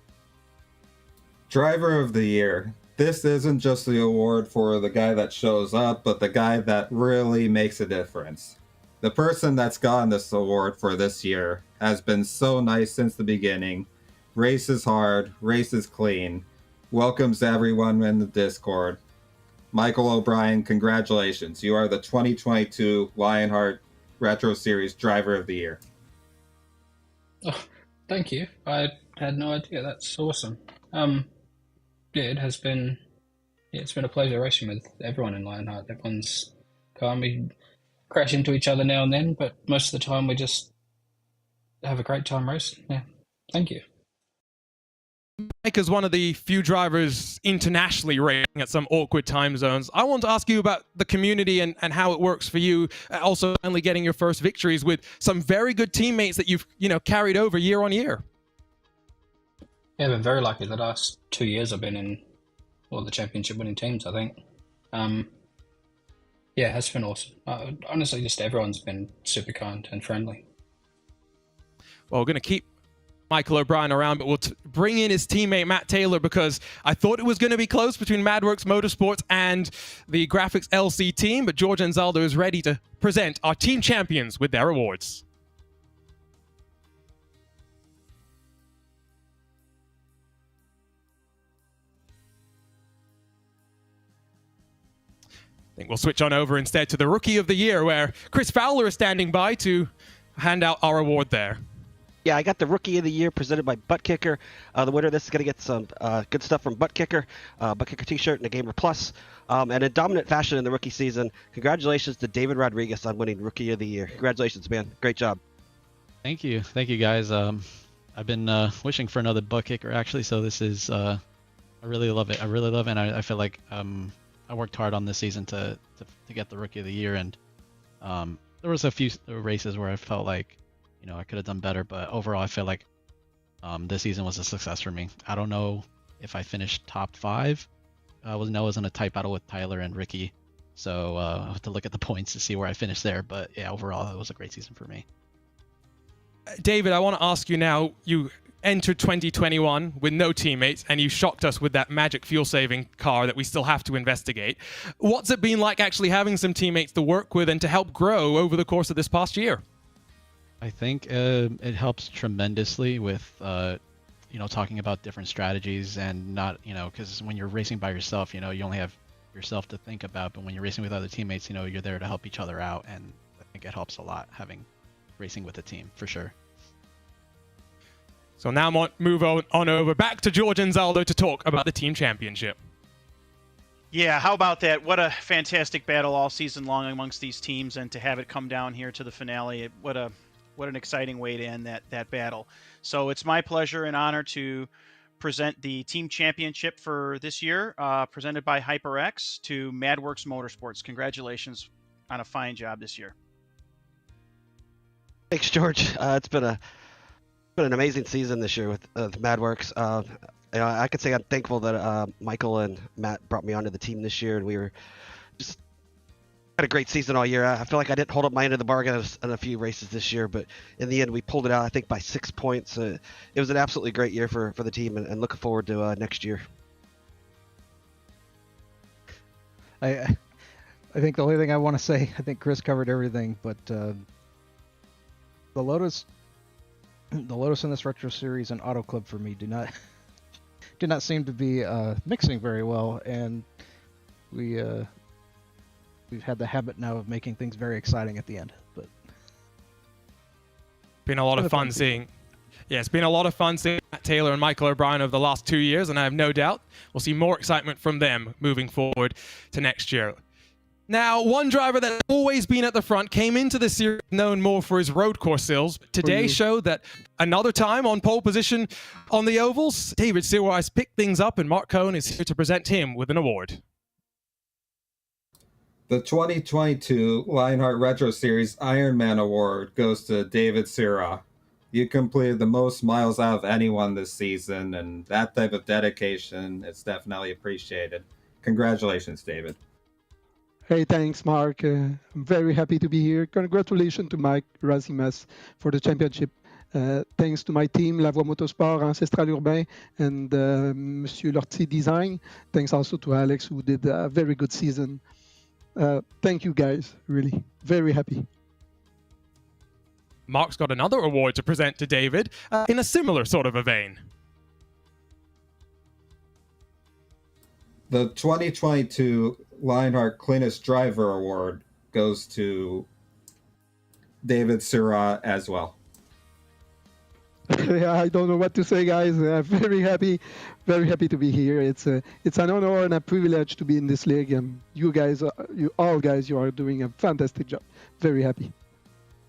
Driver of the Year. This isn't just the award for the guy that shows up, but the guy that really makes a difference. The person that's gotten this award for this year has been so nice since the beginning. Races hard, races clean. Welcomes everyone in the Discord. Michael O'Brien, congratulations. You are the 2022 Lionheart Retro Series Driver of the Year. Oh, thank you. I had no idea. That's awesome. It's been a pleasure racing with everyone in Lionheart. Everyone's calm. We crash into each other now and then, but most of the time we just have a great time racing. Yeah, thank you. Mike is one of the few drivers internationally racing at some awkward time zones. I want to ask you about the community and how it works for you. Also, finally getting your first victories with some very good teammates that you've carried over year on year. Yeah, I've been very lucky. The last 2 years I've been in all the championship winning teams, I think. Yeah, it's been awesome. Honestly, just everyone's been super kind and friendly. Well, we're going to keep Michael O'Brien around, but we'll bring in his teammate Matt Taylor, because I thought it was going to be close between MadWorks Motorsports and the Graphics LC team, but George Anzaldo is ready to present our team champions with their awards. I think we'll switch on over instead to the Rookie of the Year, where Chris Fowler is standing by to hand out our award there. Yeah, I got the Rookie of the Year presented by Butt Kicker. The winner of this is going to get some good stuff from Butt Kicker t-shirt and a Gamer Plus. And in dominant fashion in the rookie season, congratulations to David Rodriguez on winning Rookie of the Year. Congratulations, man. Great job. Thank you, guys. I've been wishing for another Butt Kicker, actually, so this is, I really love it. And I feel like I worked hard on this season to get the Rookie of the Year, and there was a few races where I felt like, I could have done better, but overall I feel like this season was a success for me. I don't know if I finished top 5. I was in a tight battle with Tyler and Ricky, so I have to look at the points to see where I finished there, but yeah, overall it was a great season for me. David, I want to ask you now, you entered 2021 with no teammates, and you shocked us with that magic fuel-saving car that we still have to investigate. What's it been like actually having some teammates to work with and to help grow over the course of this past year? I think it helps tremendously with, talking about different strategies and not, because when you're racing by yourself, you only have yourself to think about. But when you're racing with other teammates, you're there to help each other out. And I think it helps a lot having racing with a team, for sure. So now move on over back to George and Zaldo to talk about the team championship. Yeah, how about that? What a fantastic battle all season long amongst these teams, and to have it come down here to the finale, what an exciting way to end that battle. So it's my pleasure and honor to present the team championship for this year, presented by HyperX, to MadWorks Motorsports. Congratulations on a fine job this year. Thanks, George. It's been an amazing season this year with MadWorks. I could say I'm thankful that Michael and Matt brought me onto the team this year, and we were just had a great season all year. I feel like I didn't hold up my end of the bargain in a few races this year, but in the end, we pulled it out, I think, by 6 points. It was an absolutely great year for the team, and looking forward to next year. I think the only thing I want to say, I think Chris covered everything, but the Lotus in this retro series and Auto Club for me do not seem to be mixing very well, and we've had the habit now of making things very exciting at the end. But been a lot of fun seeing. Yeah, it's been a lot of fun seeing Matt Taylor and Michael O'Brien over the last 2 years, and I have no doubt we'll see more excitement from them moving forward to next year. Now, one driver that's always been at the front came into the series known more for his road course skills. Today showed that another time on pole position on the ovals, David Sirwa has picked things up, and Mark Cohen is here to present him with an award. The 2022 Lionheart Retro Series Ironman Award goes to David Sirwa. You completed the most miles out of anyone this season, and that type of dedication is definitely appreciated. Congratulations, David. Hey, thanks, Mark. I'm very happy to be here. Congratulations to Mike Razimas for the championship. Thanks to my team, La Voix Motorsport, Ancestral Urbain, and Monsieur Lortie Design. Thanks also to Alex, who did a very good season. Thank you, guys. Really, very happy. Mark's got another award to present to David in a similar sort of a vein. The 2022 Lionheart Cleanest Driver Award goes to David Sirwa as well. Yeah, I don't know what to say, guys. I'm very happy to be here. It's an honor and a privilege to be in this league. You are doing a fantastic job. Very happy.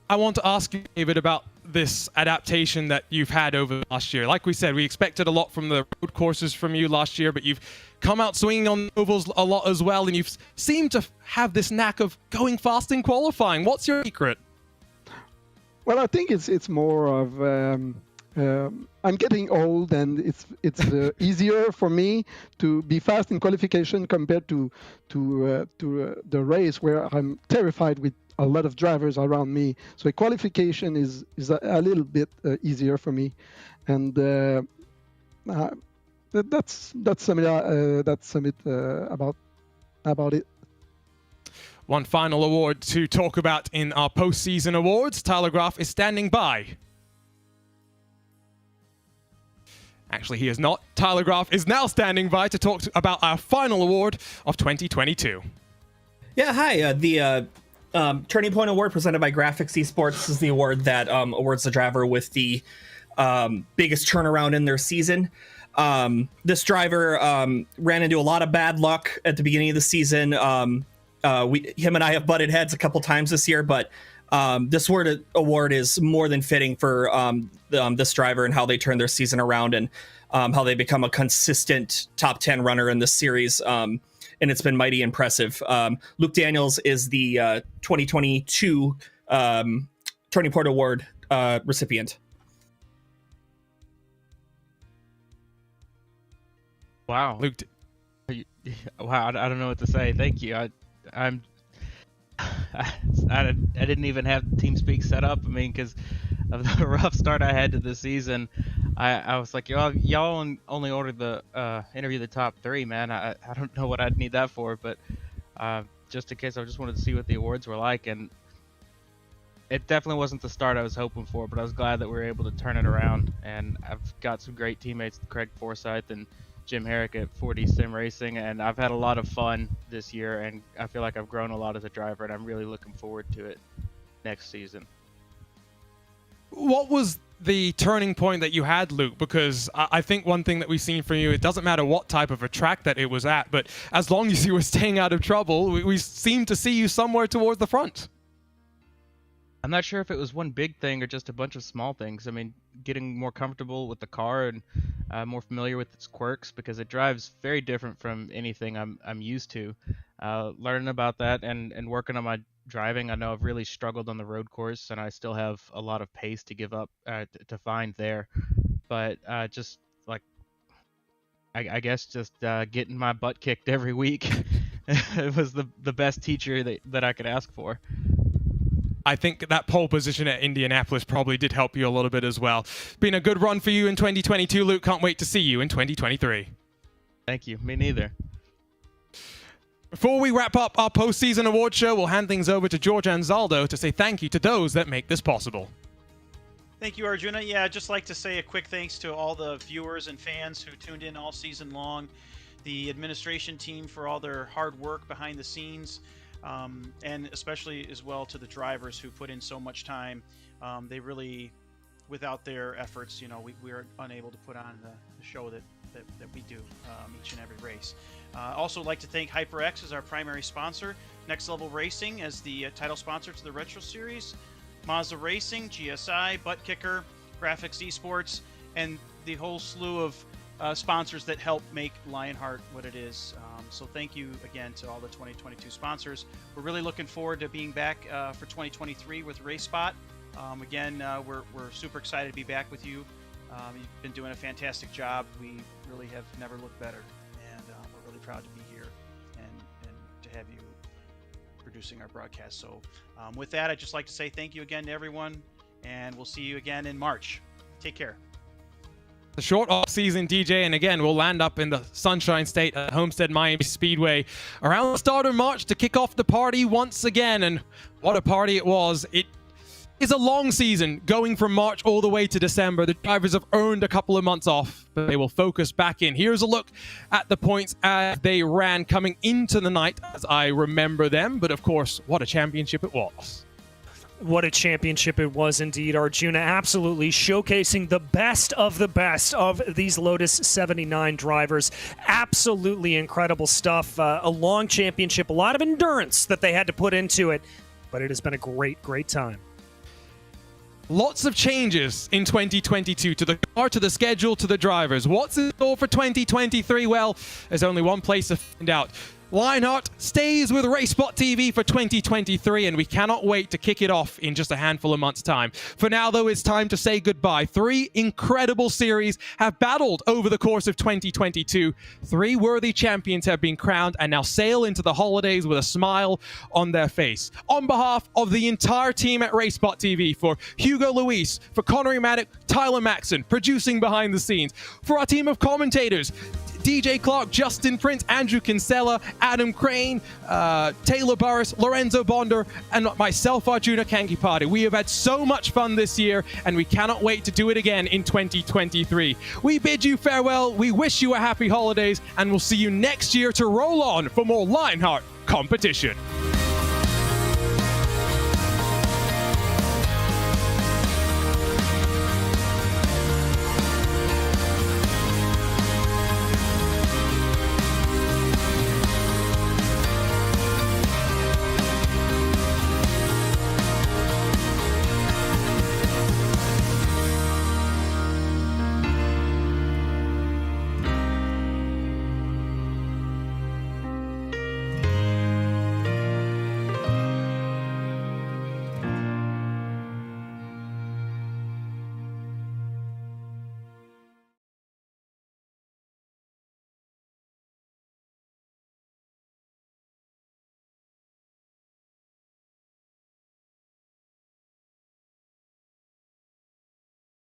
I want to ask you, David, about this adaptation that you've had over the last year. Like we said, we expected a lot from the road courses from you last year, but you've come out swinging on the ovals a lot as well, and you've seemed to have this knack of going fast in qualifying. What's your secret? Well, I think it's more of I'm getting old, and it's easier for me to be fast in qualification compared to the race, where I'm terrified with a lot of drivers around me. So qualification is a little bit easier for me, and that's some it about it. One final award to talk about in our postseason awards. Tyler Graff is standing by. Actually, he is not. Tyler Graff is now standing by to talk about our final award of 2022. Yeah, hi. The Turning Point Award presented by Graphics Esports. This is the award that awards the driver with the biggest turnaround in their season. This driver ran into a lot of bad luck at the beginning of the season. Him and I have butted heads a couple times this year, but this award is more than fitting for this driver and how they turn their season around, and how they become a consistent top 10 runner in this series. And it's been mighty impressive. Luke Daniels is the 2022 Turning Point Award recipient. Wow, Luke. Wow, I don't know what to say. Thank you. I didn't even have TeamSpeak set up. I mean, because of the rough start I had to the season, I was like, y'all only ordered the interview the top 3, man. I don't know what I'd need that for, but just in case, I just wanted to see what the awards were like, and it definitely wasn't the start I was hoping for, but I was glad that we were able to turn it around, and I've got some great teammates, Craig Forsyth and Jim Herrick at 4D Sim Racing, and I've had a lot of fun this year, and I feel like I've grown a lot as a driver, and I'm really looking forward to it next season. What was the turning point that you had, Luke, because I think one thing that we've seen from you, it doesn't matter what type of a track that it was at, but as long as you were staying out of trouble, we seem to see you somewhere towards the front. I'm not sure if it was one big thing or just a bunch of small things. I mean, getting more comfortable with the car and more familiar with its quirks, because it drives very different from anything I'm used to. Learning about that and working on my driving, I know I've really struggled on the road course, and I still have a lot of pace to give up to find there. But just like, I guess just getting my butt kicked every week it was the best teacher that I could ask for. I think that pole position at Indianapolis probably did help you a little bit as well. Been a good run for you in 2022, Luke. Can't wait to see you in 2023. Thank you. Me neither. Before we wrap up our postseason award show, we'll hand things over to George Anzaldo to say thank you to those that make this possible. Thank you, Arjuna. Yeah, I'd just like to say a quick thanks to all the viewers and fans who tuned in all season long, the administration team for all their hard work behind the scenes, and especially as well to the drivers who put in so much time. They really, without their efforts, you know, we are unable to put on the show that we do each and every race. Also like to thank HyperX as our primary sponsor, Next Level Racing as the title sponsor to the Retro Series, Mazda Racing, GSI, Butt Kicker, Graphics Esports, and the whole slew of sponsors that help make Lionheart what it is. So thank you again to all the 2022 sponsors. We're really looking forward to being back for 2023 with RaceSpot. Again, we're super excited to be back with you. You've been doing a fantastic job. We really have never looked better, and we're really proud to be here and to have you producing our broadcast. So with that, I'd just like to say thank you again to everyone, and we'll see you again in March. Take care. The short off-season, DJ, and again, we'll land up in the Sunshine State at Homestead Miami Speedway around the start of March to kick off the party once again. And what a party it was. It is a long season, going from March all the way to December. The drivers have earned a couple of months off, but they will focus back in. Here's a look at the points as they ran coming into the night as I remember them. But of course, what a championship it was. What a championship it was indeed, Arjuna. Absolutely showcasing the best of these Lotus 79 drivers. Absolutely incredible stuff. A long championship, a lot of endurance that they had to put into it, but it has been a great, great time. Lots of changes in 2022 to the car, to the schedule, to the drivers. What's in store for 2023? Well, there's only one place to find out. Lionheart stays with RaceSpotTV for 2023, and we cannot wait to kick it off in just a handful of months' time. For now, though, it's time to say goodbye. 3 incredible series have battled over the course of 2022. 3 worthy champions have been crowned and now sail into the holidays with a smile on their face. On behalf of the entire team at RaceSpotTV, for Hugo Luis, for Connery Maddock, Tyler Maxson, producing behind the scenes, for our team of commentators, DJ Clark, Justin Prince, Andrew Kinsella, Adam Crane, Taylor Burris, Lorenzo Bonder, and myself, Arjuna Kankipati. We have had so much fun this year, and we cannot wait to do it again in 2023. We bid you farewell, we wish you a happy holidays, and we'll see you next year to roll on for more Lionheart competition.